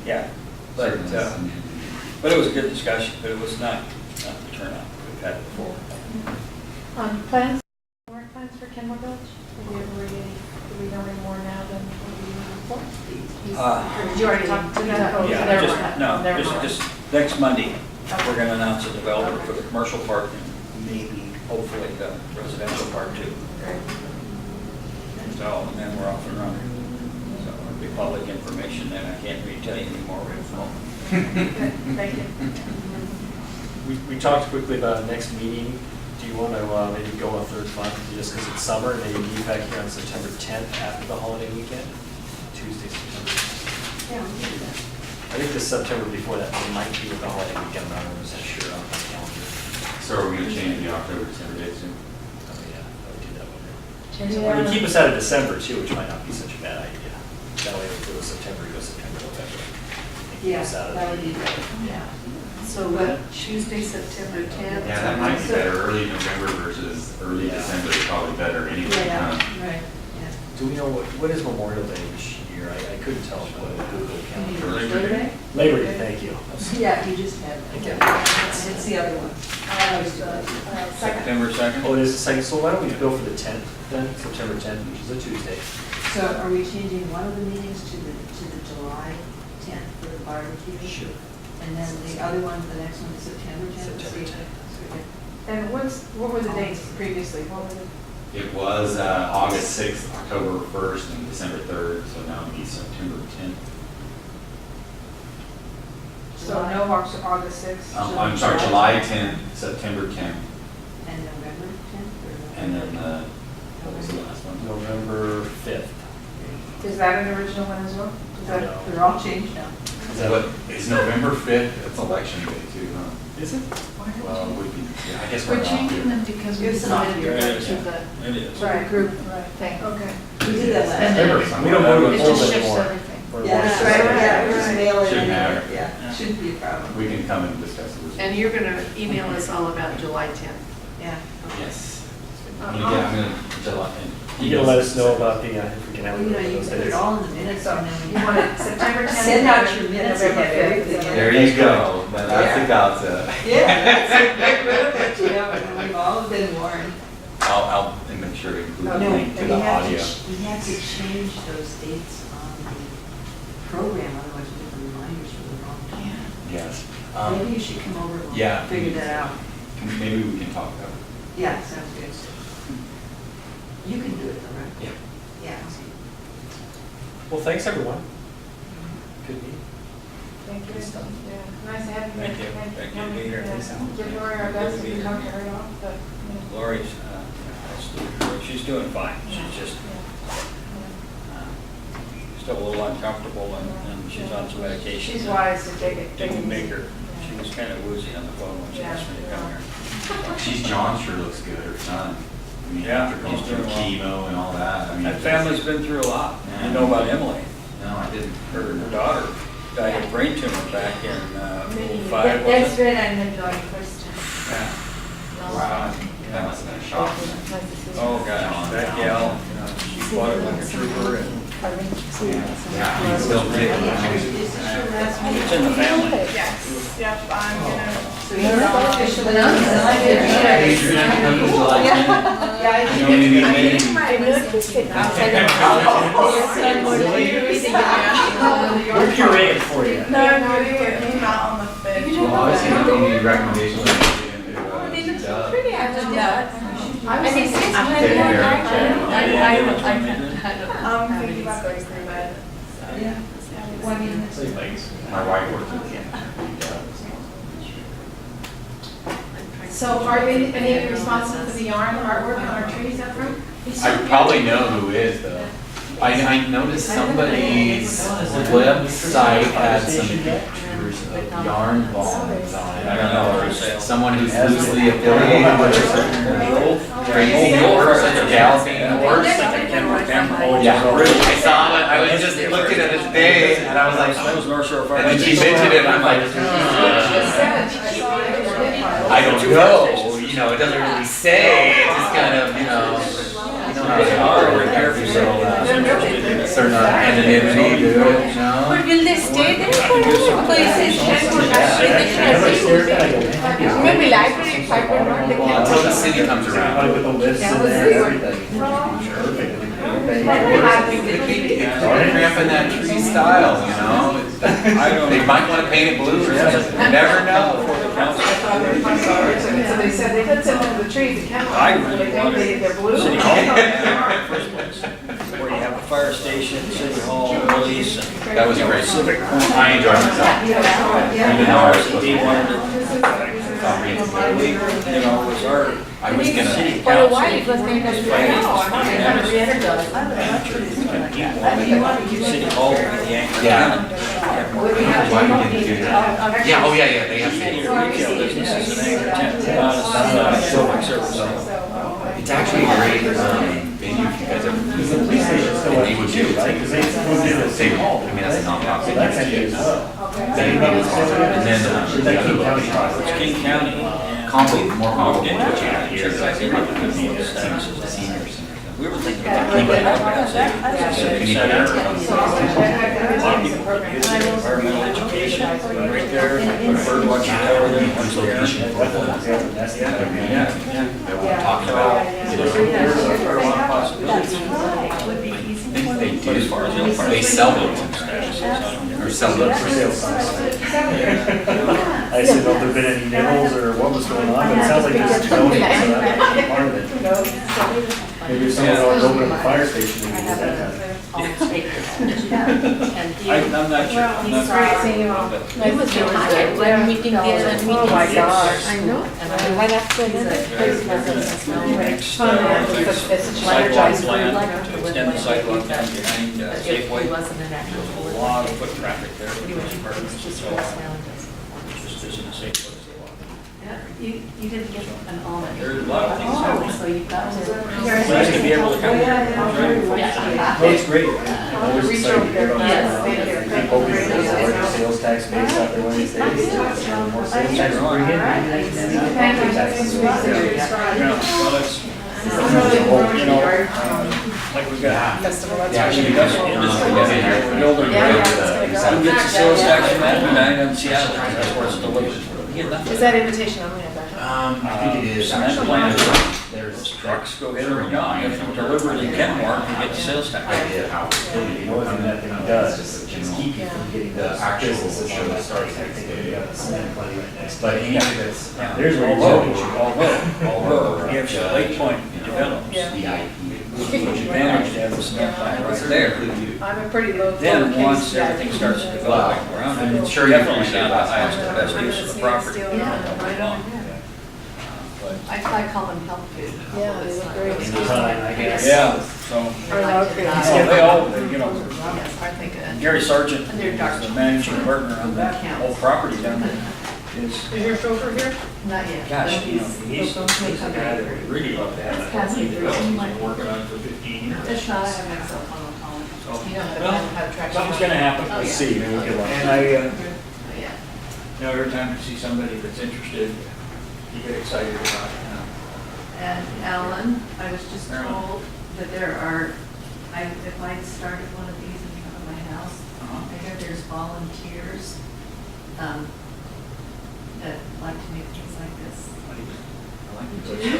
Speaker 6: Yeah, but it was a good discussion, but it was not the turnout we've had before.
Speaker 9: Plans, more plans for Kenmore Village? Do we know any more now than what we knew before? Or did you already talk to them? Oh,
Speaker 6: Yeah,
Speaker 9: never
Speaker 6: just,
Speaker 9: mind.
Speaker 6: no,
Speaker 9: Never mind.
Speaker 6: just next Monday, we're gonna announce a developer for the commercial park and maybe, hopefully, the residential park too. So, and then we're off and running. So it'll be public information, and I can't really tell you anymore right at the moment.
Speaker 9: Good, thank you.
Speaker 3: We talked quickly about the next meeting. Do you want to maybe go a third month, just because it's summer, and maybe be back here on September 10th after the holiday weekend? Tuesday, September 10th.
Speaker 1: Yeah, we can do that.
Speaker 3: I think the September before that might be with the holiday weekend, I'm not 100% sure on the calendar.
Speaker 5: So are we gonna change the October, December date soon?
Speaker 3: Oh, yeah, I would do that one.
Speaker 9: Yeah.
Speaker 3: I mean, keep us out of December too, which might not be such a bad idea. That way, if it goes September, November. Keep us out of
Speaker 1: That would
Speaker 3: the-
Speaker 1: be good, yeah.
Speaker 4: So what, Tuesday, September 10th?
Speaker 5: Yeah, that might be better. Early November versus early
Speaker 3: Yeah.
Speaker 5: December is probably better anyway.
Speaker 1: Yeah,
Speaker 5: huh?
Speaker 1: right, yeah.
Speaker 3: Do we know what is Memorial Day this year? I couldn't tell from the Google calendar.
Speaker 5: Labor Day?
Speaker 3: Labor Day, thank you.
Speaker 1: Yeah, you just had,
Speaker 3: Okay.
Speaker 1: it's the other one. I always do that.
Speaker 6: September 2nd?
Speaker 3: Oh, it is the second, so why don't we go for the 10th then, September 10th, which is a Tuesday?
Speaker 1: So are we changing one of the meetings to the July 10th for the barbecue.
Speaker 3: Sure.
Speaker 1: And then the other one, the next one is September 10th.
Speaker 3: September 10th.
Speaker 9: And what were the dates previously? What were the?
Speaker 5: It was August 6th, October 1st, and December 3rd, so now it'll be September 10th.
Speaker 9: So no August 6th?
Speaker 5: I'm sorry, July 10th, September 10th,
Speaker 1: And November 10th? or
Speaker 5: and then,
Speaker 1: November?
Speaker 5: what was the last one?
Speaker 3: November 5th.
Speaker 9: Is that an original one as well? Is that-
Speaker 3: No.
Speaker 1: They're all changed now.
Speaker 5: Is that what, is November 5th, it's election day too, huh?
Speaker 3: Is it?
Speaker 5: Well, it would be, yeah, I guess we're
Speaker 2: We're
Speaker 5: not
Speaker 2: changing
Speaker 5: here.
Speaker 2: them because we
Speaker 1: It's not
Speaker 2: decided to
Speaker 6: here.
Speaker 2: go
Speaker 6: It is.
Speaker 2: to the
Speaker 6: It is.
Speaker 9: Right.
Speaker 2: group thing.
Speaker 9: Okay.
Speaker 1: We did that last
Speaker 2: And
Speaker 1: time.
Speaker 2: then
Speaker 3: We don't vote
Speaker 2: it
Speaker 3: at
Speaker 2: just
Speaker 3: home
Speaker 2: shifts
Speaker 3: anymore.
Speaker 2: everything.
Speaker 3: We're
Speaker 1: Yeah, that's
Speaker 3: working.
Speaker 1: right, yeah, we just mail it in.
Speaker 5: Shouldn't matter.
Speaker 1: Yeah, shouldn't be a problem.
Speaker 5: We can come and discuss it with you.
Speaker 4: And you're gonna email us all about July 10th.
Speaker 1: Yeah.
Speaker 5: Yes. I'm gonna, July.
Speaker 3: You can let us know about the, if we can have.
Speaker 1: Well, you know, you
Speaker 3: those
Speaker 1: can put it
Speaker 3: dates.
Speaker 1: all in the minutes and then
Speaker 9: You want it September 10th?
Speaker 1: Send out your
Speaker 9: and
Speaker 1: minutes and
Speaker 9: November
Speaker 1: have
Speaker 9: 5th.
Speaker 1: everything.
Speaker 5: There you go, that's the gotcha.
Speaker 1: Yeah, that's it, get rid of it, you know, and we've all been warned.
Speaker 5: I'll make sure to include a
Speaker 1: No,
Speaker 5: link to
Speaker 1: we
Speaker 5: the
Speaker 1: have
Speaker 5: audio.
Speaker 1: we have to change those dates on the program, otherwise we get the reminders for the wrong time.
Speaker 5: Yes.
Speaker 1: Maybe you should come over and
Speaker 5: yeah.
Speaker 1: figure that out.
Speaker 5: Maybe we can talk about it.
Speaker 1: Yeah, sounds good. You can do it though, right?
Speaker 5: Yeah.
Speaker 1: Yeah.
Speaker 3: Well, thanks, everyone. Good meeting.
Speaker 9: Thank you.
Speaker 3: Good stuff.
Speaker 9: Yeah, nice to have you.
Speaker 6: Thank you. Thank you for being here.
Speaker 9: Yeah. Give Lori our best if we talk to her at all, but, you know.
Speaker 6: Lori's, she's doing fine. She's just still a little uncomfortable and she's on some medication.
Speaker 9: She's wise to take it.
Speaker 6: Didn't make her, she was kind of woozy on the phone when she asked me to come here.
Speaker 5: She's John sure looks good, her son. I mean,
Speaker 6: Yeah,
Speaker 5: after going
Speaker 6: he's
Speaker 5: through
Speaker 6: doing well.
Speaker 5: chemo and all that, I mean.
Speaker 6: That family's been through a lot. You know about Emily.
Speaker 5: No, I didn't.
Speaker 6: Her daughter died of brain tumor back in '05,
Speaker 8: That's
Speaker 6: wasn't it?
Speaker 8: where I met Lori first time.
Speaker 6: Yeah.
Speaker 5: Wow, that must have been a shock.
Speaker 6: Oh, gosh, that gal, she fought it like a trooper and
Speaker 5: Yeah, he's still big.
Speaker 6: it's in the family.
Speaker 7: Yes, yep, I'm gonna.
Speaker 1: So you're all officially on the line.
Speaker 5: Adrian, come to July 10th.
Speaker 1: Yeah, I
Speaker 5: You
Speaker 1: think
Speaker 5: know, we need
Speaker 7: I
Speaker 5: maybe.
Speaker 7: think my
Speaker 3: We're curating for you.
Speaker 7: No, I'm doing it, came out on the 5th.
Speaker 5: Well, obviously, we need recommendations.
Speaker 8: Pretty active.
Speaker 10: I think it's
Speaker 5: Take care.
Speaker 7: I'm thinking about going through med.
Speaker 1: Yeah. Well, I mean,
Speaker 5: My wife works with him.
Speaker 9: So are any of you responsible for the yarn artwork on our trees up front?
Speaker 5: I probably know who is though. I noticed somebody's website had some pictures of yarn bombs on it. I don't know, or someone who's loosely affiliated with a certain crazy horse, a galloping horse. Yeah, I saw it, I was just looking at it today and I was like,
Speaker 6: That was North Shore Fire.
Speaker 5: and then she mentioned it and I'm like, I don't know, you know, it doesn't really say, it's just kind of, you know how they are, we're careful, so, certain anonymity to it, you know?
Speaker 8: But will they stay there for places? Maybe library, if I could not, they
Speaker 5: Well,
Speaker 8: can.
Speaker 5: until the city comes around.
Speaker 3: With the lists and everything.
Speaker 5: It's cramping that tree style, you know? They might want to paint it blue or something, you never know.
Speaker 9: So they said they put some of the trees at Kenmore.
Speaker 6: I really wanted
Speaker 9: They're blue.
Speaker 6: City Hall in the first place, where you have a fire station, City Hall, police, and
Speaker 5: That was great.
Speaker 6: civic.
Speaker 5: I enjoyed myself. Even though I was supposed
Speaker 6: He
Speaker 5: to.
Speaker 6: wanted it, you know, it was our
Speaker 5: I was gonna.
Speaker 6: city
Speaker 8: For a
Speaker 6: council.
Speaker 8: while, it was kind of.
Speaker 6: He wanted City Hall to be the anchor.
Speaker 5: Yeah.
Speaker 6: Kenmore.
Speaker 5: Why we didn't do that? Yeah, oh yeah, yeah, they have
Speaker 6: City
Speaker 5: to.
Speaker 6: retail business is an anchor tenant, not a public service.
Speaker 5: It's actually a great venue if you guys ever visit. And they would do, right? Because they, I mean, that's a nonprofit.
Speaker 3: That's actually,
Speaker 5: And then the other location.
Speaker 6: It's King County. and
Speaker 5: Complicated, more complicated
Speaker 6: Into
Speaker 5: what you have
Speaker 6: it.
Speaker 5: here.
Speaker 6: Because I think it would be
Speaker 5: The seniors.
Speaker 6: We were thinking about keeping it up as a civic center. A lot of people could use it, environmental education, right there, bird watching tower there, once there. Yeah,
Speaker 5: That we're talking about.
Speaker 6: There are a lot of possibilities.
Speaker 5: I think they
Speaker 6: But as far as
Speaker 5: do,
Speaker 6: the
Speaker 5: they sell those in there. Or sell it
Speaker 3: For sale signs. I just didn't know if there'd been any nibbles or what was going on, but it sounds like there's zoning, so that might be part of it. Maybe if someone wanted to open up a fire station, we could do that.
Speaker 6: I'm not sure. I'm not
Speaker 9: Great seeing you all.
Speaker 6: but-
Speaker 8: It was so hot, one meeting there, one meeting
Speaker 9: Oh my
Speaker 8: there.
Speaker 9: gosh.
Speaker 8: I know. And right after that,
Speaker 6: Next,
Speaker 9: It's
Speaker 6: sidewalk
Speaker 9: just
Speaker 6: plan,
Speaker 8: like
Speaker 6: to extend the sidewalk down behind Safeway.
Speaker 8: It wasn't an actual.
Speaker 6: There's a lot of foot traffic there.
Speaker 8: It's just
Speaker 6: So,
Speaker 8: what's now and
Speaker 6: just isn't a safe place to walk.
Speaker 4: You didn't get an almond.
Speaker 6: There's a lot of things happening.
Speaker 4: So you've got to.
Speaker 6: It's nice to be able to come here.
Speaker 3: Well, it's great. I was excited to hear about this. Keep hoping that there's a larger sales tax base out there one of these days. More sales tax to bring in, maybe they can
Speaker 9: Thank you.
Speaker 3: taxes.
Speaker 6: Yeah, well, it's, you know, like we've got.
Speaker 9: Festival.
Speaker 5: Yeah,
Speaker 6: The industrial industry down here, we're building. Who gets the sales tax from that? Nine in Seattle, that's where it's delivered. We get nothing.
Speaker 9: Is that invitation only at that?
Speaker 5: I think it is.
Speaker 6: Cement plant,
Speaker 5: There's
Speaker 6: those trucks go in and out, if you deliver in Kenmore, you get the sales tax.
Speaker 5: idea how
Speaker 3: The only thing that thing does is keep you from getting
Speaker 5: the
Speaker 3: those
Speaker 5: actual
Speaker 3: businesses
Speaker 5: show
Speaker 3: on the
Speaker 5: that starts
Speaker 3: starting. I
Speaker 5: next
Speaker 3: think
Speaker 5: day.
Speaker 3: we got the cement plenty right next.
Speaker 5: But anything that's.
Speaker 6: Yeah.
Speaker 3: There's where you're
Speaker 6: Although, if Lake Point develops,
Speaker 9: Yeah.
Speaker 5: The IP.
Speaker 6: which advantage to have the cement plant right there.
Speaker 9: I'm a pretty low.
Speaker 6: Then, once everything starts developing around it, it's definitely not the highest and best use of the property. But,
Speaker 4: I call them health food.
Speaker 9: Yeah, they look great.
Speaker 3: In the time, I guess.
Speaker 6: yeah, so,
Speaker 4: I like to not-
Speaker 6: oh, they all, you know,
Speaker 4: Yes, aren't they good?
Speaker 6: Gary Sargent,
Speaker 4: And they're dark
Speaker 6: the managing partner on that whole property down there, is,
Speaker 9: Is your chauffeur here?
Speaker 4: Not yet.
Speaker 6: gosh,
Speaker 4: but
Speaker 6: you know,
Speaker 3: He's a guy that would really love to have that.
Speaker 4: That's
Speaker 3: He's been
Speaker 4: passing.
Speaker 3: working on it for 15 years.
Speaker 4: If not, I have my cell phone, I'll call him.
Speaker 6: so,
Speaker 4: You don't
Speaker 6: well,
Speaker 4: have to track.
Speaker 6: something's gonna happen.
Speaker 4: Oh,
Speaker 3: Let's
Speaker 4: yeah.
Speaker 3: see, maybe we'll get one.
Speaker 6: And I,
Speaker 4: Oh, yeah.
Speaker 6: you know, every time you see somebody that's interested, you get excited about it.
Speaker 4: And Alan, I was just
Speaker 6: Marilyn.
Speaker 4: told that there are, if I started one of these in front of my house,
Speaker 6: Uh-huh.
Speaker 4: I hear there's volunteers that like to make things like this. Do you?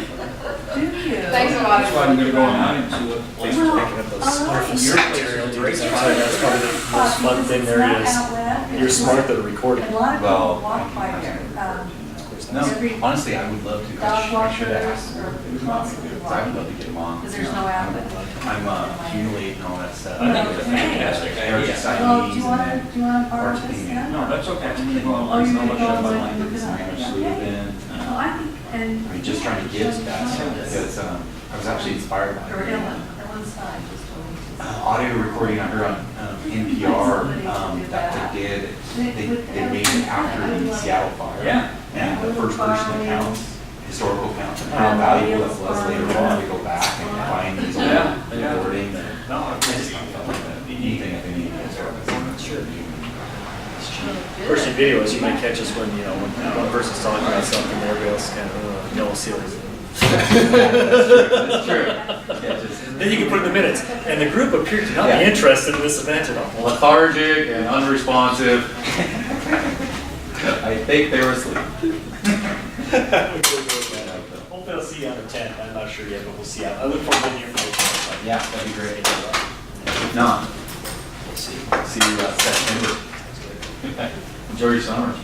Speaker 9: Thanks a lot.
Speaker 6: That's why I'm gonna go online and see what the place is
Speaker 4: Well,
Speaker 6: making.
Speaker 3: Picking up those
Speaker 4: all
Speaker 3: smart
Speaker 4: right.
Speaker 3: material, dude. Sometimes that's probably the most fun thing there is. You're smart that are recording.
Speaker 4: And a lot of
Speaker 5: Well,
Speaker 4: people walk by there.
Speaker 5: No, honestly, I would love to.
Speaker 4: Dog
Speaker 5: I should have
Speaker 4: walkers
Speaker 5: asked.
Speaker 4: or
Speaker 5: I
Speaker 4: constantly
Speaker 5: would
Speaker 4: walking.
Speaker 5: love to get them on.
Speaker 4: Because there's no outlet.
Speaker 5: I'm accumulating all that stuff.
Speaker 6: I think it's a fantastic idea.
Speaker 4: Well, do you want to borrow this then?
Speaker 6: No, that's okay.
Speaker 5: I'm gonna go
Speaker 4: Oh,
Speaker 5: on,
Speaker 4: you're
Speaker 5: so
Speaker 4: gonna
Speaker 5: much
Speaker 4: go
Speaker 5: of my
Speaker 4: online
Speaker 5: life
Speaker 4: and look
Speaker 5: is
Speaker 4: it up.
Speaker 5: very much
Speaker 4: Okay.
Speaker 5: lived in.
Speaker 4: Well, I think, and.
Speaker 5: I mean, just trying to give back because I was actually inspired by
Speaker 4: Or
Speaker 5: it.
Speaker 4: Ellen's side just told me.
Speaker 5: Audio recording I heard on NPR that they did, they made it after the Seattle fire.
Speaker 6: Yeah.
Speaker 5: And the first person accounts, historical accounts, and how valuable it was later on to go back and find these old
Speaker 6: Yeah, yeah.
Speaker 5: recordings. No, I just thought that anything if they need to start with.
Speaker 3: Sure. First in videos, you might catch us when, you know, when one person's talking about something, everybody else kind of yellow ceilings.
Speaker 5: That's true. Yeah, just-
Speaker 3: Then you can put in the minutes, and the group appeared to not
Speaker 5: Yeah.
Speaker 3: be interested in this event at all.
Speaker 5: Lethargic and unresponsive. I think they were asleep.
Speaker 3: Hopefully I'll see you on the 10th, I'm not sure yet, but we'll see. I look forward to the information.
Speaker 5: Yeah, that'd be great. If not,
Speaker 3: We'll see.
Speaker 5: see you September. Enjoy your summer.